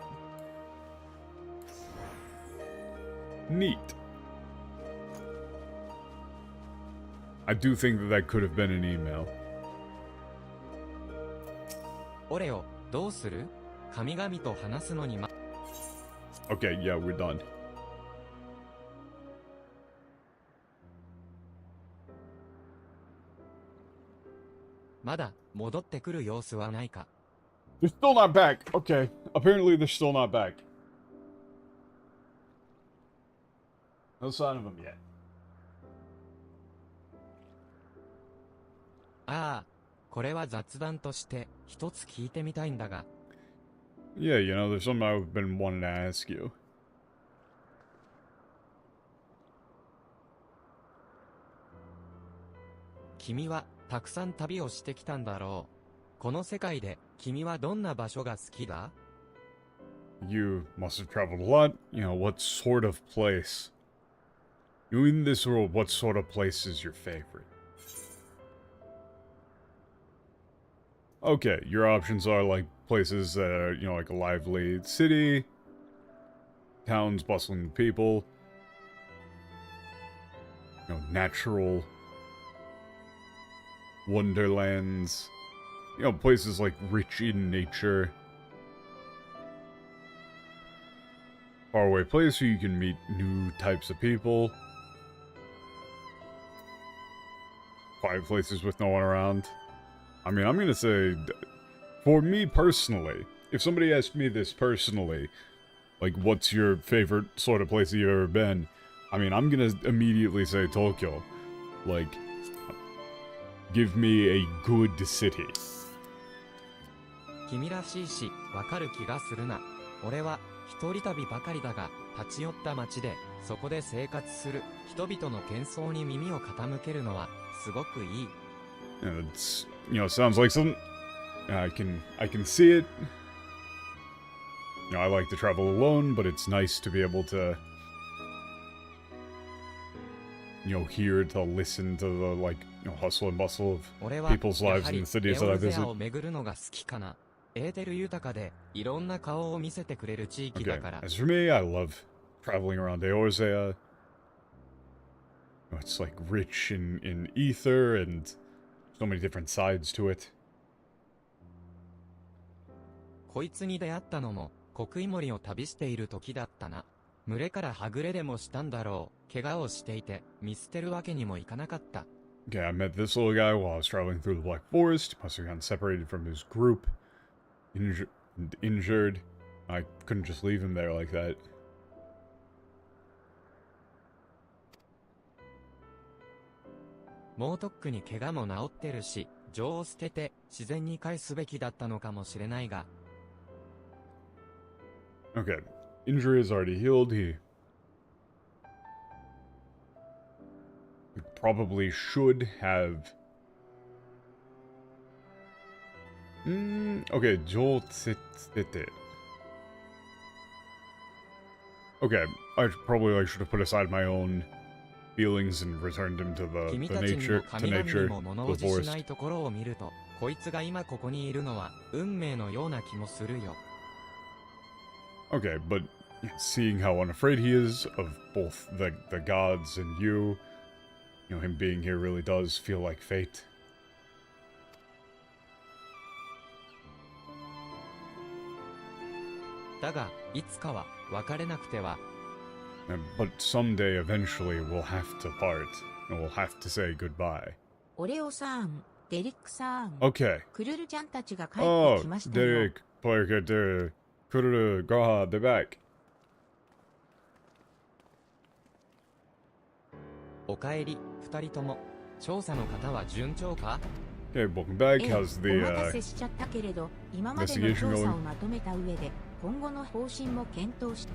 Neat. I do think that that could have been an email. オレオ、どうする？神々と話すのにOkay, yeah, we're done. まだ戻ってくる様子はないか。They're still not back. Okay, apparently they're still not back. No sign of them yet. ああ、これは雑談として一つ聞いてみたいんだが。Yeah, you know, there's something I've been wanting to ask you. 君はたくさん旅をしてきたんだろう。この世界で君はどんな場所が好きだ？ You must have traveled a lot. You know, what sort of place? You in this world, what sort of place is your favorite? Okay, your options are like places that are, you know, like a lively city, towns bustling with people, you know, natural wonderlands, you know, places like rich in nature, faraway place where you can meet new types of people, quiet places with no one around. I mean, I'm gonna say, for me personally, if somebody asked me this personally, like, what's your favorite sort of place you've ever been? I mean, I'm gonna immediately say Tokyo. Like, give me a good city. 君らしいし、わかる気がするな。俺は一人旅ばかりだが、立ち寄った街で、そこで生活する人々の喧騒に耳を傾けるのはすごくいい。It's, you know, sounds like something. I can see it. You know, I like to travel alone, but it's nice to be able to, you know, hear, to listen to the, like, you know, hustle and bustle of people's lives in the cities that I visit. を巡るのが好きかな。エーテル豊かで、いろんな顔を見せてくれる地域だ Okay, から。as for me, I love traveling around Eorzea. It's like rich in ether and so many different sides to it. こいつに出会ったのも、国井森を旅している時だったな。群れからはぐれでもしたんだろう。怪我をしていて、見捨てるわけにもいかなかった。Okay, I met this little guy while I was traveling through the Black Forest. He must have gotten separated from his group. Injured. I couldn't just leave him there like that. 猛特区に怪我も治ってるし、情を捨てて自然に返すべきだったのかもしれないが。Okay, injury is already healed. He probably should have. Okay, Joel Tsitite. Okay, I probably should have put aside my own feelings and returned him to the 君たちにも nature 神々にも物 the おじし forest. ないところを見ると、こいつが今ここにいるのは運命のような気もするよ。Okay, but seeing how unafraid he is of both the gods and you know, him being here really does feel like fate. だが、いつかは別れなくては。But someday, eventually, we'll have to part, and we'll have to say goodbye. オレオさん、デリックさん、 Okay. クルルちゃんたちが帰って Oh, きましたよ。 Derek, Parker, Kururu, Graha, they're back. おかえり、二人とも。調査の方は順調か？ Okay, welcome back. ええ、 How's お待た the せしちゃったけれど、今までの investigation 調査 going? をまとめた上で、今後の方針も検討し、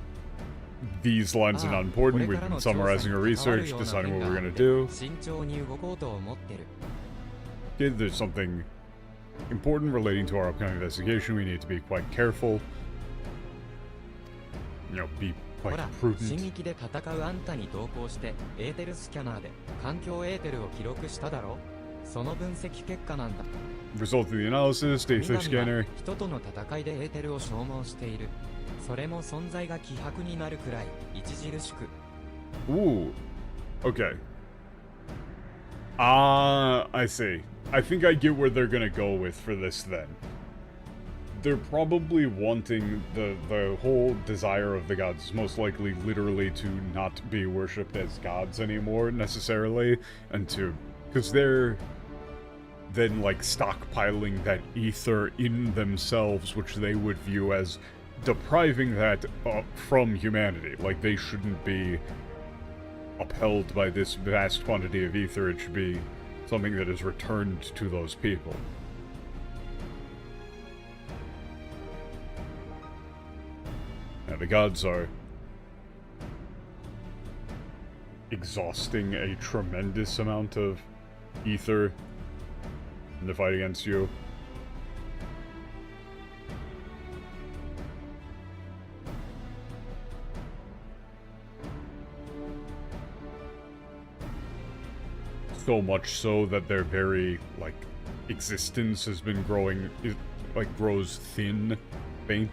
These lines are not important. We've been summarizing our research, deciding what we're gonna do. 慎重に動こうと思ってる。 Okay, there's something important relating to our upcoming investigation. We need to be quite careful. You know, be ほ quite ら、 prudent. 進撃で戦うあんたに同行して、エーテルスキャナーで環境エーテルを記録しただろ。その分析結果なんだ。 Result of the analysis, 神 Aether 々 scanner. は人との戦いでエーテルを消耗している。それも存在が希薄になるくらい著しく。 Ooh. Okay. I see. I think I get where they're gonna go with for this then. They're probably wanting the whole desire of the gods is most likely literally to not be worshipped as gods anymore necessarily, and to, because they're then like stockpiling that ether in themselves, which they would view as depriving that from humanity. Like they shouldn't be upheld by this vast quantity of ether. It should be something that is returned to those people. Now the gods are exhausting a tremendous amount of ether in the fight against you. So much so that their very, like, existence has been growing, like, grows thin, faint.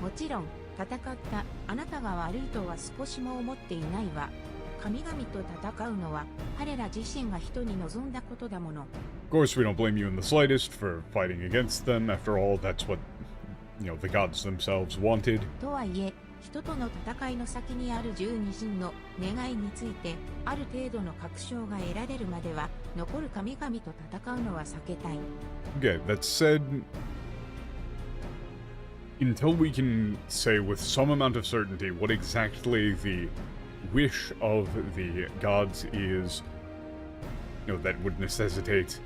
もちろん、戦ったあなたが悪いとは少しも思っていないわ。神々と戦うのは彼ら自身が人に望んだことだもの。Of course, we don't blame you in the slightest for fighting against them. After all, that's what, you know, the gods themselves wanted. とはいえ、人との戦いの先にある十二神の願いについて、ある程度の確証が得られるまでは、残る神々と戦うのは避けたい。Okay, that said, until we can say with some amount of certainty what exactly the wish of the gods is, you know, that would necessitate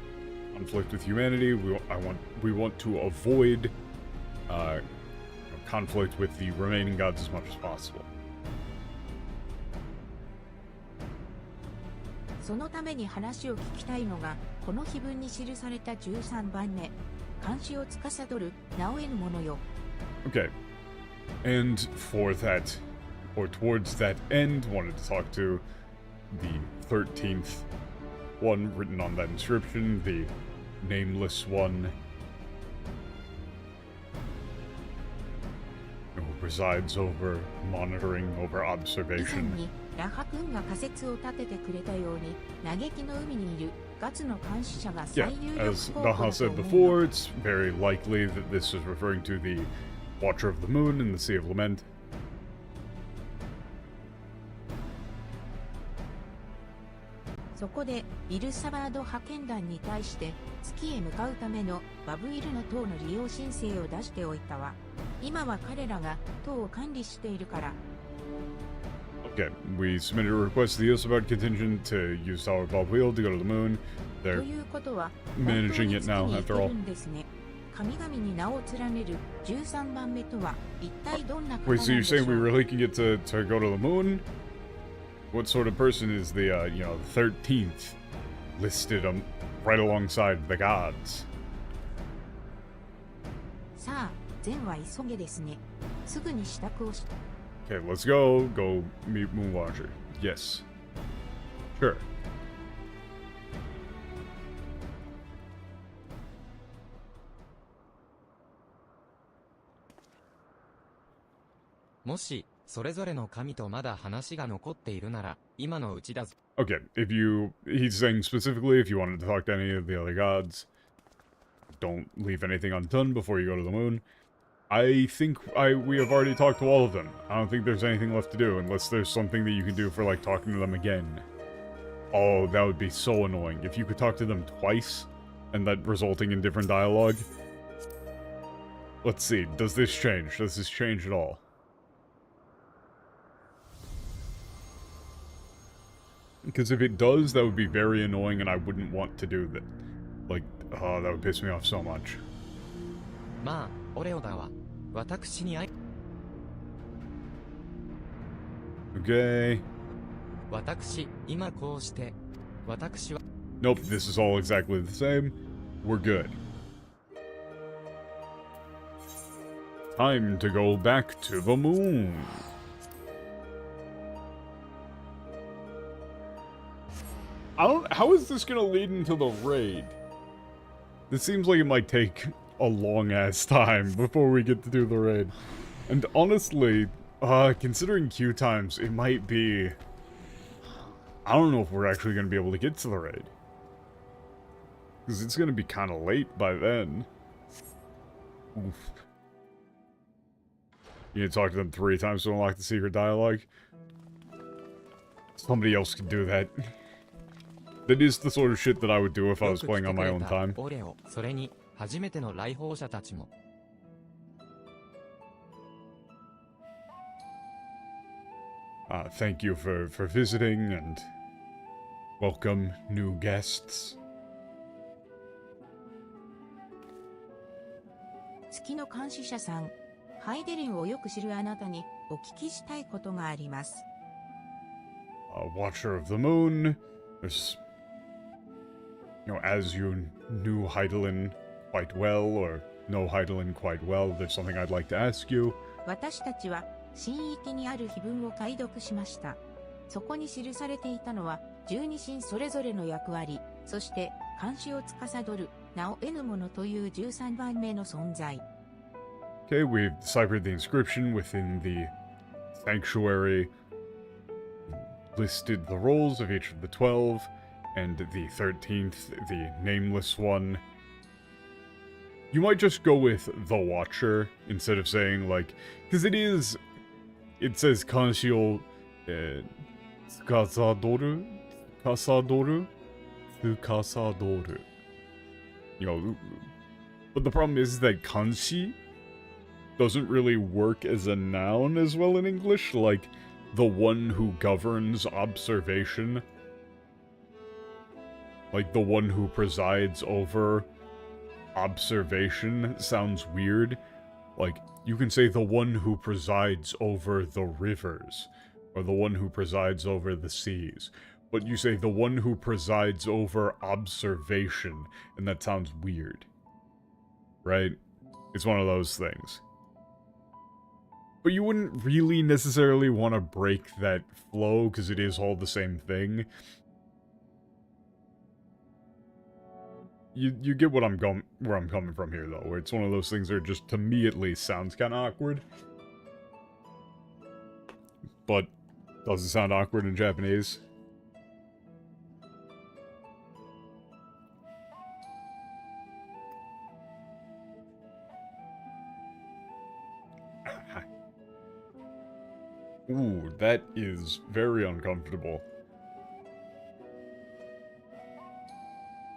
conflict with humanity, we want to avoid conflict with the remaining gods as much as possible. そのために話を聞きたいのが、この碑文に記された13番目、監視を司る名を得ぬ者よ。Okay, and for that, or towards that end, wanted to talk to the 13th one written on that inscription, the nameless one who presides over monitoring, over 以前 observation. にラハ君が仮説を立ててくれたように、嘆きの海にいるガツの監視者が Yeah, 最有力 as 候補 Daha だと said 思うの。 before, it's very likely that this is referring to the Watcher of the Moon in the Sea of Lament. そこでビルサバード派遣団に対して月へ向かうためのバブイルの塔の利用申請を出しておいたわ。今は彼らが塔を管理しているから。 Okay, we submitted a request to the Yosabard contingent to use Tower Bob Wheel to go to the moon. と They're いうことは managing it now, 本当に after 月に all. 行けるんですね。神々に名を連ねる13番目とは一体どんな方な Wait, ん so で you're しょ saying we う。 really can get to go to the moon? What sort of person is the, you know, the 13th listed right alongside the gods? さあ、善は急げですね。すぐに支度をし。 Okay, let's go. Go meet Moonwatcher. Yes. Sure. もし、それぞれの神とまだ話が残っているなら、今のうちだぞ。 Okay, he's saying specifically if you wanted to talk to any of the other gods, don't leave anything undone before you go to the moon. I think we have already talked to all of them. I don't think there's anything left to do unless there's something that you can do for like talking to them again. Oh, that would be so annoying if you could talk to them twice and that resulting in different dialogue. Let's see, does this change? Does this change at all? Because if it does, that would be very annoying and I wouldn't want to do that. Like, oh, that would piss me off so much. まあ、オレオだわ。私にOkay. 私、今こうして。私は。 Nope, this is all exactly the same. We're good. Time to go back to the moon. How is this gonna lead into the raid? This seems like it might take a long-ass time before we get to do the raid. And honestly, considering queue times, it might be... I don't know if we're actually gonna be able to get to the raid. Because it's gonna be kinda late by then. Oof. You need to talk to them 3 times to unlock the secret dialogue? Somebody else can do that. That is the sort of shit that I would do if I was playing on my own time. それに初めての来訪者たちも Thank you for visiting and welcome new guests. 月の監視者さん、ハイデリンをよく知るあなたにお聞きしたいことがあります。Watcher of the Moon. There's, as you knew Heidelin quite well, or know Heidelin quite well, there's something I'd like to ask you. 私たちは神域にある碑文を解読しました。そこに記されていたのは、十二神それぞれの役割、そして監視を司る名を得ぬ者という13番目の存在。Okay, we've deciphered the inscription within the sanctuary, listed the roles of each of the 12, and the 13th, the nameless one. You might just go with the Watcher instead of saying, like, because it says Kanshio Tsukasadoru? Tsukasadoru. But the problem is that Kanshi doesn't really work as a noun as well in English, like the one who governs observation. Like the one who presides over observation sounds weird. Like, you can say the one who presides over the rivers, or the one who presides over the seas. But you say the one who presides over observation, and that sounds weird. Right? It's one of those things. But you wouldn't really necessarily want to break that flow, because it is all the same thing. You get what where I'm coming from here, though, where it's one of those things that just, to me at least, sounds kind of awkward. But, does it sound awkward in Japanese? Ooh, that is very uncomfortable.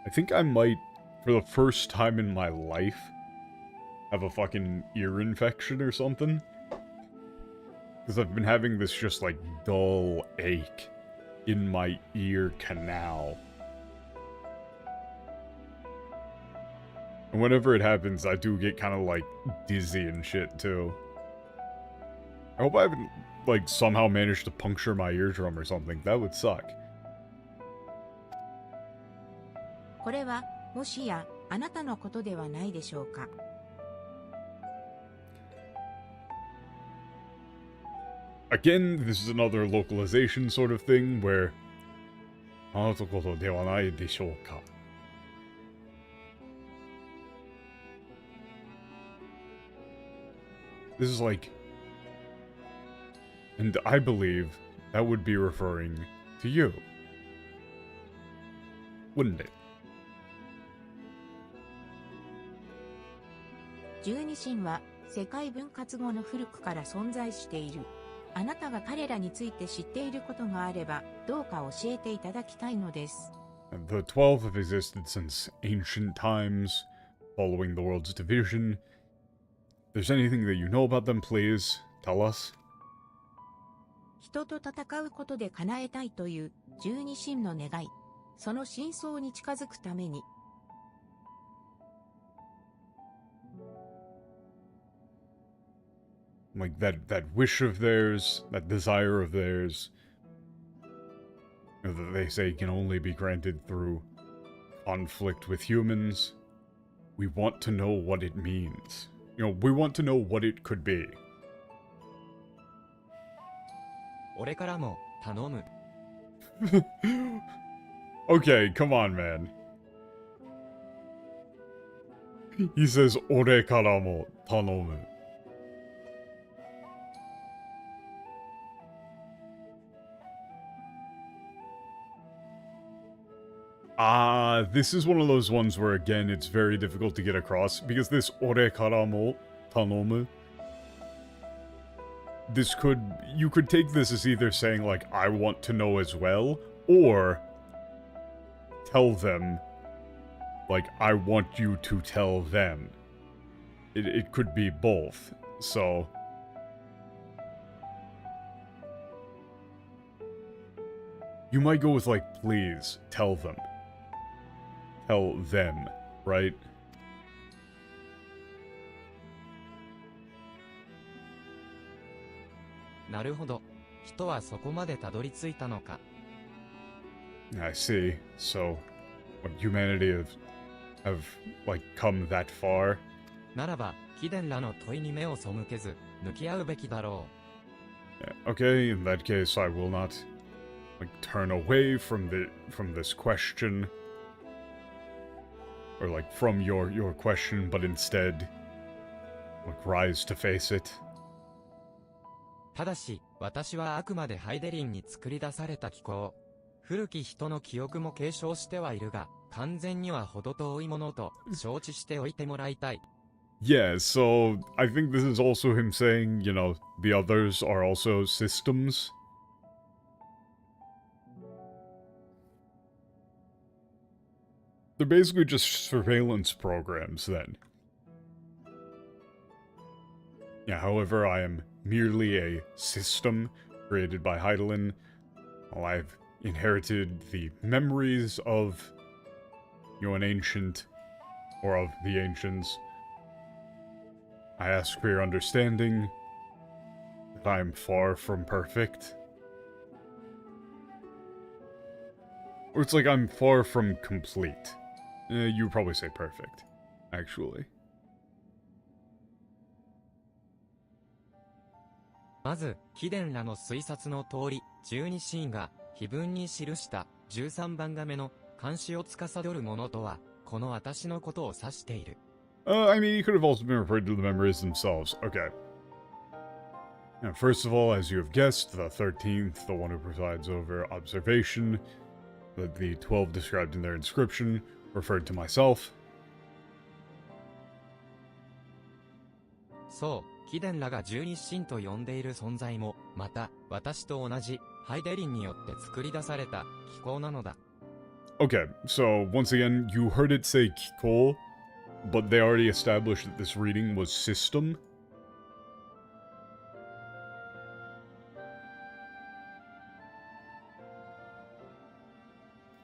I think I might, for the first time in my life, have a fucking ear infection or something. Because I've been having this just, like, dull ache in my ear canal. And whenever it happens, I do get kind of, like, dizzy and shit, too. I hope I haven't, like, somehow managed to puncture my eardrum or something. That would suck. これは、もしや、あなたのことではないでしょうか。Again, this is another localization sort of thing where... あなたのことではないでしょうか。This is like... And I believe that would be referring to you. Wouldn't it? 十二神は世界分割後の古くから存在している。あなたが彼らについて知っていることがあれば、どうか教えていただきたいのです。The 12 have existed since ancient times, following the world's division. If there's anything that you know about them, please tell us. 人と戦うことで叶えたいという十二神の願い。その真相に近づくために。Like that wish of theirs, that desire of theirs, that they say can only be granted through conflict with humans. We want to know what it means. You know, we want to know what it could be. 俺からも頼む。Okay, come on, man. He says, 俺からも頼む. This is one of those ones where, again, it's very difficult to get across, because this 俺からも頼む, you could take this as either saying, like, I want to know as well, or tell them, like, I want you to tell them. It could be both, so... You might go with, like, please, tell them. Tell them, right? なるほど。人はそこまでたどり着いたのか。I see. So, what, humanity have like, come that far? ならば、貴殿らの問いに目を背けず、向き合うべきだろ Okay, in that case, I will not, like, turn away from this question. Or, like, from your question, but instead, like, rise to face it. う。ただし、私はあくまでハイデリンに作り出された機構。古き人の記憶も継承してはいるが、完全には程遠いものと承知しておいてもらいたい。Yeah, so I think this is also him saying, you know, the others are also systems. They're basically just surveillance programs, then. Yeah, however, I am merely a system created by Heidelin. Well, I've inherited the memories of, you know, an ancient, or of the ancients. I ask for your understanding that I am far from perfect. Or it's like I'm far from complete. You would probably say perfect, actually. まず、貴殿らの推察の通り、12シーンが、碑文に記した13番が目の監視を司るものとは、この私のことを指している。I mean, he could have also been referred to the memories themselves. Okay. Now, first of all, as you have guessed, the 13th, the one who presides over observation, the 12 described in their inscription, referred to myself. そう、貴殿らが12神と呼んでいる存在も、また、私と同じ、ハイデリンによって作り出された、機構なのだ。Okay, so once again, you heard it say Kiko, but they already established that this reading was system.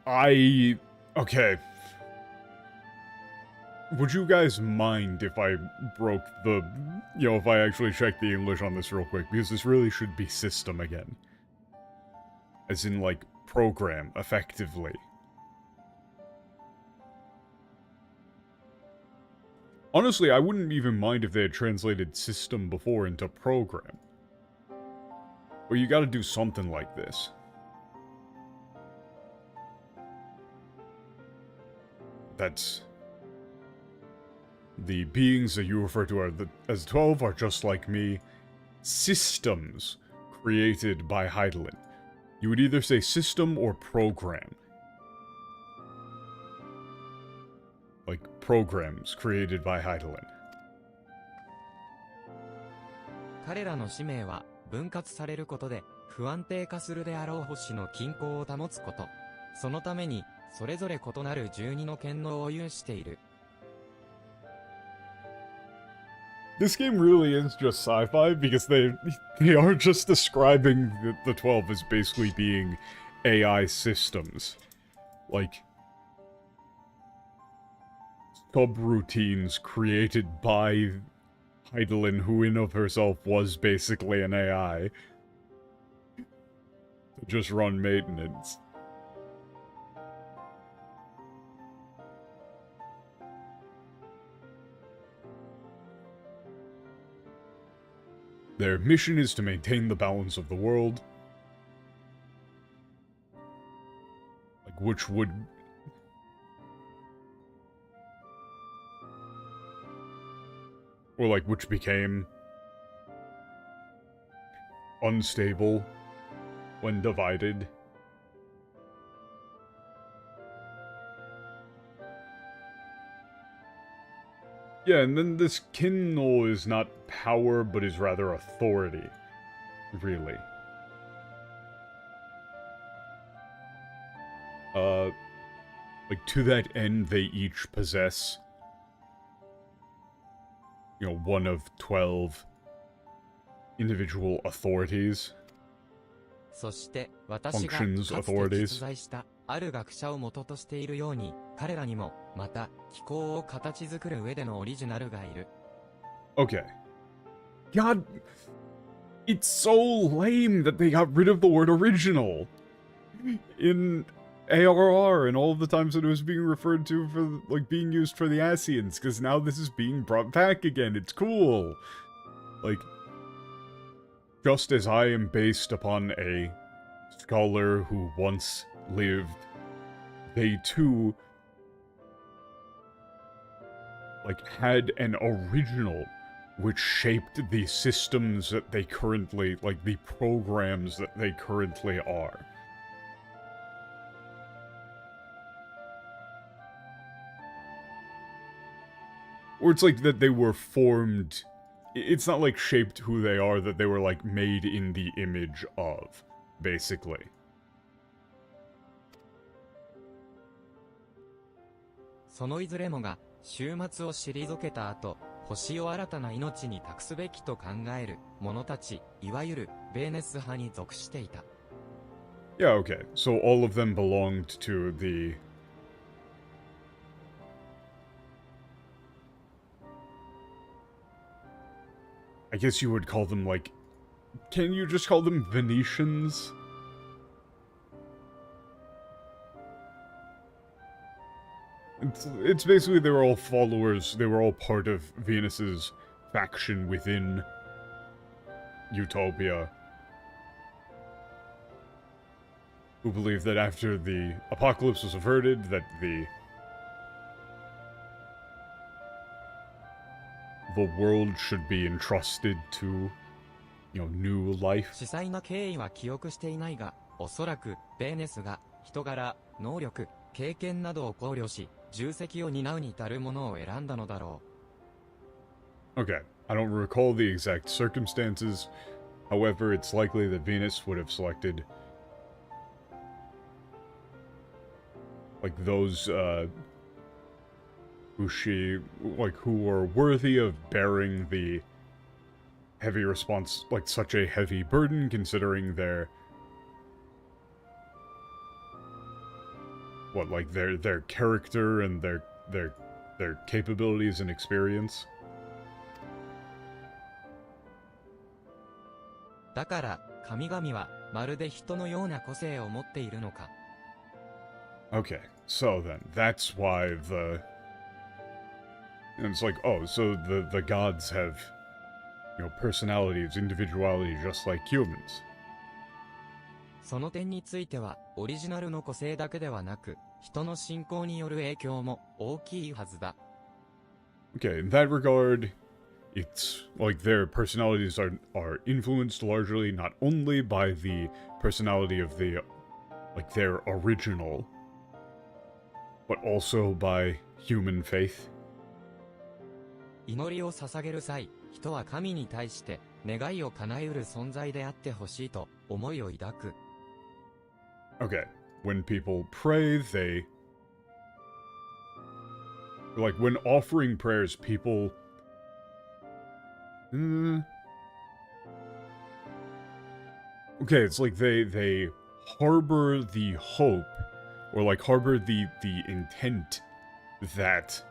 Okay. Would you guys mind if I broke the, you know, if I actually checked the English on this real quick? Because this really should be system again. As in, like, program, effectively. Honestly, I wouldn't even mind if they had translated system before into program. Or you gotta do something like this. That's... The beings that you refer to as 12 are just like me. Systems created by Heidelin. You would either say system or program. Like, programs created by Heidelin. 彼らの使命は、分割されることで、不安定化するであろう星の均衡を保つこと。そのために、それぞれ異なる12の権能を有している。This game really is just sci-fi because they are just describing the 12 as basically being AI systems. Like, subroutines created by Heidelin, who in of herself was basically an AI. To just run maintenance. Their mission is to maintain the balance of the world. Like, which would... Or, like, which became... unstable when divided. Yeah, and then this Kinno is not power, but is rather authority. Really. Like, to that end, they each possess, you know, one of 12 individual authorities. そして私がか Functions, つて authorities. 実在したある学者を元としているように彼らにもまた気候を形作る上でのオリジナルがいる。 Okay. God, it's so lame that they got rid of the word original in ARR and all of the times that it was being referred to for, like, being used for the Asians, because now this is being brought back again. It's cool. Like, just as I am based upon a scholar who once lived, they too, like, had an original which shaped the systems that they currently, like, the programs that they currently are. Or it's like that they were formed... It's not like shaped who they are, that they were, like, made in the image of, basically. そのいずれもが終末を退けた後、星を新たな命に託すべきと考える者たち、いわゆるベーネス派に属していた。Yeah, okay. So all of them belonged to the... I guess you would call them, like... Can you just call them Venetians? It's basically they were all followers, they were all part of Venus's faction within Utopia, who believed that after the apocalypse was averted, that the world should be entrusted to, you know, new life. 詳細な経緯は記憶していないが、おそらくベーネスが人柄、能力、経験などを考慮し、重責を担うに至るものを選んだのだろう。 Okay, I don't recall the exact circumstances. However, it's likely that Venus would have selected like those who were worthy of bearing the heavy response, like such a heavy burden, considering their their character and their capabilities and experience. だから神々はまるで人のような個性を持っているのか。 Okay, so then that's why and it's like, oh, so the gods have, you know, personalities, individuality, just like humans. その点についてはオリジナルの個性だけではなく、人の信仰による影響も大きいはずだ。 Okay, in that regard, it's like their personalities are influenced largely not only by the personality of the, like, their original, but also by human faith. 祈りを捧げる際、人は神に対して願いを叶えうる存在であってほしいと思いを抱く。 Okay, when people pray, they... Like, when offering prayers, people... Okay, it's like they harbor the hope, or like harbor the intent that...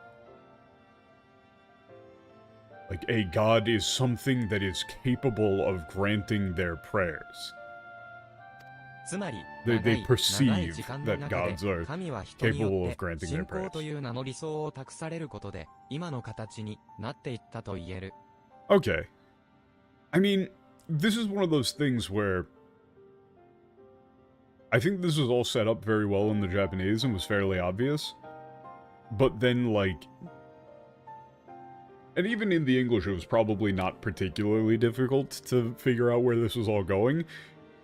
like, a god is something that is capable of granting their prayers. つまり、 They 長い perceive 時間の that 中 gods で are 神は人によ capable っ of て granting 信 their 仰と prayers. いう名の理想を託されることで、今の形になっていったと言える。 Okay. I mean, this is one of those things where I think this was all set up very well in the Japanese and was fairly obvious. But then, like... And even in the English, it was probably not particularly difficult to figure out where this was all going.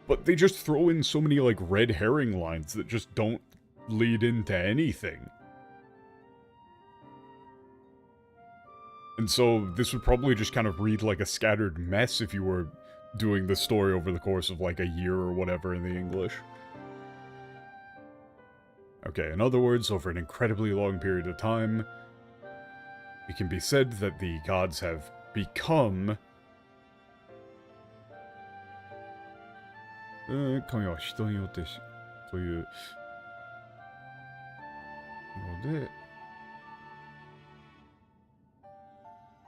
But they just throw in so many, like, red herring lines that just don't lead into anything. And so, this would probably just kind of read like a scattered mess if you were doing the story over the course of, like, a year or whatever in the English. Okay, in other words, over an incredibly long period of time, it can be said that the gods have become... 神は人によってというので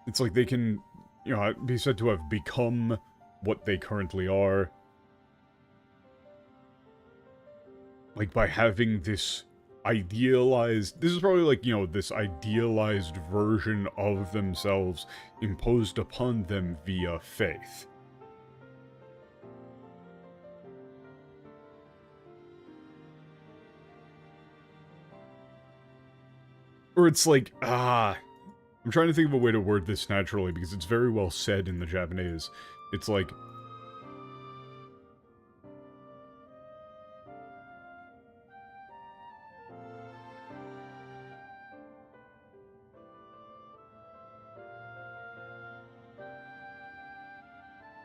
It's like they can, you know, be said to have become what they currently are. Like, by having this idealized... This is probably like, you know, this idealized version of themselves imposed upon them via faith. Or it's like, I'm trying to think of a way to word this naturally because it's very well said in the Japanese. It's like...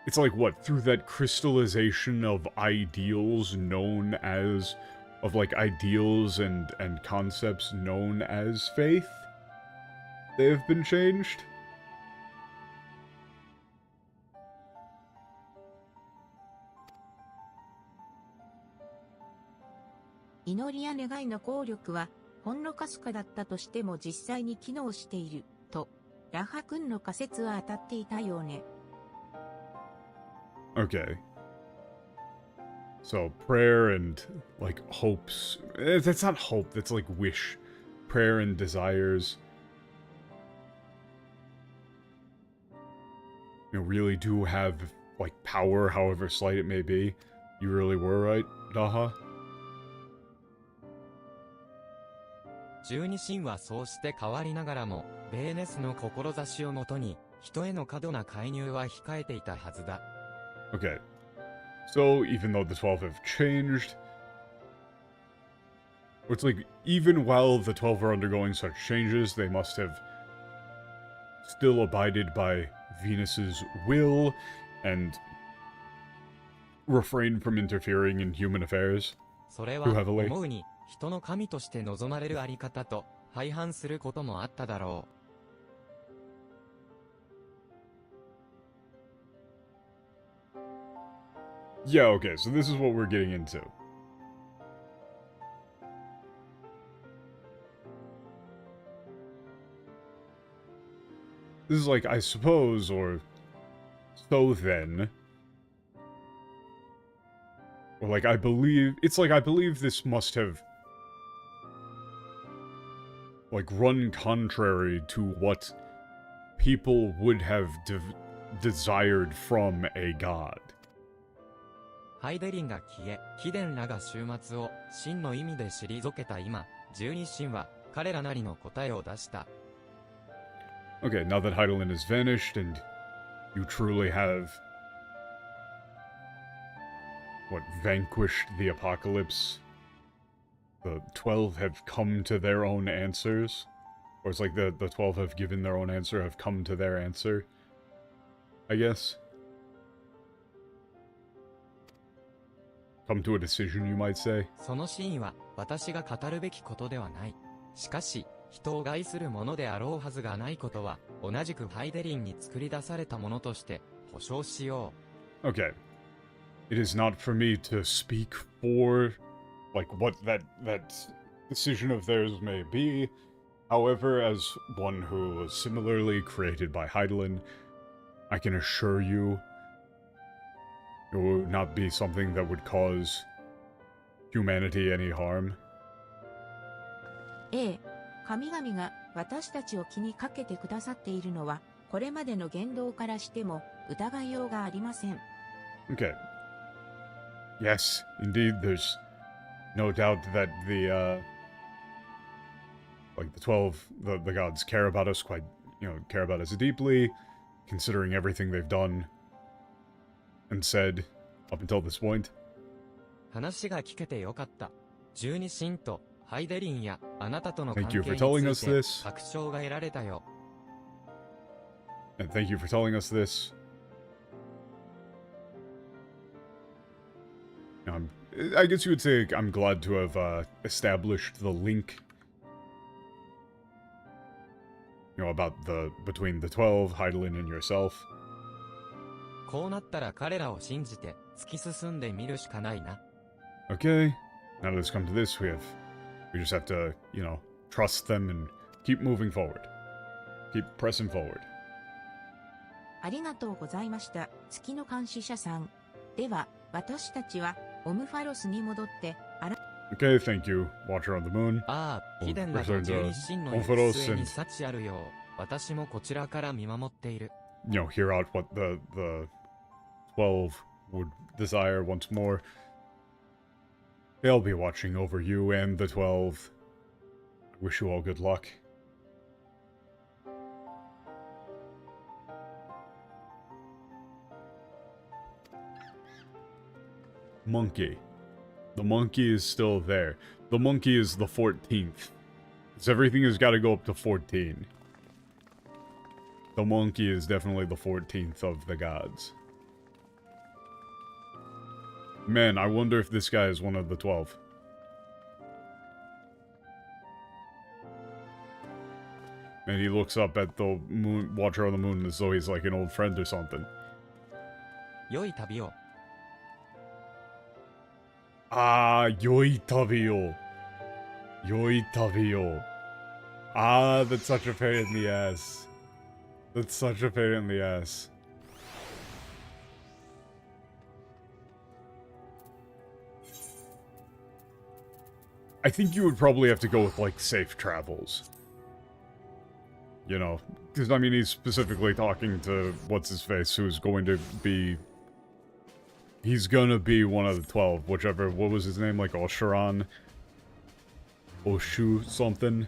It's like, what, through that crystallization of ideals known as... Of, like, ideals and concepts known as faith? They have been changed?「祈りや願いの効力はほんのかすかだったとしても実際に機能している」とラハ君の仮説は当たっていたようね。Okay. So, prayer and, like, hopes... That's not hope, that's like wish. Prayer and desires... You know, really do have, like, power, however slight it may be. You really were right, Daha? 十二神はそうして変わりながらも、ベーネスの志をもとに、人への過度な介入は控えていたはずだ。Okay. So, even though the 12 have changed... Or it's like, even while the 12 are undergoing such changes, they must have still abided by Venus's will and refrained from interfering in human affairs それ too は、 heavily. 思うに、人の神として望まれるあり方と、相反することもあっただろう。Yeah, okay, so this is what we're getting into. This is like, I suppose, or so then. Or like, I believe... It's like, I believe this must have... like, run contrary to what people would have desired from a god. ハイデリンが消え、ヒデンらが終末を真の意味で退けた今、十二神は彼らなりの答えを出した。Okay, now that Heidelin has vanished and you truly have... What, vanquished the apocalypse? The 12 have come to their own answers? Or it's like the 12 have given their own answer, have come to their answer? I guess? Come to a decision, you might say. その真意は私が語るべきことではない。しかし、人を害するものであろうはずがないことは、同じくハイデリンに作り出されたものとして保証しよう。Okay. It is not for me to speak for, like, what that decision of theirs may be. However, as one who was similarly created by Heidelin, I can assure you it would not be something that would cause humanity any harm. ええ、神々が私たちを気にかけてくださっているのは、これまでの言動からしても疑いようがありません。Okay. Yes, indeed, there's no doubt that like the 12, the gods care about us quite, care about us deeply, considering everything they've done and said up until this point. 話が聞けてよかった。十二神とハイデリンやあなたとの関 Thank 係 you に for つ telling い us て this. 確証が得られたよ。And thank you for telling us this. I guess you would say I'm glad to have established the link, about between the 12, Heidelin, and yourself. こうなったら彼らを信じて突き進んでみるしかないな。Okay, now that it's come to this, we just have to, trust them and keep moving forward. Keep pressing forward. ありがとうございました、月の監視者さん。では、私たちは、オムファロスに戻って、Okay, thank you, Watcher on the Moon. ああ、秘伝らが十二神の行く末に幸あるよう、私もこちらから見守っている。Hear out what the 12 would desire once more. They'll be watching over you and the 12. I wish you all good luck. Monkey. The monkey is still there. The monkey is the 14th. So everything has got to go up to 14. The monkey is definitely the 14th of the gods. Man, I wonder if this guy is one of the 12. And he looks up at the moon, Watcher on the Moon as though he's like an old friend or something. 良い旅を。Ah, yoi tabi yo. Yoi tabi yo. Ah, that's such a pain in the ass. That's such a pain in the ass. I think you would probably have to go with, like, safe travels. Because, I mean, he's specifically talking to what's-his-face, who's going to be... He's gonna be one of the 12, whichever, what was his name, like Oshiran? Oshu something?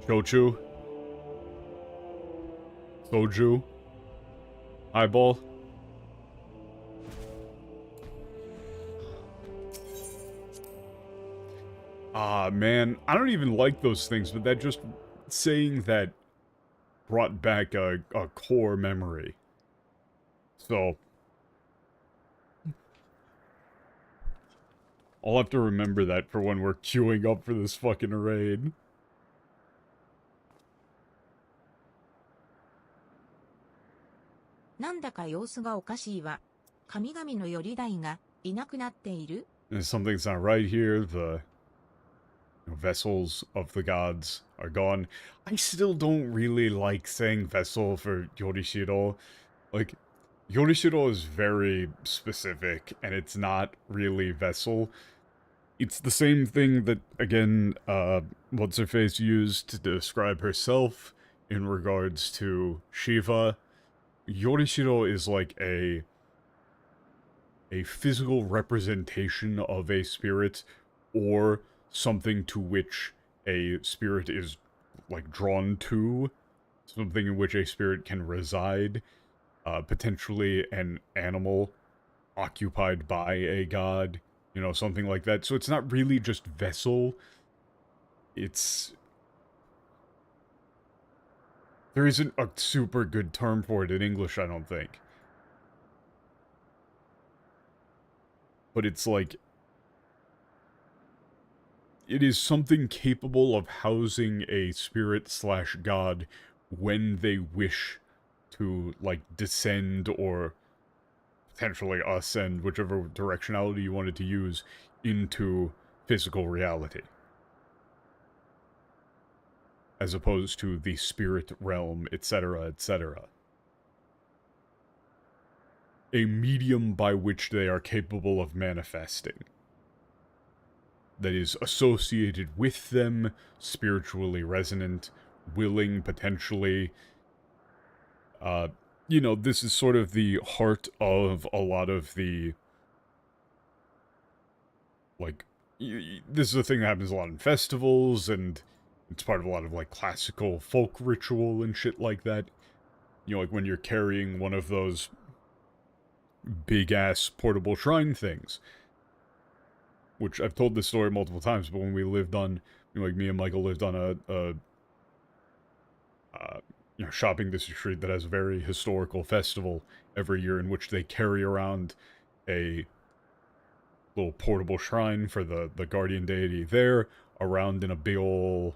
Shochu? Soju? Eyeball? Ah, man, I don't even like those things, but that just saying that brought back a core memory. So... I'll have to remember that for when we're queuing up for this fucking raid. なんだか様子がおかしいわ。神々のより台がいなくなっている。 Something's not right here. The vessels of the gods are gone. I still don't really like saying vessel for Yorishiro. Like, Yorishiro is very specific, and it's not really vessel. It's the same thing that, again, What's-Her-Face used to describe herself in regards to Shiva. Yorishiro is like a physical representation of a spirit, or something to which a spirit is, like, drawn to. Something in which a spirit can reside. Potentially an animal occupied by a god. Something like that. So it's not really just vessel. It's... There isn't a super good term for it in English, I don't think. But it's like... It is something capable of housing a spirit/god when they wish to, like, descend or potentially ascend, whichever directionality you wanted to use, into physical reality. As opposed to the spirit realm, etc., etc. A medium by which they are capable of manifesting. That is associated with them, spiritually resonant, willing, potentially, you know, this is sort of the heart of a lot of the, like, this is a thing that happens a lot in festivals, and it's part of a lot of, like, classical folk ritual and shit like that. You know, like when you're carrying one of those big-ass portable shrine things. Which, I've told this story multiple times, but when we lived on, you know, like, me and Michael lived on a you know, shopping district street that has a very historical festival every year in which they carry around a little portable shrine for the guardian deity there, around in a big ol'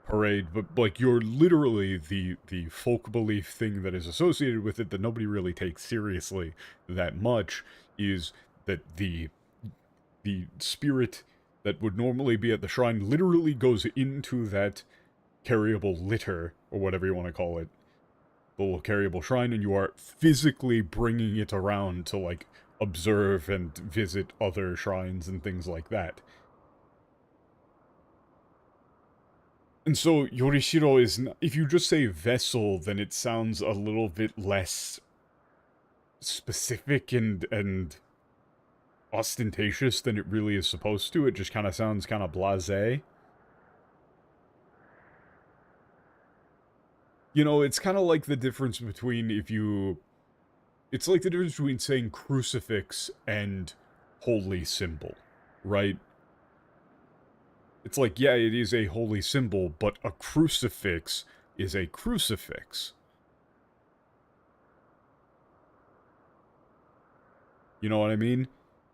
parade, but, like, you're literally the folk belief thing that is associated with it that nobody really takes seriously that much is that the spirit that would normally be at the shrine literally goes into that carryable litter, or whatever you want to call it, the little carryable shrine, and you are physically bringing it around to, like, observe and visit other shrines and things like that. And so, Yorishiro is, if you just say vessel, then it sounds a little bit less specific and ostentatious than it really is supposed to. It just kind of sounds kind of blasé. You know, it's kind of like the difference between it's like the difference between saying crucifix and holy symbol, right? It's like, yeah, it is a holy symbol, but a crucifix is a crucifix. You know what I mean?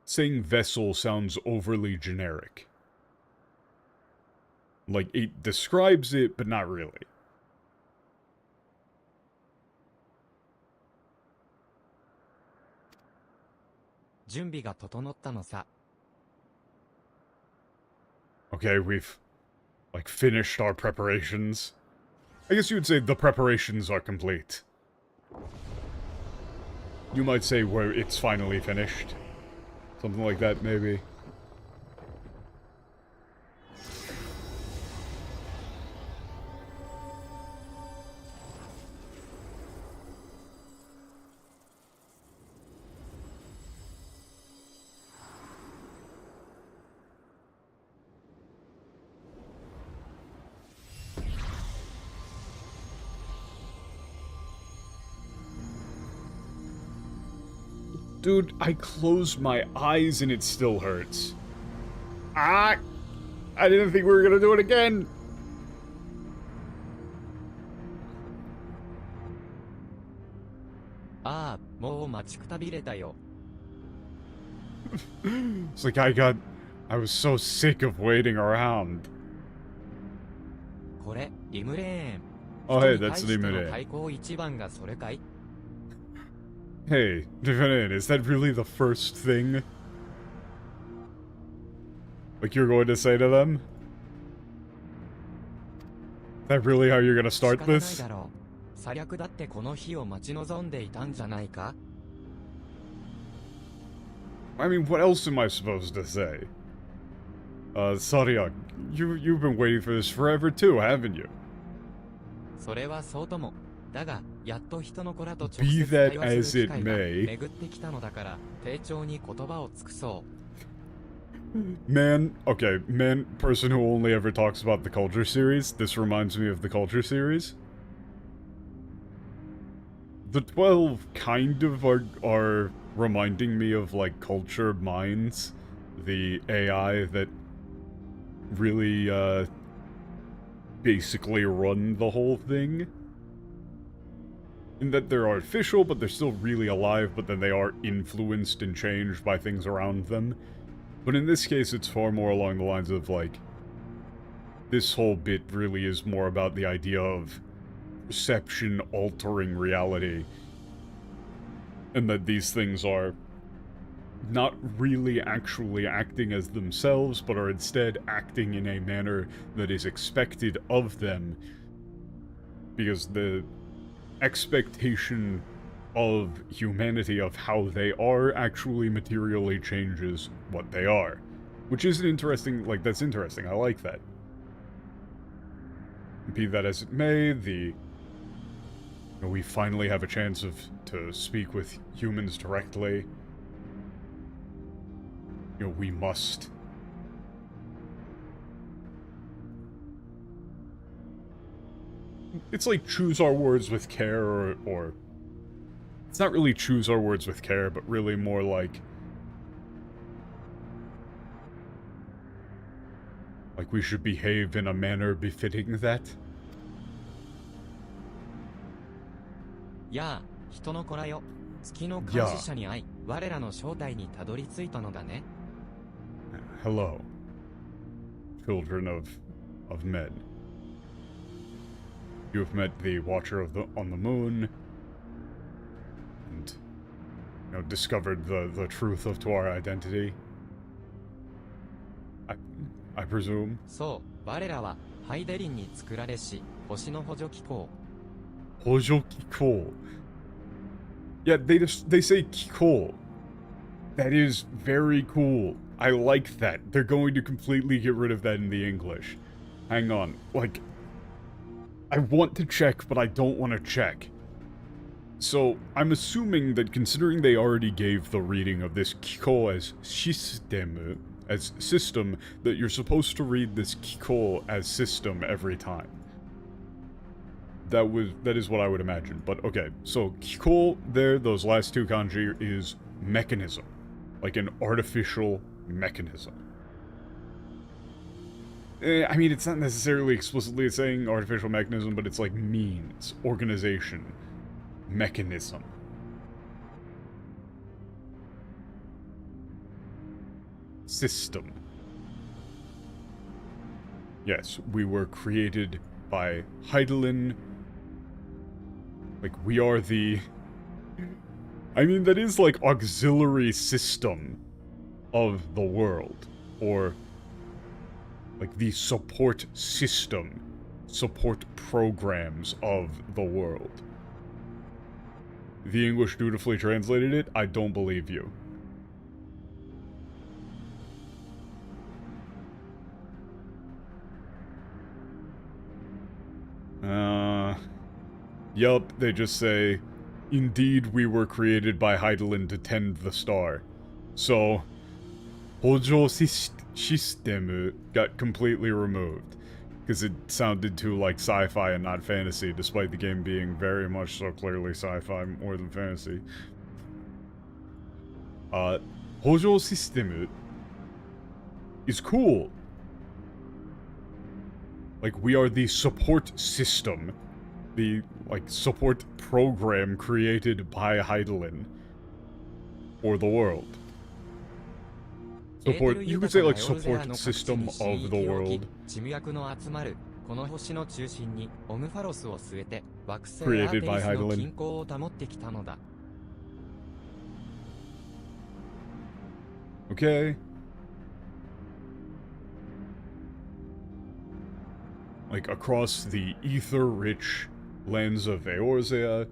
Saying vessel sounds overly generic. Like, it describes it, but not really. Okay, we've, like, finished our preparations. I guess you would say the preparations are complete. You might say where it's finally finished. Something like that, maybe. Dude, I closed my eyes and it still hurts. Ah! I didn't think we were gonna do it again! It's like I was so sick of waiting around. Oh hey, that's Rimure. Hey, Divinan, is that really the first thing? Like you're going to say to them? Is that really how you're gonna start this? I mean, what else am I supposed to say? Saria, you've been waiting for this forever too, haven't you? Be that as it may, person who only ever talks about the Culture series, this reminds me of the Culture series. The 12 kind of are reminding me of, like, Culture Minds, the AI that really, basically run the whole thing. In that they're artificial, but they're still really alive, but then they are influenced and changed by things around them. But in this case, it's far more along the lines of, like, this whole bit really is more about the idea of perception altering reality. And that these things are not really actually acting as themselves, but are instead acting in a manner that is expected of them. Because the expectation of humanity of how they are actually materially changes what they are. Which is an interesting, like, that's interesting, I like that. Be that as it may, the we finally have a chance to speak with humans directly. We must. It's like choose our words with care, or it's not really choose our words with care, but really more like we should behave in a manner befitting that. やあ、人の子らよ。月の監視者に会い、我らの正体にたどり着いたのだね。Hello, children of men. You have met the Watcher on the Moon, and discovered the truth of to our identity. I presume. そう、我らはハイデリンに作られし星の補助機構。補助機構. Yeah, they say Kiko. That is very cool. I like that. They're going to completely get rid of that in the English. Hang on. Like, I want to check, but I don't want to check. So, I'm assuming that considering they already gave the reading of this Kiko as system, that you're supposed to read this Kiko as system every time. That is what I would imagine. But okay, so Kiko there, those last two kanji, is mechanism. Like an artificial mechanism. I mean, it's not necessarily explicitly saying artificial mechanism, but it's like means, organization, mechanism. System. Yes, we were created by Heidelin. Like, we are the... I mean, that is like auxiliary system of the world. Or like the support system, support programs of the world. The English dutifully translated it. I don't believe you. Yup, they just say, indeed we were created by Heidelin to tend the star. So, Hojo System got completely removed. Because it sounded too like sci-fi and not fantasy, despite the game being very much so clearly sci-fi more than fantasy. Hojo System is cool. Like, we are the support system. The, like, support program created by Heidelin. For the world. Support, you could say like support system of the world. Created by Heidelin. Okay. Like across the ether-rich lands of Eorzea,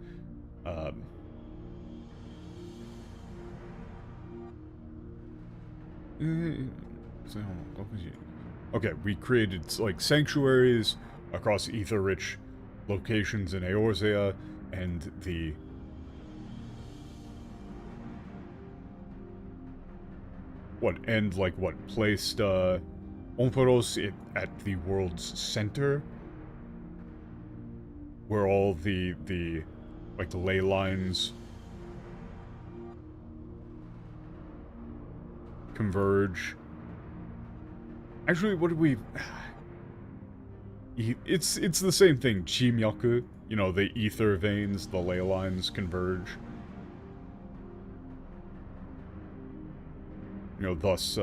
okay, we created, like, sanctuaries across ether-rich locations in Eorzea, and the... placed, Ompharos at the world's center? Where all the ley lines converge. Actually, what did we... It's the same thing. Chimyaku, the ether veins, the ley lines converge. Thus,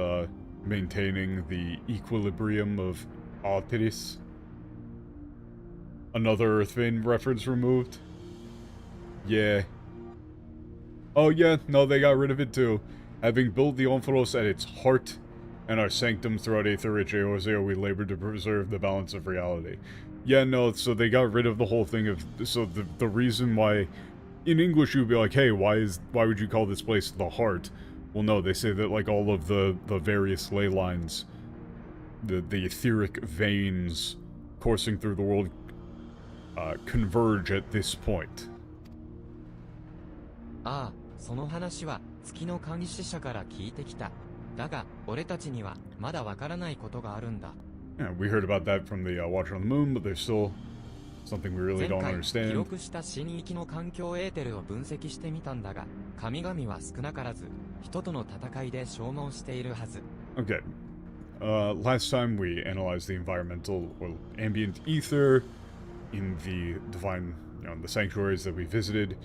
maintaining the equilibrium of Arteris. Another Earth vein reference removed. Yeah. Oh yeah, no, they got rid of it too. Having built the Ompharos at its heart and our sanctum throughout Aether-rich Eorzea, we labored to preserve the balance of reality. Yeah, no, so they got rid of the whole thing of... So the reason why... In English, you'd be like, hey, why would you call this place the heart? Well, no, they say that, like, all of the various ley lines, the etheric veins coursing through the world, converge at this point. ああ、その話は月の監視者から聞いてきた。だが、俺たちにはまだわからないことがあるんだ。Yeah, we heard about that from the Watcher on the Moon, but there's still something we really 前 don't 回、記 understand. 録した新域の環境エーテルを分析してみたんだが、神々は少なからず、人との戦いで消耗しているはず。Okay. Last time we analyzed the environmental or ambient ether in the divine, the sanctuaries that we visited,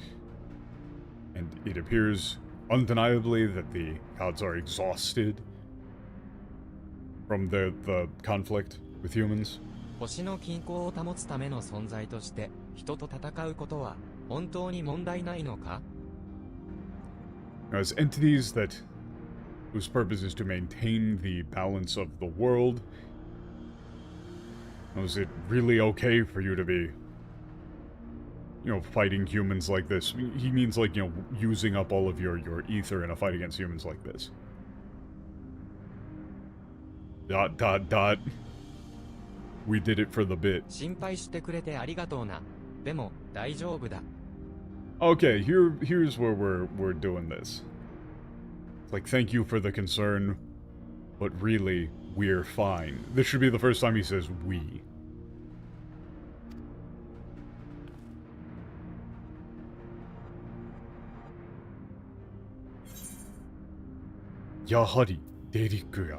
and it appears undeniably that the gods are exhausted from the conflict with humans. 星の均衡を保つための存在として、人と戦うことは、本当に問題ないのか？ As entities whose purpose is to maintain the balance of the world, is it really okay for you to be, fighting humans like this? He means like, using up all of your ether in a fight against humans like this. ... We did it for the bit. 心配してくれてありがとうな。でも、大丈夫だ。Okay, here's where we're doing this. It's like, thank you for the concern, but really, we're fine. This should be the first time he says we. Yahari, Derikuya.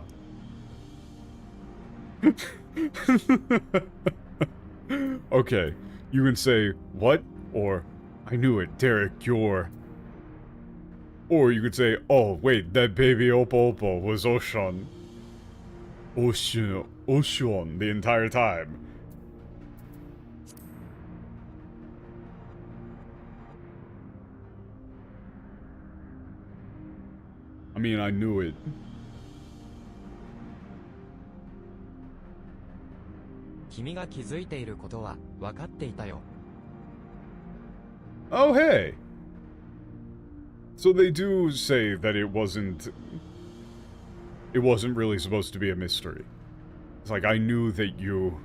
Okay, you can say, what? Or, I knew it, Derek, you're... Or you could say, oh, wait, that baby Oppo Oppo was Oshun the entire time. I mean, I knew it. 君が気づいていることは分かっていたよ。Oh, hey! So they do say that it wasn't really supposed to be a mystery. It's like, I knew that you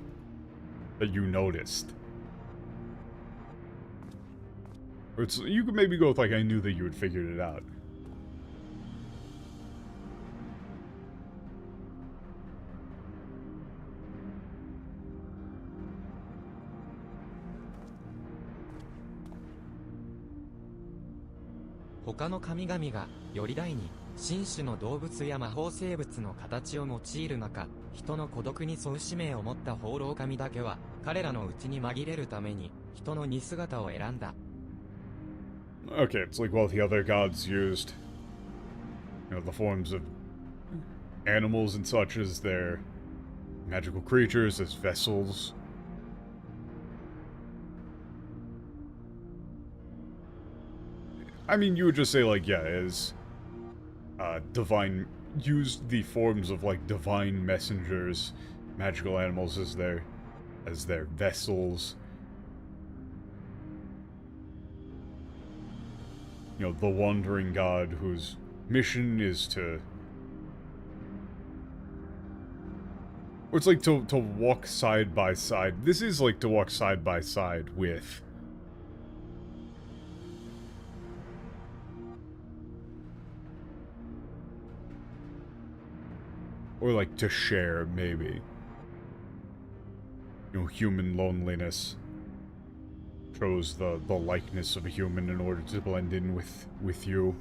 noticed. Or you could maybe go with like, I knew that you had figured it out. 他の神々がより大に新種の動物や魔法生物の形を用いる中、人の孤独に沿う使命を持った放浪神だけは彼らのうちに紛れるために人の似姿を選んだ。 Okay, it's like, well, the other gods used, the forms of animals and such as their magical creatures, as vessels. I mean, you would just say, like, yeah, as used the forms of, like, divine messengers, magical animals as their vessels. The wandering god whose mission is to... Or it's like to walk side by side. This is like to walk side by side with... Or like to share, maybe. Human loneliness. Chose the likeness of a human in order to blend in with you.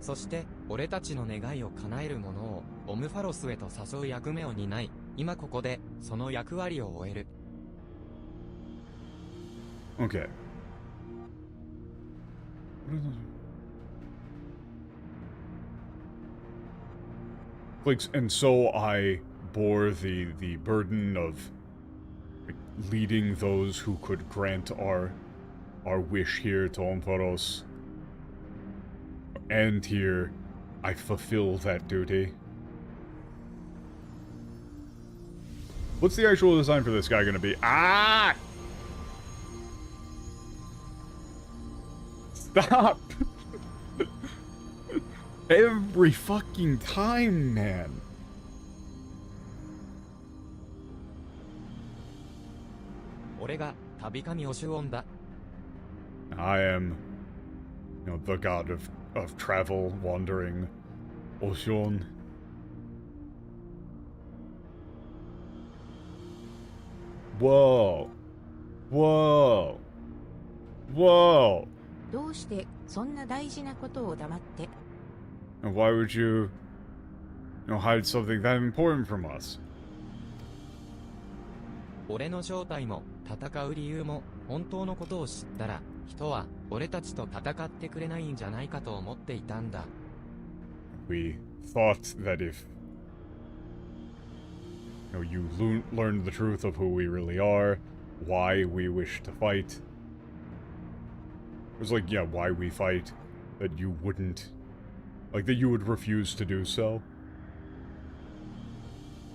そして俺たちの願いを叶える者をオムファロスへと誘う役目を担い、今ここでその役割を終える。 Okay. Like, and so I bore the burden of leading those who could grant our wish here to Ompharos. And here, I fulfill that duty. What's the actual design for this guy gonna be? Ah! Stop! Every fucking time, man. 俺が旅神オシュオンだ。 I am You know, the god of travel, wandering, Oshun. Whoa. Whoa. Whoa. どうしてそんな大事なことを黙って。And why would you hide something that important from us? 俺の正体も、戦う理由も、本当のことを知ったら、人は、俺たちと戦ってくれないんじゃないかと思っていたんだ。We thought that if you learned the truth of who we really are, why we wish to fight. It was like, yeah, why we fight, that you wouldn't, like, that you would refuse to do so.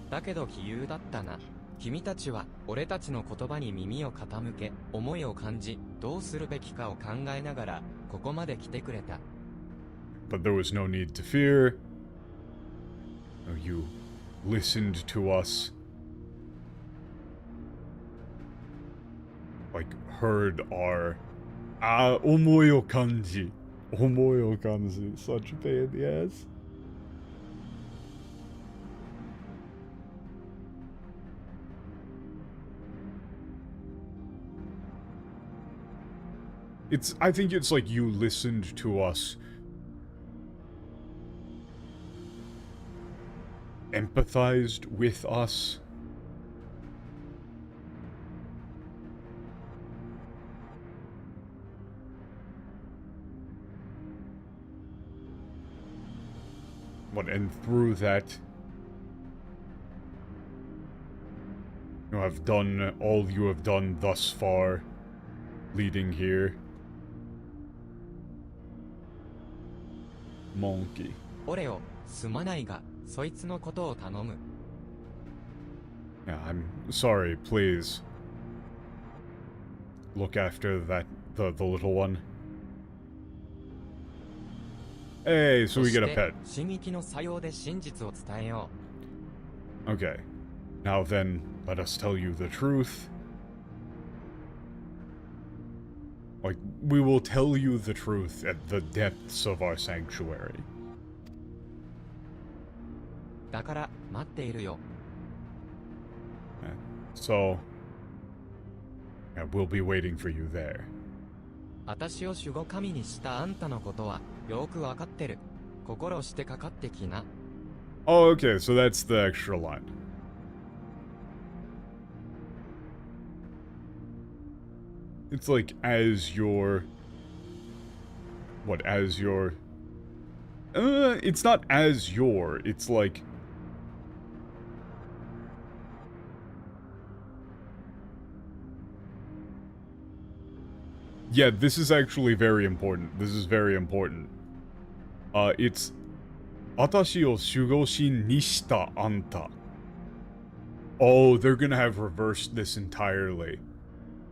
だけど杞憂だったな。君たちは、俺たちの言葉に耳を傾け、思いを感じ、どうするべきかを考えながら、ここまで来てくれた。But there was no need to fear. You listened to us. Like, heard our... omoe o kanji. Omoe o kanji. Such a pain in the ass. I think it's like you listened to us. Empathized with us. And through that, you have done all you have done thus far, leading here. Monkey. 俺を、すまないが、そいつのことを頼む。Yeah, I'm sorry, please. Look after the little one. Hey, so we get a pet. 進撃の作用で真実を伝えよう。Okay. Now then, let us tell you the truth. Like, we will tell you the truth at the depths of our sanctuary. だから、待っているよ。So, yeah, we'll be waiting for you there. 私を守護神にしたあんたのことは、よくわかってる。心してかかってきな。Oh, okay, so that's the extra line. It's like, as your... What, as your... it's not as your, it's like... Yeah, this is actually very important. This is very important. It's... Atashi o shugoshin ni shita anta. Oh, they're gonna have reversed this entirely.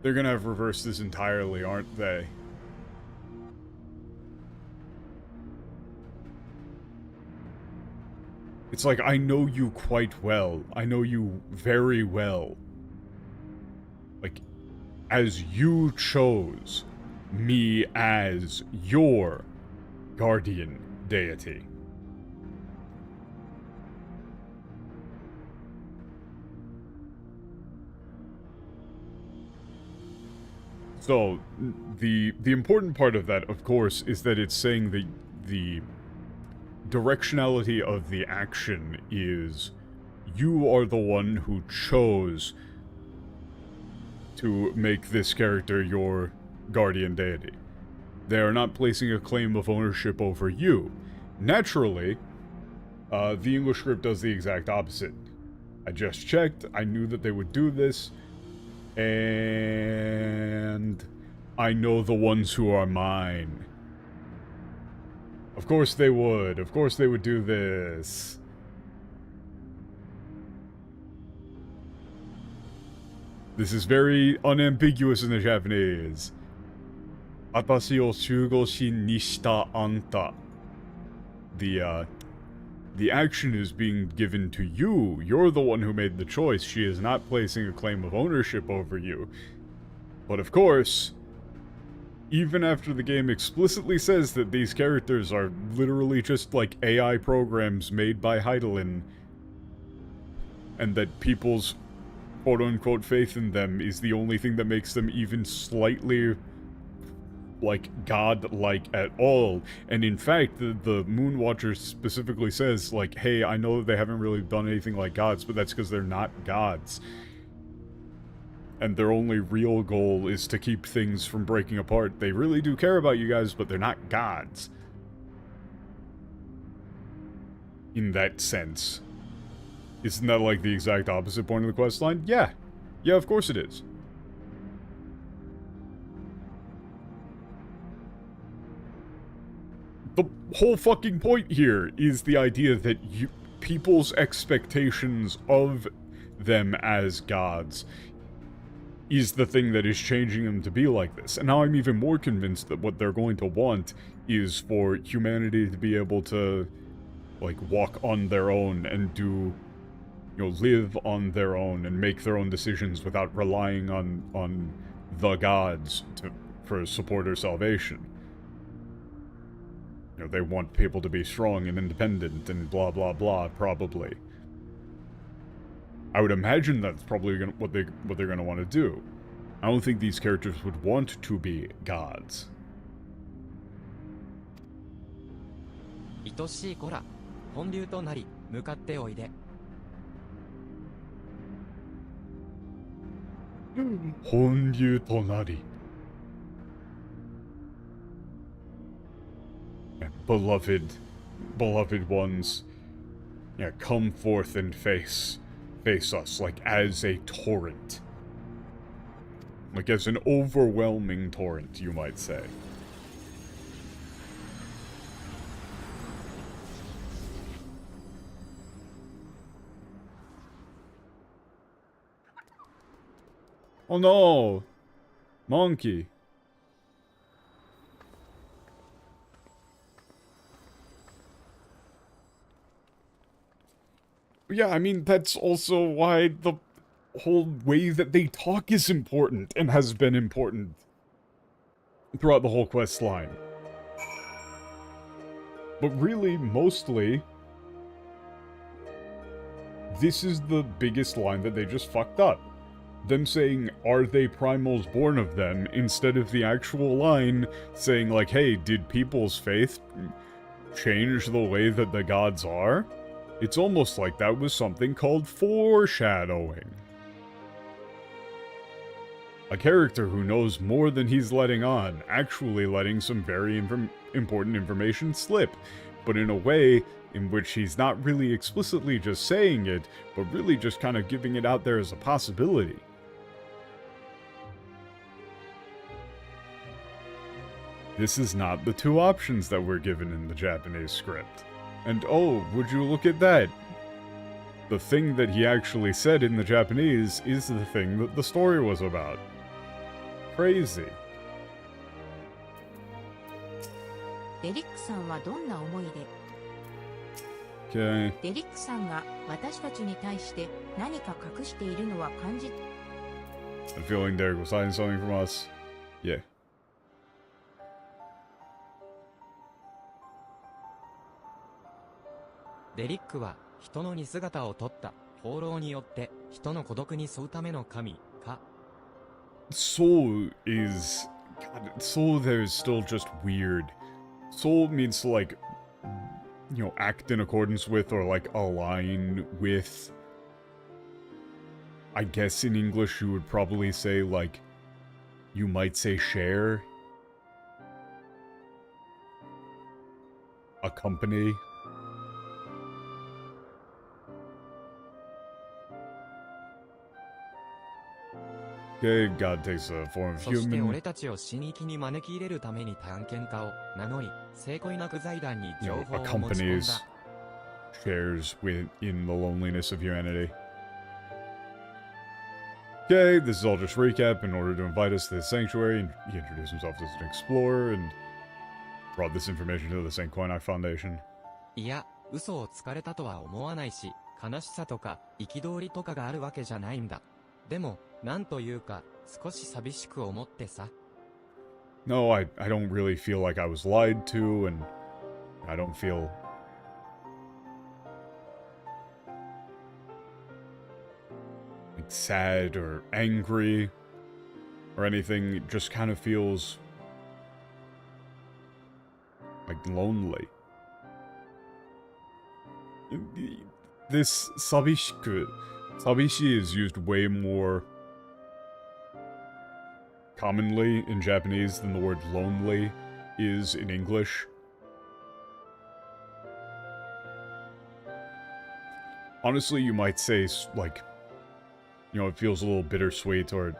They're gonna have reversed this entirely, aren't they? It's like, I know you quite well. I know you very well. Like, as you chose me as your guardian deity. So, the important part of that, of course, is that it's saying that the directionality of the action is you are the one who chose to make this character your guardian deity. They are not placing a claim of ownership over you. Naturally, the English script does the exact opposite. I just checked, I knew that they would do this, and I know the ones who are mine. Of course they would. Of course they would do this. This is very unambiguous in the Japanese. Atashi o shugoshin ni shita anta. The action is being given to you. You're the one who made the choice. She is not placing a claim of ownership over you. But of course, even after the game explicitly says that these characters are literally just like AI programs made by Heidelin, and that people's quote-unquote faith in them is the only thing that makes them even slightly like god-like at all. And in fact, the Moonwatcher specifically says, like, hey, I know that they haven't really done anything like gods, but that's because they're not gods. And their only real goal is to keep things from breaking apart. They really do care about you guys, but they're not gods. In that sense. Isn't that like the exact opposite point of the questline? Yeah. Yeah, of course it is. The whole fucking point here is the idea that people's expectations of them as gods is the thing that is changing them to be like this. And now I'm even more convinced that what they're going to want is for humanity to be able to, like, walk on their own and do, you know, live on their own and make their own decisions without relying on the gods for support or salvation. You know, they want people to be strong and independent and blah blah blah, probably. I would imagine that's probably what they're gonna want to do. I don't think these characters would want to be gods. 愛しい子ら、本流となり、向かっておいで。本流となり。Beloved ones, yeah, come forth and face us, like, as a torrent. Like, as an overwhelming torrent, you might say. Oh no! Monkey. Yeah, I mean, that's also why the whole way that they talk is important, and has been important throughout the whole quest line. But really, mostly, this is the biggest line that they just fucked up. Them saying, are they primals born of them, instead of the actual line saying, like, hey, did people's faith change the way that the gods are? It's almost like that was something called foreshadowing. A character who knows more than he's letting on, actually letting some very important information slip, but in a way in which he's not really explicitly just saying it, but really just kind of giving it out there as a possibility. This is not the two options that were given in the Japanese script. And oh, would you look at that? The thing that he actually said in the Japanese is the thing that the story was about. Crazy. デリックさんはどんな思いで Okay. デリックさんが私たちに対して何か隠しているのは感じ I'm feeling Derek was hiding something from us. Yeah. デリックは人の似姿を取った放浪によって人の孤独に沿うための神か。Soul is... God, soul there is still just weird. Soul means to, like, you know, act in accordance with or, like, align with. I guess in English you would probably say, like, you might say share. Accompany. Okay, God takes a form of そして human. 俺たちを死に行きに招き入れるために探検家を名乗り、聖恋なく財団に You 情 know, 報を持ち込ん accompanies, だ。 shares in the loneliness of humanity. Okay, this is all just recap. In order to invite us to the sanctuary, and he introduced himself as an explorer and brought this information to the St. Koinai Foundation. いや、嘘をつかれたとは思わないし、悲しさとか憤りとかがあるわけじゃないんだ。でも、なんというか、少し寂しく思ってさ。No, I don't really feel like I was lied to, and I don't feel like sad or angry or anything. It just kind of feels like lonely. This sabishiku, sabishi is used way more commonly in Japanese than the word lonely is in English. Honestly, you might say, like, you know, it feels a little bittersweet, or it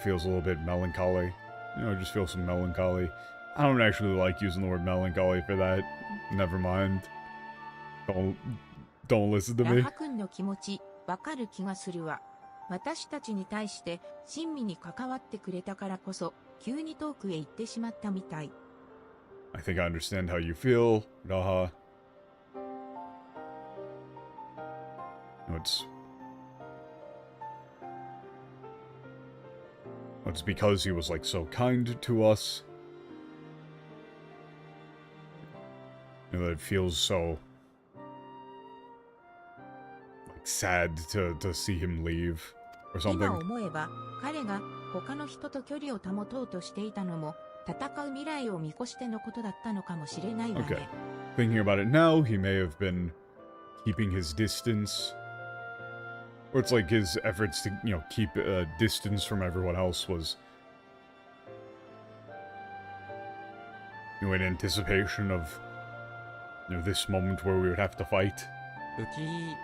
feels a little bit melancholy. You know, just feel some melancholy. I don't actually like using the word melancholy for that. Never mind. Don't listen to ラ me. ハ君の気持ち、わかる気がするわ。私たちに対して親身に関わってくれたからこそ、急に遠くへ行ってしまったみたい。I think I understand how you feel, Raha. No, it's because he was, like, so kind to us. You know, that it feels so, like, sad to see him leave, or 今 something. 思えば、彼が他の人と距離を保とうとしていたのも、戦う未来を見越してのことだったのかもしれないわ Okay. ね。Thinking about it now, he may have been keeping his distance. Or it's like his efforts to, you know, keep a distance from everyone else was, you know, in anticipation of, you know, this moment where we would have to fight. ウキー、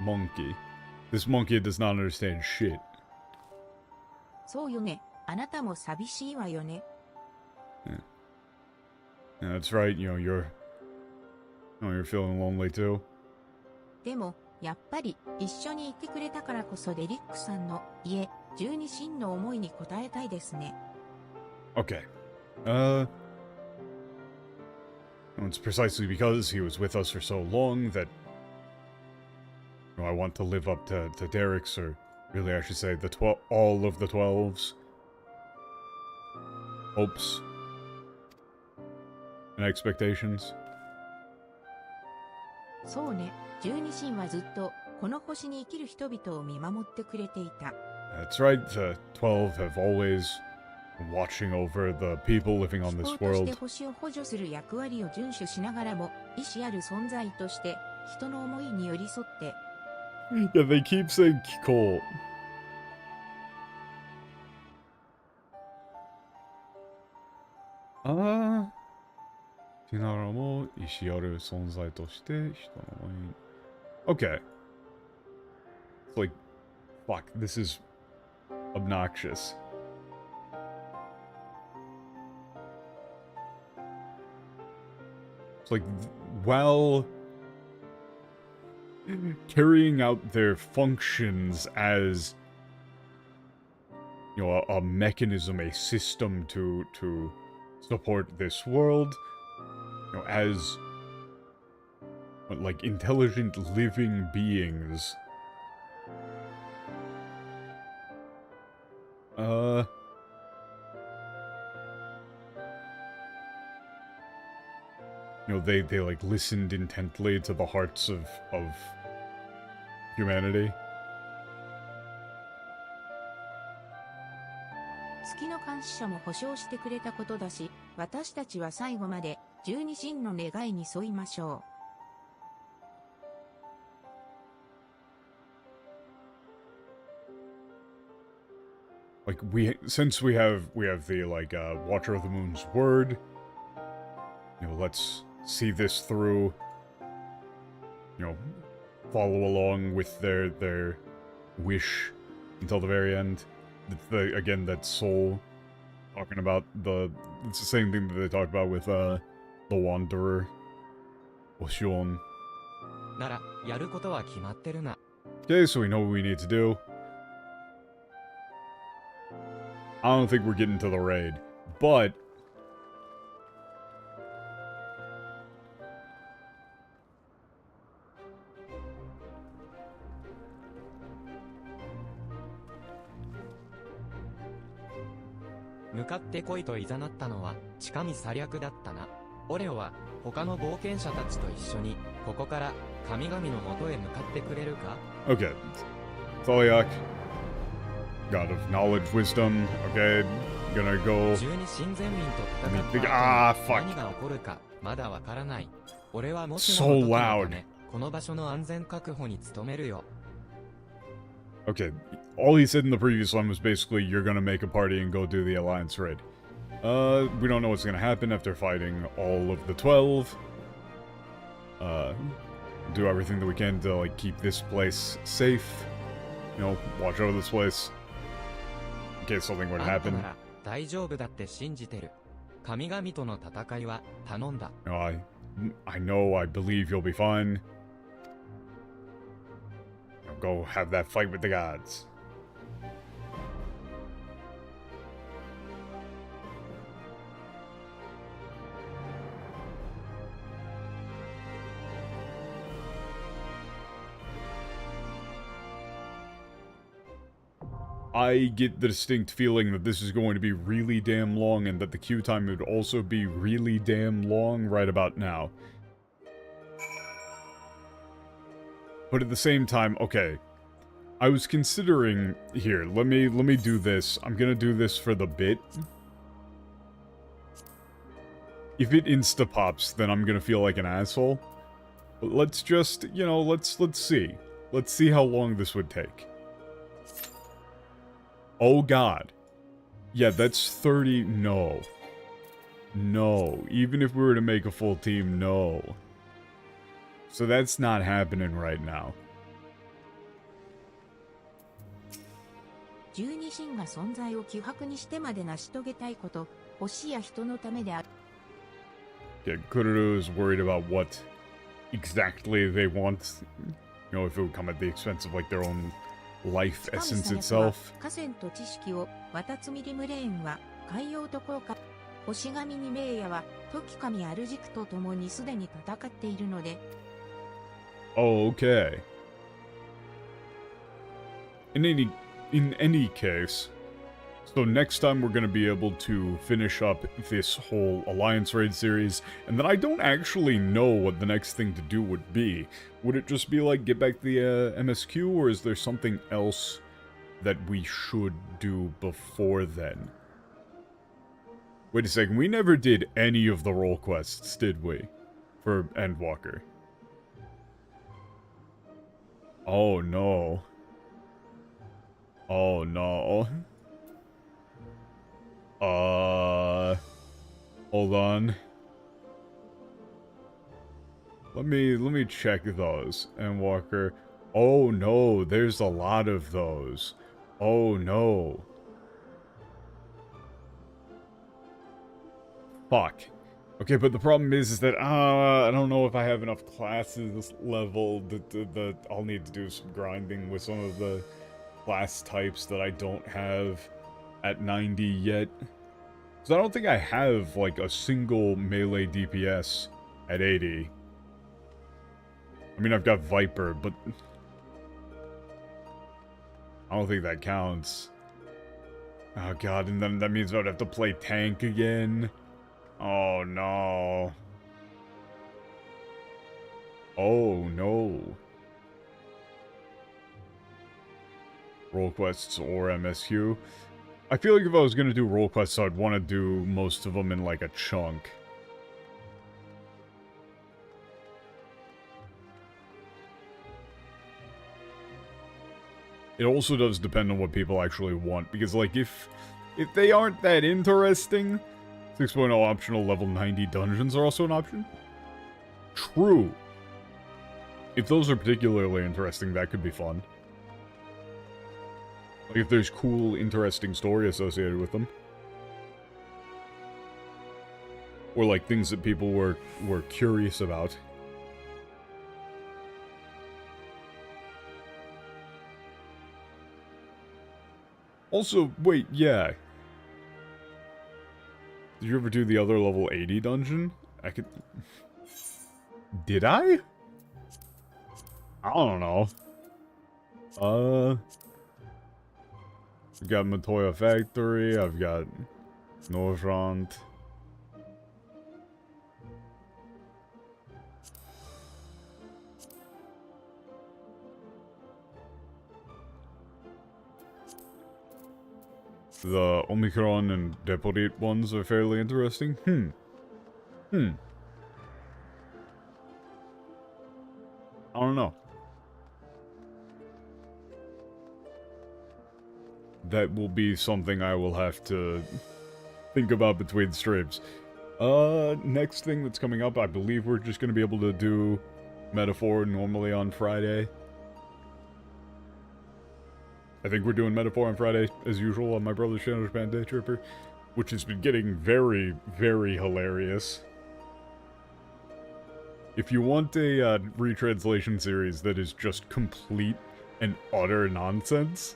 Monkey. This monkey does not understand shit. そうよね。あなたも寂しいわよね。Yeah, that's right, you know, you're feeling lonely too. でも、やっぱり一緒にいてくれたからこそレリックさんの家、十二神の思いに応えたいですね。Okay. It's precisely because he was with us for so long that, you know, I want to live up to Derek's, or really I should say all of the 12's hopes and expectations. そうね、十二神はずっとこの星に生きる人々を見守ってくれていた。That's right, the 12 have always been watching over the people living on 飛 this 行として world. 星を補助する役割を遵守しながらも、意志ある存在として人の思いに寄り添って、Yeah, they keep saying Kiko. Ah. しながらも意志ある存在として人の思いに Okay. It's like, fuck, this is obnoxious. It's like, while carrying out their functions as, you know, a mechanism, a system to support this world, you know, as, like, intelligent living beings. You know, they like listened intently to the hearts of humanity. 月の監視者も保証してくれたことだし、私たちは最後まで十二神の願いに沿いましょ Like since we have the like Watcher of the Moon's word, you know, let's see this through. You know, follow along with their wish until the very end. Again, that soul talking about it's the same thing that they talked about with the Wanderer, Oshion. う。なら、やることは決まってるな。Okay, so we know what we need to do. I don't think we're getting to the raid, but 向かってこいと誘ったのは、近道策略だったな。オレオは、他の冒険者たちと一緒に、ここから、神々の元へ向かってくれるか？ Okay. Thaliak. God of knowledge, wisdom. Okay. Gonna go. 12神前民と戦った後に fuck. 何が起こるか、まだわからない。俺はもし So もの時の loud. ため、この場所の安全確保に努めるよ。Okay. All he said in the previous one was basically, you're gonna make a party and go do the Alliance raid. We don't know what's gonna happen after fighting all of the 12. Do everything that we can to, like, keep this place safe. You know, watch over this place. In case something would あんた happen. なら大丈夫だって信じてる。神々との戦いは頼んだ。I know, I believe you'll be fine. Go have that fight with the gods. I get the distinct feeling that this is going to be really damn long and that the queue time would also be really damn long right about now. But at the same time, okay. I was considering here, let me do this. I'm gonna do this for the bit. If it insta-pops, then I'm gonna feel like an asshole. But let's just, you know, let's see. Let's see how long this would take. Oh god. Yeah, that's 30. No. No. Even if we were to make a full team, no. So that's not happening right now. 十二神が存在を希薄にしてまで成し遂げたいこと、星や人のためである。Yeah, Kururu is worried about what exactly they want. You know, if it would come at the expense of, like, their own life essence 神様 itself. は河川と知識を渡つミリムレーンは海洋どころか星神に名ヤは時神アルジクと共にすでに戦っているので Oh, okay. In any case, so next time we're gonna be able to finish up this whole Alliance Raid series, and then I don't actually know what the next thing to do would be. Would it just be like, get back the MSQ, or is there something else that we should do before then? Wait a second, we never did any of the role quests, did we? For Endwalker. Oh no. Oh no. Hold on. Let me check those. Endwalker. Oh no, there's a lot of those. Oh no. Fuck. Okay, but the problem is that, I don't know if I have enough classes level that I'll need to do some grinding with some of the class types that I don't have at 90 yet. So I don't think I have, like, a single melee DPS at 80. I mean, I've got Viper, but I don't think that counts. Oh god, and then that means I'd have to play tank again. Oh no. Oh no. Role quests or MSU. I feel like if I was gonna do role quests, I'd want to do most of them in like a chunk. It also does depend on what people actually want, because like if they aren't that interesting, 6.0 optional level 90 dungeons are also an option. True. If those are particularly interesting, that could be fun. Like if there's cool, interesting story associated with them. Or like things that people were curious about. Also, wait, yeah. Did you ever do the other level 80 dungeon? I could... Did I? I don't know. I've got Matoya Factory, I've got Norrand. The Omicron and Deporate ones are fairly interesting. I don't know. That will be something I will have to think about between streams. Next thing that's coming up, I believe we're just going to be able to do Metaphor normally on Friday. I think we're doing Metaphor on Friday, as usual, on my brother's channel, Japan Day Tripper, which has been getting very, very hilarious. If you want a retranslation series that is just complete and utter nonsense,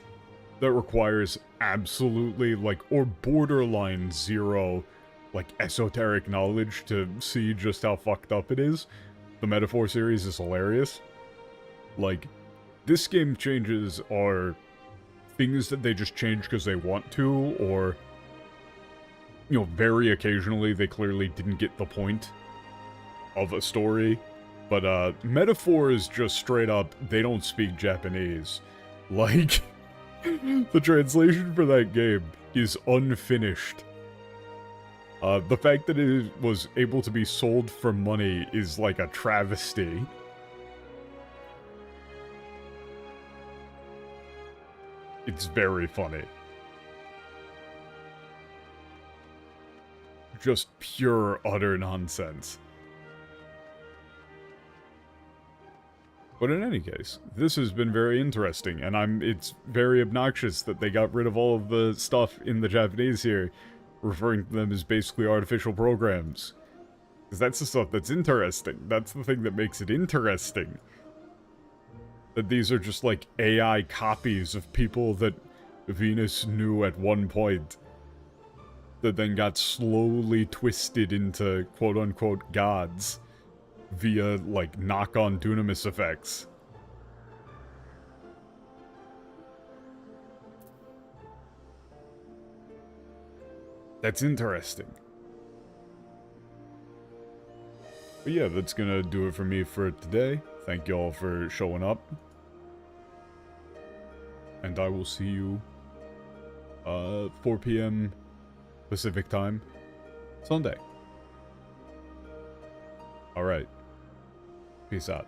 that requires absolutely, like, or borderline zero, like, esoteric knowledge to see just how fucked up it is, the Metaphor series is hilarious. Like, this game changes are things that they just change because they want to, or, you know, very occasionally they clearly didn't get the point of a story. But, Metaphor is just straight up, they don't speak Japanese. Like, the translation for that game is unfinished. The fact that it was able to be sold for money is like a travesty. It's very funny. Just pure, utter nonsense. But in any case, this has been very interesting, and it's very obnoxious that they got rid of all of the stuff in the Japanese here, referring to them as basically artificial programs. Because that's the stuff that's interesting. That's the thing that makes it interesting. That these are just like AI copies of people that Venus knew at one point. That then got slowly twisted into quote-unquote gods. Via, like, knock-on dunamis effects. That's interesting. But yeah, that's gonna do it for me for today. Thank y'all for showing up. And I will see you, 4 p.m. Pacific time, Sunday. Alright. Peace out.